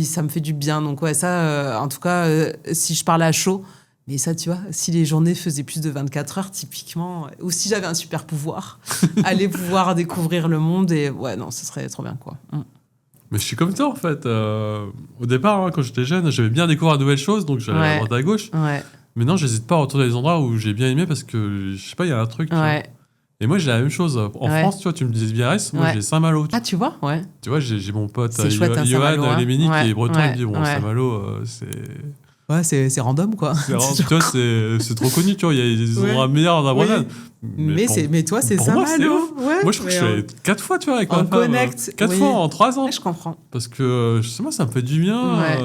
ça me fait du bien. Donc, ouais, ça, en tout cas, si je parle à chaud, mais ça, tu vois, si les journées faisaient plus de 24 heures, typiquement, ou si j'avais un super pouvoir, aller pouvoir découvrir le monde, et ouais, non, ce serait trop bien, quoi.
Mais je suis comme toi, en fait. Au départ, quand j'étais jeune, j'aimais bien découvrir de nouvelles choses, donc j'allais à droite à gauche. Ouais. Mais non, j'hésite pas à retourner dans des endroits où j'ai bien aimé parce que, je sais pas, il y a un truc. Et moi, j'ai la même chose. En France, tu vois, tu me disais Biarritz, moi, j'ai Saint-Malo.
Ah, tu vois? Ouais.
Tu vois, j'ai mon pote
Johan
Lémini qui est breton, il me dit, bon, Saint-Malo, c'est...
Ouais, c'est random, quoi.
Tu vois, c'est trop connu, tu vois. Il y a des endroits meilleurs dans la Bretagne.
Mais toi, c'est Saint-Malo.
Moi, je trouve que je suis allé 4 fois, tu vois, avec ma femme.
Connect.
4 fois en 3 ans.
Ouais, je comprends.
Parce que, je sais pas, ça me fait du bien.
Ouais,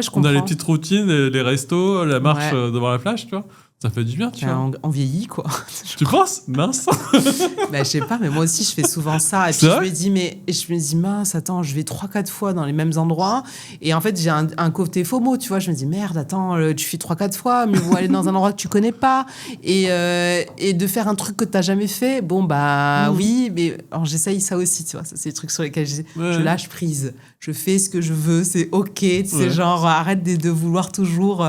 je comprends.
On a les petites routines, les restos, la marche devant la plage, tu vois. Ça fait du bien, tu vois.
On vieillit, quoi.
Tu penses? Mince.
Je sais pas, mais moi aussi, je fais souvent ça. Et puis, je me dis, mince, attends, je vais 3-4 fois dans les mêmes endroits. Et en fait, j'ai un côté FOMO, tu vois. Je me dis, merde, attends, tu fais 3-4 fois, mais vous allez dans un endroit que tu connais pas. Et de faire un truc que t'as jamais fait, oui, mais alors, j'essaye ça aussi, tu vois. Ça, c'est les trucs sur lesquels je lâche prise. Je fais ce que je veux, c'est OK. Tu sais, genre, arrête de vouloir toujours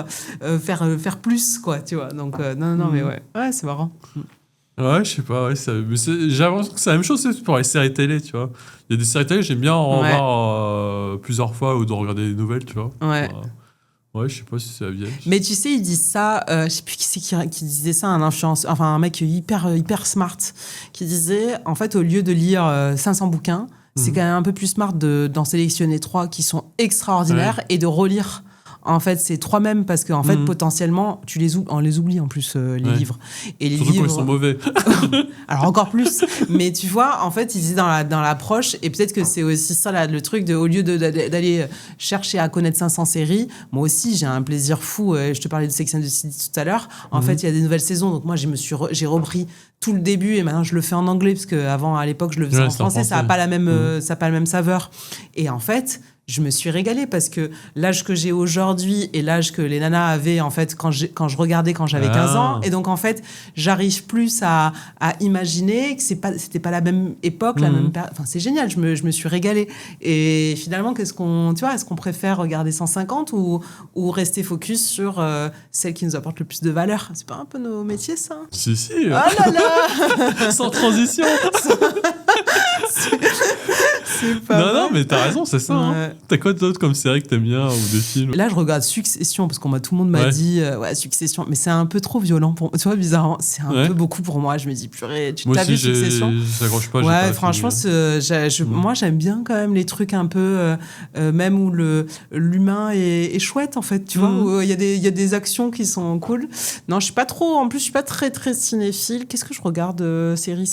faire plus, quoi, tu vois. Donc, non, mais ouais, c'est marrant.
Ouais, je sais pas, j'ai l'impression que c'est la même chose pour les séries télé, tu vois. Il y a des séries télé, j'aime bien en voir plusieurs fois ou de regarder des nouvelles, tu vois. Ouais, je sais pas si c'est la vieille.
Mais tu sais, ils disent ça, je sais plus qui c'est qui disait ça, un influenceur, enfin un mec hyper smart, qui disait, en fait, au lieu de lire 500 bouquins, c'est quand même un peu plus smart d'en sélectionner 3 qui sont extraordinaires et de relire. En fait, c'est 3 mêmes parce qu'en fait, potentiellement, on les oublie en plus, les livres. Et les
surtout
livres...
quand ils sont mauvais.
Alors encore plus. Mais tu vois, en fait, ils disent dans l'approche, et peut-être que c'est aussi ça là, le truc, au lieu d'aller chercher à connaître 500 séries, moi aussi, j'ai un plaisir fou. Je te parlais de Sex and the City tout à l'heure. En fait, il y a des nouvelles saisons, donc moi, j'ai repris tout le début et maintenant je le fais en anglais parce qu'avant, à l'époque, je le faisais en français. Ça n'a pas la même saveur. Et en fait... je me suis régalée parce que l'âge que j'ai aujourd'hui et l'âge que les nanas avaient en fait quand je regardais quand j'avais 15 ans, et donc en fait j'arrive plus à imaginer que c'était pas la même époque, la même enfin c'est génial, je me suis régalée. Et finalement est-ce qu'on préfère regarder 150 ou rester focus sur celle qui nous apporte le plus de valeur? C'est pas un peu nos métiers, ça?
Si.
Oh là là.
Sans transition.
C'est pas
Non,
mal.
mais t'as raison, c'est ça. Hein.
Ouais.
T'as quoi d'autre comme série que t'aimes bien ou des films?
Là, je regarde Succession parce qu'on tout le monde m'a
Ouais.
dit Succession, mais c'est un peu trop violent pour tu vois, bizarrement, c'est un peu beaucoup pour moi. Je me dis purée, tu
Moi
t'as
aussi,
vu Succession?
j'accroche pas. j'ai
Ouais,
pas
franchement,
fini.
moi j'aime bien quand même les trucs un peu même où l'humain est chouette en fait, tu vois, où il y a des actions qui sont cool. Non, je suis pas trop, en plus je suis pas très très cinéphile. Qu'est-ce que je regarde série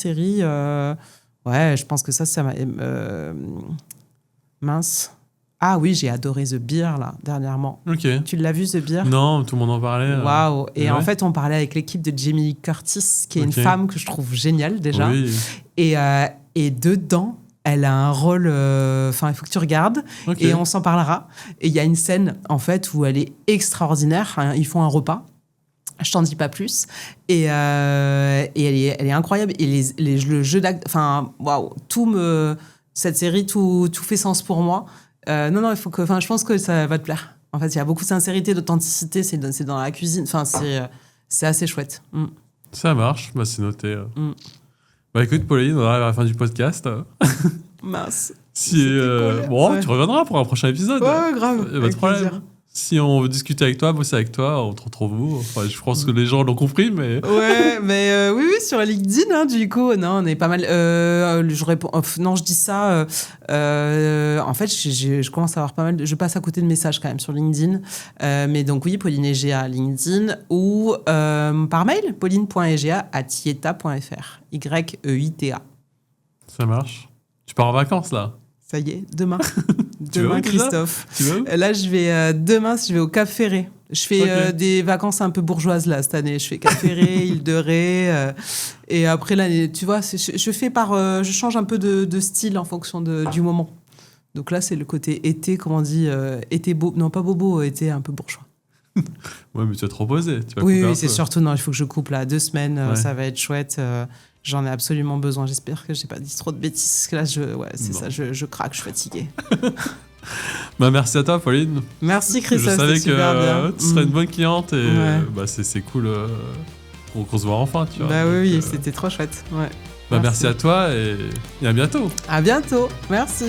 ouais, je pense que ça m'a mince. Ah oui, j'ai adoré The Bear, là, dernièrement.
Ok.
Tu l'as vu, The Bear?
Non, tout le monde en parlait.
Waouh! Et en
ouais.
fait, on parlait avec l'équipe de Jamie Lee Curtis, qui est une
Ok.
femme que je trouve géniale, déjà.
Oui.
Et dedans, elle a un rôle... Enfin, il faut que tu regardes,
Ok.
et on s'en parlera. Et il y a une scène, en fait, où elle est extraordinaire. Hein, ils font un repas. Je t'en dis pas plus. Et elle est incroyable. Et le jeu d'acte... Enfin, waouh! Cette série, tout fait sens pour moi. Non, il faut que... Enfin, je pense que ça va te plaire. En fait, il y a beaucoup de sincérité, d'authenticité. C'est dans la cuisine. Enfin, c'est assez chouette.
Ça marche. Bah, c'est noté. Bah, écoute, Pauline, on arrive à la fin du podcast.
Mince.
Si,
cool.
bon,
Ouais.
tu reviendras pour un prochain épisode.
Ouais, grave.
Pas de
Avec
problème.
plaisir.
Si on veut discuter avec toi, bosser avec toi, on te retrouve où? Enfin, je pense que les gens l'ont compris, mais...
Ouais, mais oui, sur LinkedIn, hein, du coup, non, on est pas mal. Je réponds, non, je dis ça. En fait, je commence à avoir pas mal. Je passe à côté de messages quand même sur LinkedIn. Mais donc oui, Pauline Egea LinkedIn ou par mail, pauline.egea@ieta.fr. YEITA.
Ça marche. Tu pars en vacances, là?
Ça y est, demain.
Tu vas
Demain,
où, déjà
Christophe.
Tu vas où?
Là, demain, je vais au Cap Ferré. Je fais
Ok.
des vacances un peu bourgeoises là cette année. Je fais Cap Ferré, Île de Ré, et après là, tu vois, je fais je change un peu de style en fonction du moment. Donc là, c'est le côté été, comment on dit, été beau, non pas bobo, été un peu bourgeois.
Ouais, mais tu vas te reposer. Tu vas
Oui,
couper un
c'est
peu.
surtout non, il faut que je coupe là 2 semaines,
Ouais.
ça va être chouette. J'en ai absolument besoin. J'espère que j'ai pas dit trop de bêtises. Parce que là, c'est
Non.
ça, je craque, je suis fatiguée.
Bah, merci à toi, Pauline.
Merci Christophe,
Je savais
c'était super bien.
que tu serais une bonne cliente et
Ouais.
bah, c'est cool qu'on se voit enfin, tu vois.
Bah
Donc,
oui, c'était trop chouette. Ouais.
bah, merci à toi et à bientôt.
À bientôt. Merci.